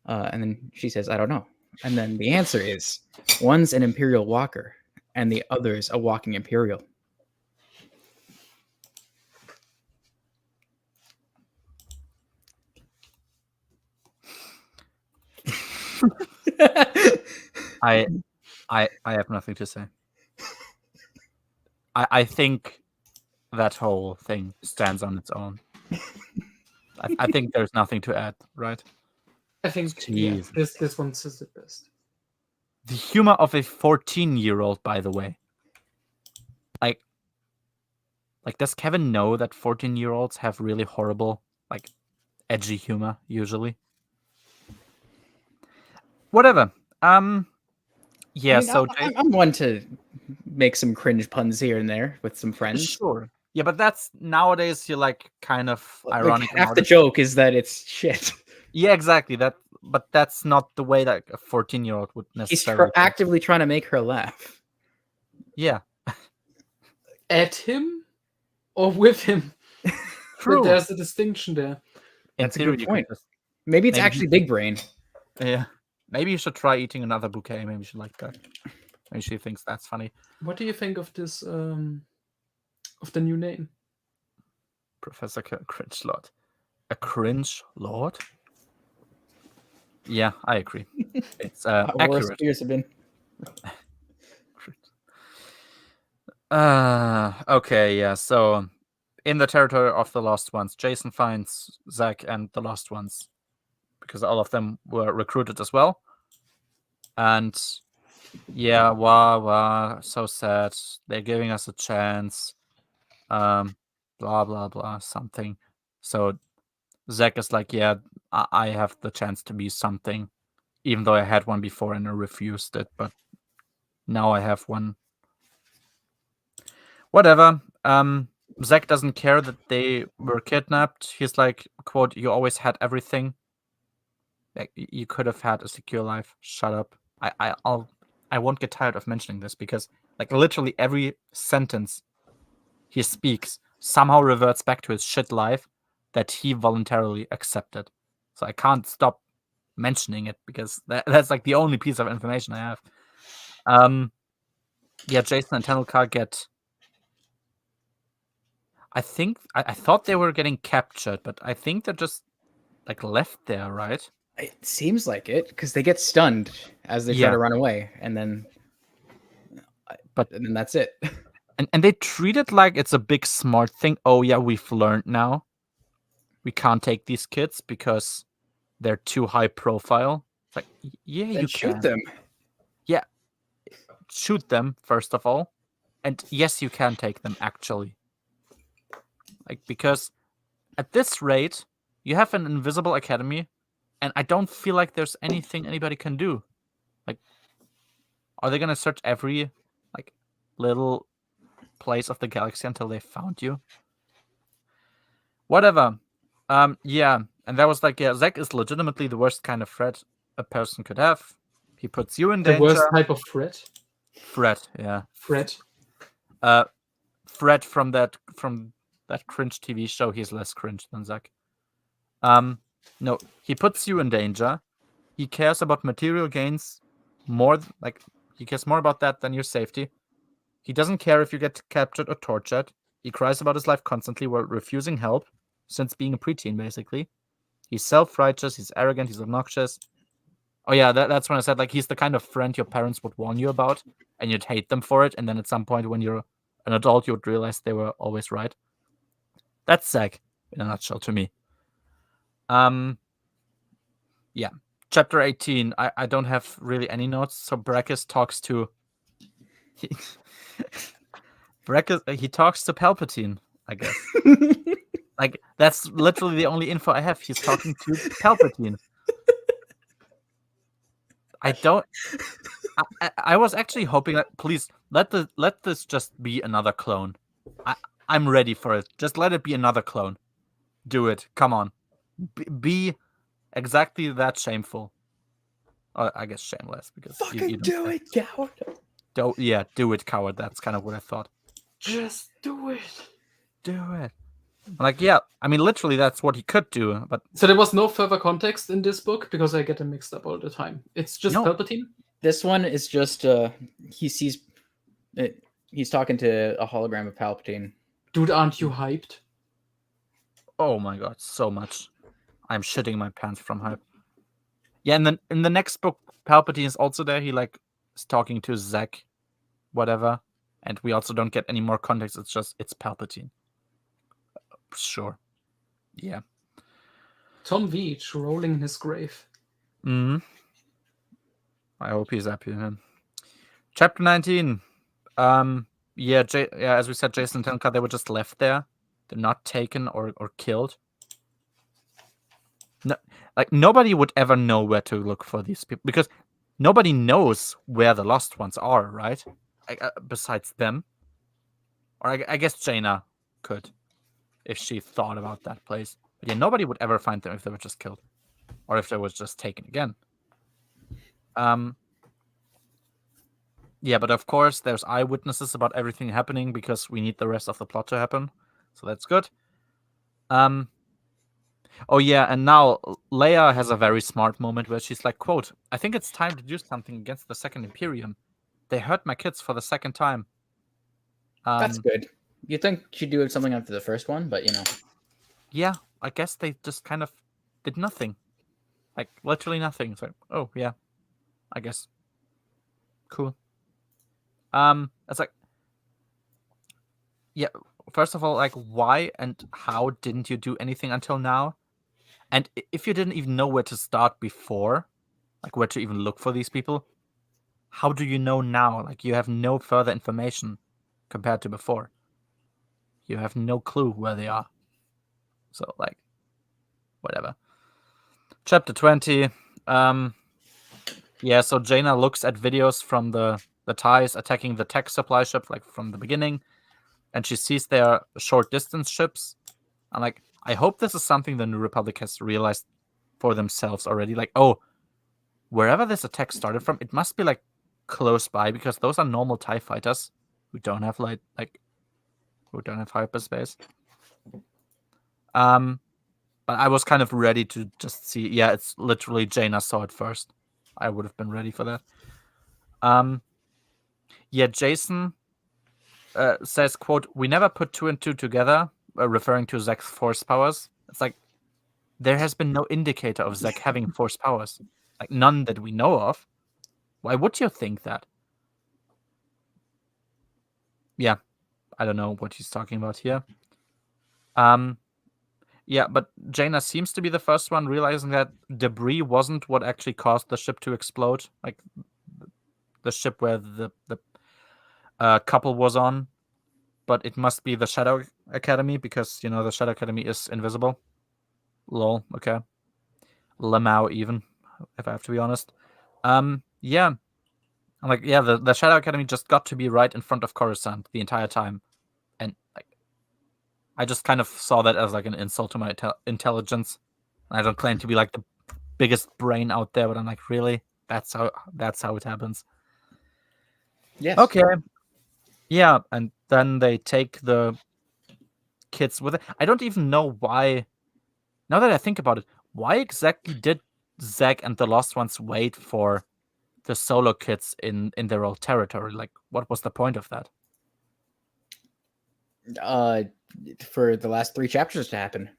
And then she says, "I don't know." And then the answer is, one's an Imperial walker and the other's a walking Imperial. I have nothing to say. I think that whole thing stands on its own. I think there's nothing to add, right? I think Jeez. this one says it best. The humor of a 14-year-old, by the way. Like, does Kevin know that 14-year-olds have really horrible, like, edgy humor usually? Whatever. Yeah. I mean, So I'm one to make some cringe puns here and there with some friends. sure. Yeah, but that's nowadays you're like kind of Like, ironic. half about the it. joke is that it's shit. Yeah, exactly. But that's not the way that a 14-year-old would He's necessarily. actively trying to make her laugh. Yeah. At him or with him? True. There's a distinction there. In That's a theory, good you point. could just, Maybe it's maybe actually big brain. yeah. Maybe you should try eating another bouquet. Maybe you should like that. Maybe she thinks that's funny. What do you think of this? Of the new name? Professor Cringe Lord. A cringe lord? Yeah, I agree. It's Worse accurate. fears have been. Okay, yeah. So, in the territory of the Lost Ones, Jason finds Zach and the Lost Ones because all of them were recruited as well. And yeah, wow, so sad. They're giving us a chance. Blah blah blah, something. So Zach is like, yeah, I have the chance to be something, even though I had one before and I refused it, but now I have one. Whatever. Zach doesn't care that they were kidnapped. He's like, quote, "You always had everything. Like, you could have had a secure life. Shut up." I won't get tired of mentioning this because like literally every sentence he speaks somehow reverts back to his shit life that he voluntarily accepted. So I can't stop mentioning it because that's like the only piece of information I have. Yeah, Jason and Tenelka get. I think I thought they were getting captured, but I think they're just like left there, right? It seems like it because they get stunned as they try Yeah. to run away, and then that's it. And they treat it like it's a big smart thing. Oh yeah, we've learned now. We can't take these kids because they're too high profile. It's like, yeah, Then you shoot can. them. Yeah, shoot them first of all, and yes, you can take them actually. Like because at this rate, you have an invisible academy, and I don't feel like there's anything anybody can do. Like, are they gonna search every like little place of the galaxy until they found you? Whatever. Yeah, and that was like, yeah, Zach is legitimately the worst kind of threat a person could have. He puts you in The danger. worst type of threat. Threat, yeah. Threat. Fred from that cringe TV show. He's less cringe than Zach. No, he puts you in danger. He cares about material gains more. He cares more about that than your safety. He doesn't care if you get captured or tortured. He cries about his life constantly while refusing help, since being a preteen, basically. He's self-righteous. He's arrogant. He's obnoxious. Oh yeah, that's when I said like he's the kind of friend your parents would warn you about, and you'd hate them for it, and then at some point when you're an adult, you would realize they were always right. That's Zach in a nutshell to me. Yeah. Chapter 18. I don't have really any notes. So Barackis talks to he talks to Palpatine, I guess. Like that's literally the only info I have. He's talking to Palpatine. I was actually hoping that please let this just be another clone. I'm ready for it. Just let it be another clone. Do it. Come on. Be exactly that shameful. I guess shameless because you do it, coward. Do it, coward. That's kind of what I thought. Just do it. Do it. Like, yeah, I mean, literally, that's what he could do. But so there was no further context in this book because I get them mixed up all the time. It's just Palpatine. This one is just he sees he's talking to a hologram of Palpatine. Dude, aren't you hyped? Oh my god, so much. I'm shitting my pants from hype. Yeah, and then in the next book, Palpatine is also there. He like is talking to Zack, whatever, and we also don't get any more context. It's just it's Palpatine. Sure. Yeah. Tom Veach rolling in his grave. Hmm. I hope he's happy. Chapter 19. Yeah, as we said, Jason and Tenka, they were just left there. They're not taken or killed. No, like nobody would ever know where to look for these people because nobody knows where the lost ones are, right? Besides them. Or I guess Jaina could, if she thought about that place. But yeah, nobody would ever find them if they were just killed, or if they was just taken again. Yeah, but of course, there's eyewitnesses about everything happening because we need the rest of the plot to happen. So that's good. Oh yeah, and now Leia has a very smart moment where she's like, quote, I think it's time to do something against the Second Imperium. They hurt my kids for the second time. That's good. You'd think she'd do something after the first one, but Yeah, I guess they just kind of did nothing. Like, literally nothing. It's like, oh, yeah, I guess. Cool. It's like, yeah, first of all, like, why and how didn't you do anything until now? And if you didn't even know where to start before, like where to even look for these people, how do you know now? Like, you have no further information compared to before. You have no clue where they are. So, like, whatever. Chapter 20. Yeah, so Jaina looks at videos from the TIEs attacking the tech supply ship, like, from the beginning. And she sees their short-distance ships. I'm like, I hope this is something the New Republic has realized for themselves already. Like, oh, wherever this attack started from, it must be, like, close by, because those are normal TIE fighters who don't have, who don't have hyperspace. But I was kind of ready to just see, yeah, it's literally Jaina saw it first. I would have been ready for that. Yeah, Jason says, quote, we never put 2 and 2 together, referring to Zack's force powers. It's like, there has been no indicator of Zack having force powers. Like, none that we know of. Why would you think that? Yeah, I don't know what he's talking about here. Yeah, but Jaina seems to be the first one realizing that debris wasn't what actually caused the ship to explode. Like, the ship where the couple was on. But it must be the Shadow Academy because, the Shadow Academy is invisible. Lol, okay. Lamau even, if I have to be honest. Yeah. I'm like, yeah, the Shadow Academy just got to be right in front of Coruscant the entire time. And, like, I just kind of saw that as, like, an insult to my intelligence. And I don't claim to be, like, the biggest brain out there, but I'm like, really? That's how it happens. yes. Okay. Yeah, and then they take the kids with it. I don't even know why. Now that I think about it, why exactly did Zack and the Lost Ones wait for the Solo kids in their old territory? Like, what was the point of that? For the last 3 chapters to happen.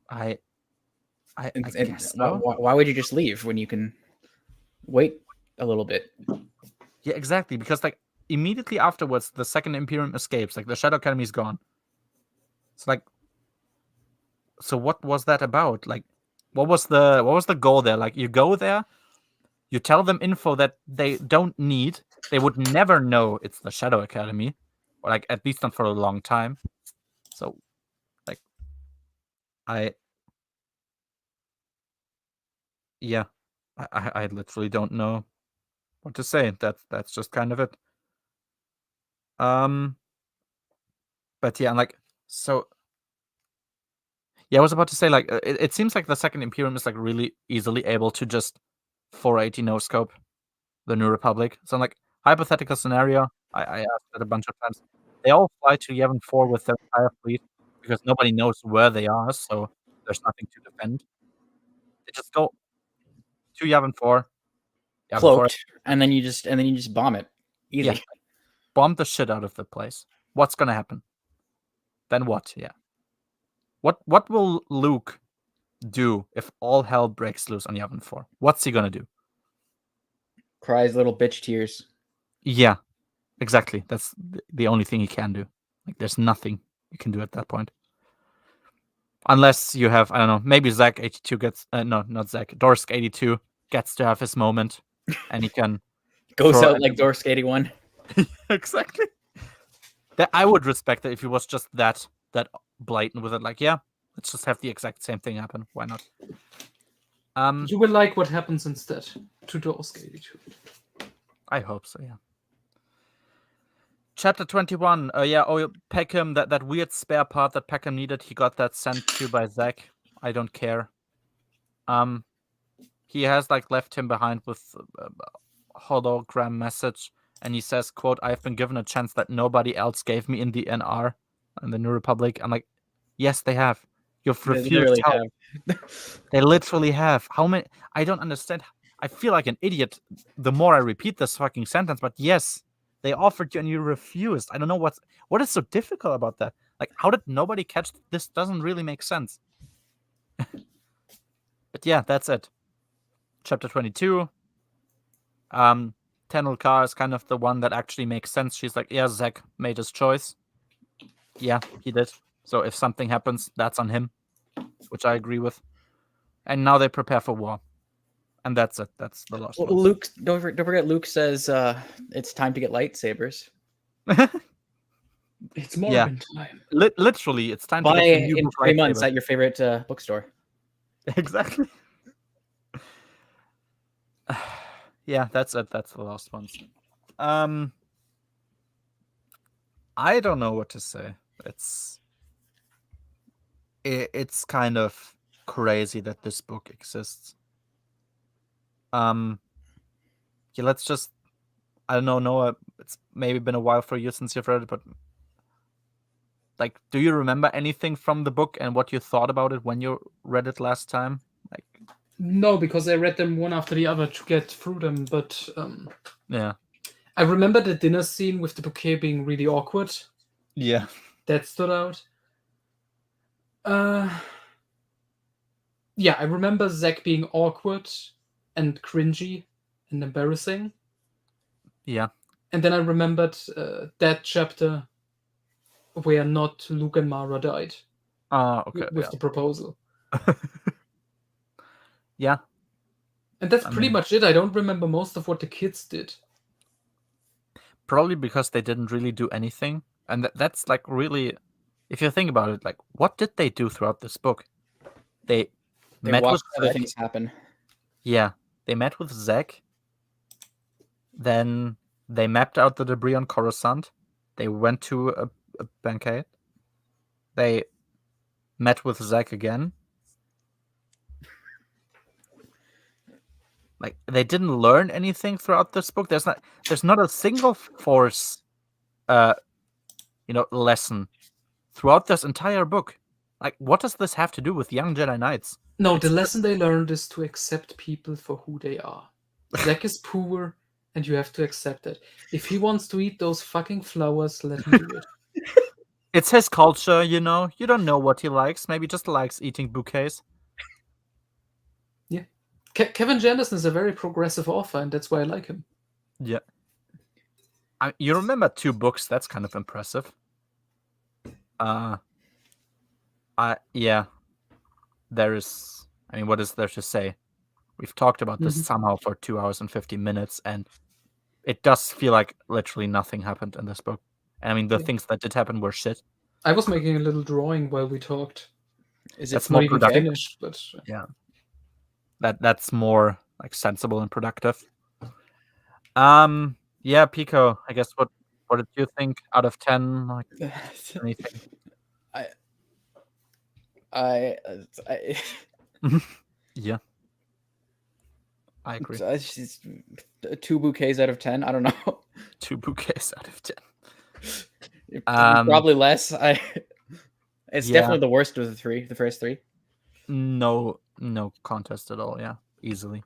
I And guess so. why would you just leave when you can wait a little bit? Yeah, exactly. Because, like, immediately afterwards, the Second Imperium escapes. Like, the Shadow Academy is gone. It's like, so what was that about? Like, what was the goal there? Like, you go there, you tell them info that they don't need. They would never know it's the Shadow Academy, or, like, at least not for a long time. So, like, I literally don't know what to say. That's just kind of it. But yeah, I'm like, so. Yeah, I was about to say, like, it seems like the Second Imperium is, like, really easily able to just 480 no scope the New Republic. So, like, hypothetical scenario, I asked that a bunch of times. They all fly to Yavin 4 with their entire fleet because nobody knows where they are, so there's nothing to defend. They just go to Yavin 4, Yavin 4, Cloaked, and then you just bomb it. Easy. Yeah. bomb the shit out of the place. What's gonna happen? Then what? Yeah. What will Luke do if all hell breaks loose on Yavin 4? What's he gonna do? Cries little bitch tears. Yeah, exactly. That's the only thing he can do. Like, there's nothing you can do at that point. Unless you have, I don't know, maybe Zach 82 gets, no, not Zach, Dorsk 82 gets to have his moment, and he can Goes throw out like Dorsk 81. exactly. That I would respect it if he was just that blatant with it. Like, yeah, let's just have the exact same thing happen. Why not? You will like what happens instead to Dorsk 82. I hope so. Yeah. Chapter 21. Yeah. Oh, Peckham. That weird spare part that Peckham needed. He got that sent to by Zach. I don't care. He has like left him behind with a hologram message, and he says, "quote I've been given a chance that nobody else gave me in the NR, in the New Republic." I'm like, yes, they have. You've They refused literally help. have. They literally have. How many? I don't understand. I feel like an idiot the more I repeat this fucking sentence, but yes, they offered you and you refused. I don't know what is so difficult about that. Like, how did nobody catch this? Doesn't really make sense. But yeah, that's it. Chapter 22. Tenel Ka is kind of the one that actually makes sense. She's like, yeah, Zach made his choice. Yeah, he did. So if something happens, that's on him, which I agree with. And now they prepare for war. And that's it. That's the last Well, one. Luke, don't forget. Luke says it's time to get lightsabers. It's Morgan time. Literally, it's time to Buy get the new in book 3 months lightsaber. at your favorite bookstore. Exactly. Yeah, that's it. That's the last ones. I don't know what to say. It's kind of crazy that this book exists. Yeah, let's just, I don't know, Noah, it's maybe been a while for you since you've read it, but like, do you remember anything from the book and what you thought about it when you read it last time? Like, No, because I read them one after the other to get through them, but yeah. I remember the dinner scene with the bouquet being really awkward. Yeah. That stood out. Yeah, I remember Zach being awkward and cringy and embarrassing. Yeah. And then I remembered that chapter where not Luke and Mara died Okay. with the proposal. Yeah. And that's I pretty mean- much it. I don't remember most of what the kids did. Probably because they didn't really do anything. And that's like really, if you think about it, like, what did they do throughout this book? They They met with watched other Zach. things happen. Yeah, they met with Zach. Then they mapped out the debris on Coruscant. They went to a banquet. They met with Zach again. Like, they didn't learn anything throughout this book. There's not a single Force lesson throughout this entire book. Like, what does this have to do with young Jedi Knights? No, the lesson they learned is to accept people for who they are. Zach is poor, and you have to accept it. If he wants to eat those fucking flowers, let him do it. It's his culture, you know. You don't know what he likes. Maybe just likes eating bouquets. Yeah. Kevin Janderson is a very progressive author, and that's why I like him. Yeah. You remember 2 books? That's kind of impressive. Yeah. There is. I mean, what is there to say? We've talked about this somehow for 2 hours and 50 minutes, and it does feel like literally nothing happened in this book. And I mean, the things that did happen were shit. I was making a little drawing while we talked. Is That's it Not more even productive. finished, but Yeah. That's more like sensible and productive. Yeah, Pico, I guess what did you think out of 10? Like, anything? I Yeah. I agree. it's just 2 bouquets out of 10. I don't know. 2 bouquets out of 10. Probably less. It's Yeah. definitely the worst of the first 3. No contest at all. Yeah, easily.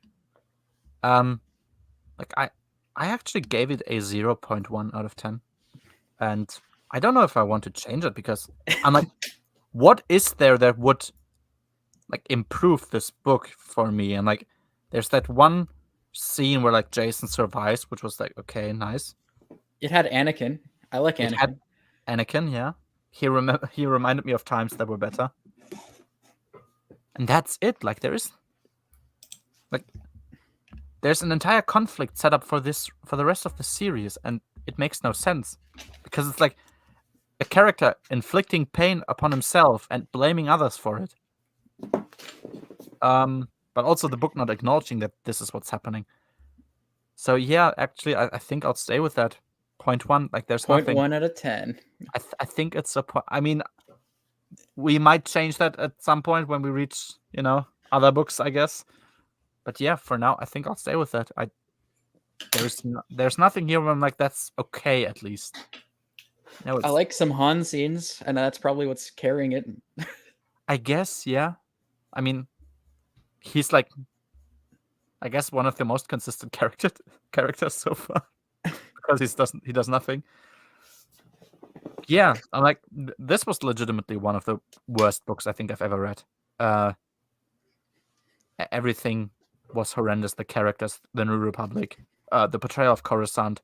Like I actually gave it a 0.1 out of 10, and I don't know if I want to change it because I'm like, what is there that would like improved this book for me. And like, there's that one scene where like Jason survives, which was like, okay, nice. It had Anakin. I like It Anakin. had Anakin, yeah. He reminded me of times that were better. And that's it. Like there's an entire conflict set up for the rest of the series, and it makes no sense. Because it's like a character inflicting pain upon himself and blaming others for it. But also the book not acknowledging that this is what's happening. So yeah, actually, I think I'll stay with that. 0.1. Like there's nothing. 0.1 out of 10. I think it's a point. I mean, we might change that at some point when we reach, other books, I guess. But yeah, for now, I think I'll stay with that. There's nothing here where I'm like, that's okay, at least. No, I like some Han scenes, and that's probably what's carrying it. I guess, yeah. I mean, he's like, I guess one of the most consistent characters so far because he does nothing. Yeah, I'm like, this was legitimately one of the worst books I think I've ever read. Everything was horrendous. The characters, the New Republic, the portrayal of Coruscant.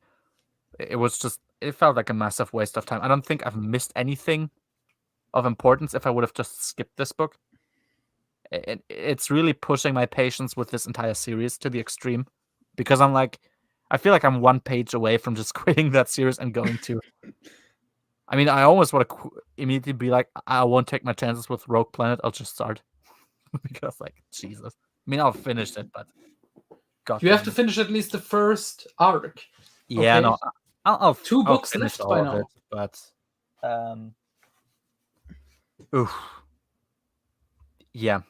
It felt like a massive waste of time. I don't think I've missed anything of importance if I would have just skipped this book. It's really pushing my patience with this entire series to the extreme, because I'm like, I feel like I'm one page away from just quitting that series and going to. I mean, I almost want to immediately be like, I won't take my chances with Rogue Planet. I'll just start because, like, Jesus. I mean, I'll finish it, but God, You have to finish at least the first arc. Yeah, Okay. no, I'll 2 I'll books finish left all by of now. it, but oof. Yeah.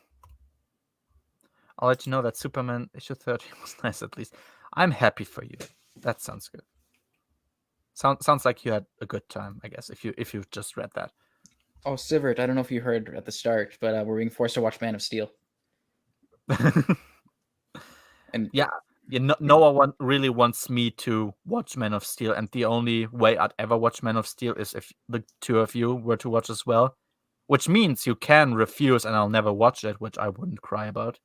I'll let you know that Superman issue 30 was nice at least. I'm happy for you. That sounds good. Sounds like you had a good time, I guess, if you just read that. Oh, Sivert, I don't know if you heard at the start, but we're being forced to watch Man of Steel. And yeah, no one really wants me to watch Man of Steel, and the only way I'd ever watch Man of Steel is if the two of you were to watch as well, which means you can refuse and I'll never watch it, which I wouldn't cry about.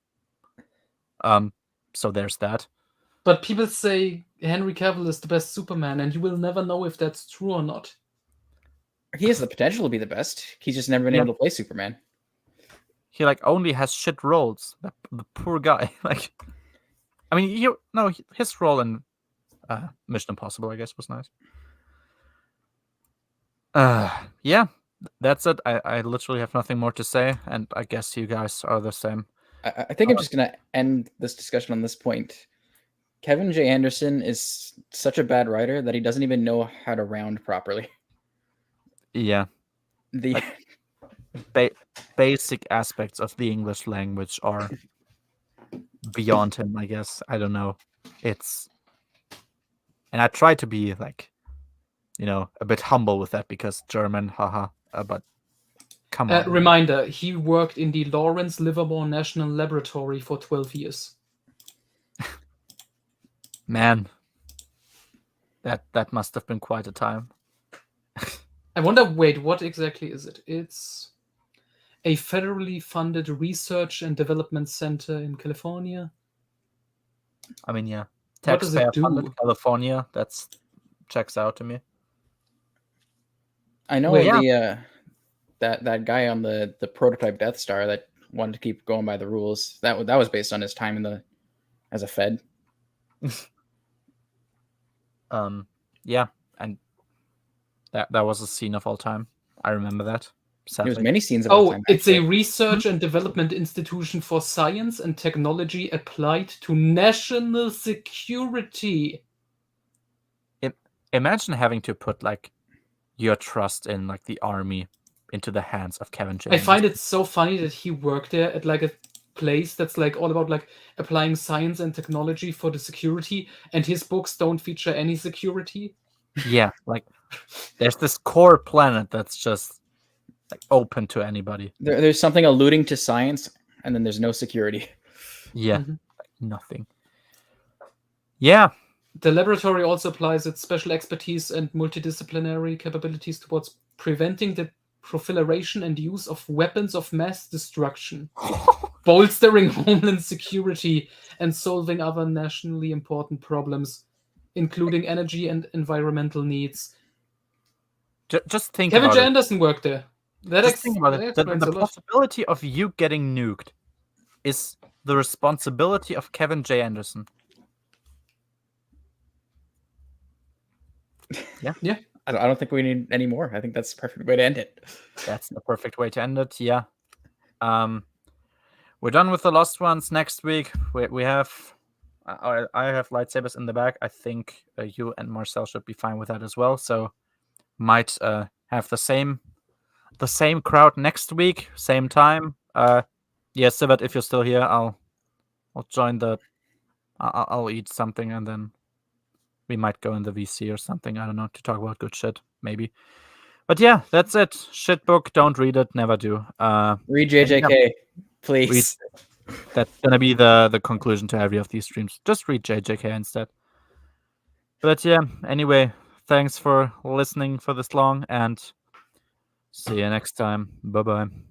So there's that. But people say Henry Cavill is the best Superman, and you will never know if that's true or not. he has the potential to be the best. He's just never been able to play Superman. He like only has shit roles. The poor guy. Like, I mean, his role in Mission Impossible, I guess, was nice. Yeah, that's it. I literally have nothing more to say, and I guess you guys are the same. I think I'm just going to end this discussion on this point. Kevin J. Anderson is such a bad writer that he doesn't even know how to round properly. Yeah. The basic aspects of the English language are beyond him, I guess. I don't know. And I try to be like, a bit humble with that because German, haha. But come on. Reminder, he worked in the Lawrence Livermore National Laboratory for 12 years. Man, that must have been quite a time. I wonder, wait, what exactly is it? It's a federally funded research and development center in California. I mean, yeah. What does it Taxpayer do? funded California, that's checks out to me. I know that guy on the prototype Death Star that wanted to keep going by the rules. That was based on his time as a Fed. Yeah, and that was a scene of all time. I remember that. Sadly. There's many scenes of all time. It's a research and development institution for science and technology applied to national security. Imagine having to put like your trust in like the army into the hands of Kevin J. I find it so funny that he worked there at like a place that's like all about like applying science and technology for the security, and his books don't feature any security. Yeah, like there's this core planet that's just like open to anybody. There's something alluding to science, and then there's no security. Yeah, like nothing. Yeah. The laboratory also applies its special expertise and multidisciplinary capabilities towards preventing the proliferation and use of weapons of mass destruction. bolstering homeland security and solving other nationally important problems, including energy and environmental needs. Just think Kevin about J. it. Anderson worked there. That, Just think about that it. explains The a lot. possibility of you getting nuked is the responsibility of Kevin J. Anderson. I don't think we need any more. I think that's the perfect way to end it. That's the perfect way to end it. Yeah. We're done with the Lost Ones. Next week we have. I have lightsabers in the back. I think you and Marcel should be fine with that as well. So might have the same crowd next week, same time. Yeah, Sivat, if you're still here, I'll join the. I'll eat something and then we might go in the VC or something. I don't know, to talk about good shit, maybe. But yeah, that's it. Shit book. Don't read it. Never do. Read JJK, please. That's gonna be the conclusion to every of these streams. Just read JJK instead. But yeah, anyway, thanks for listening for this long, and see you next time. Bye bye.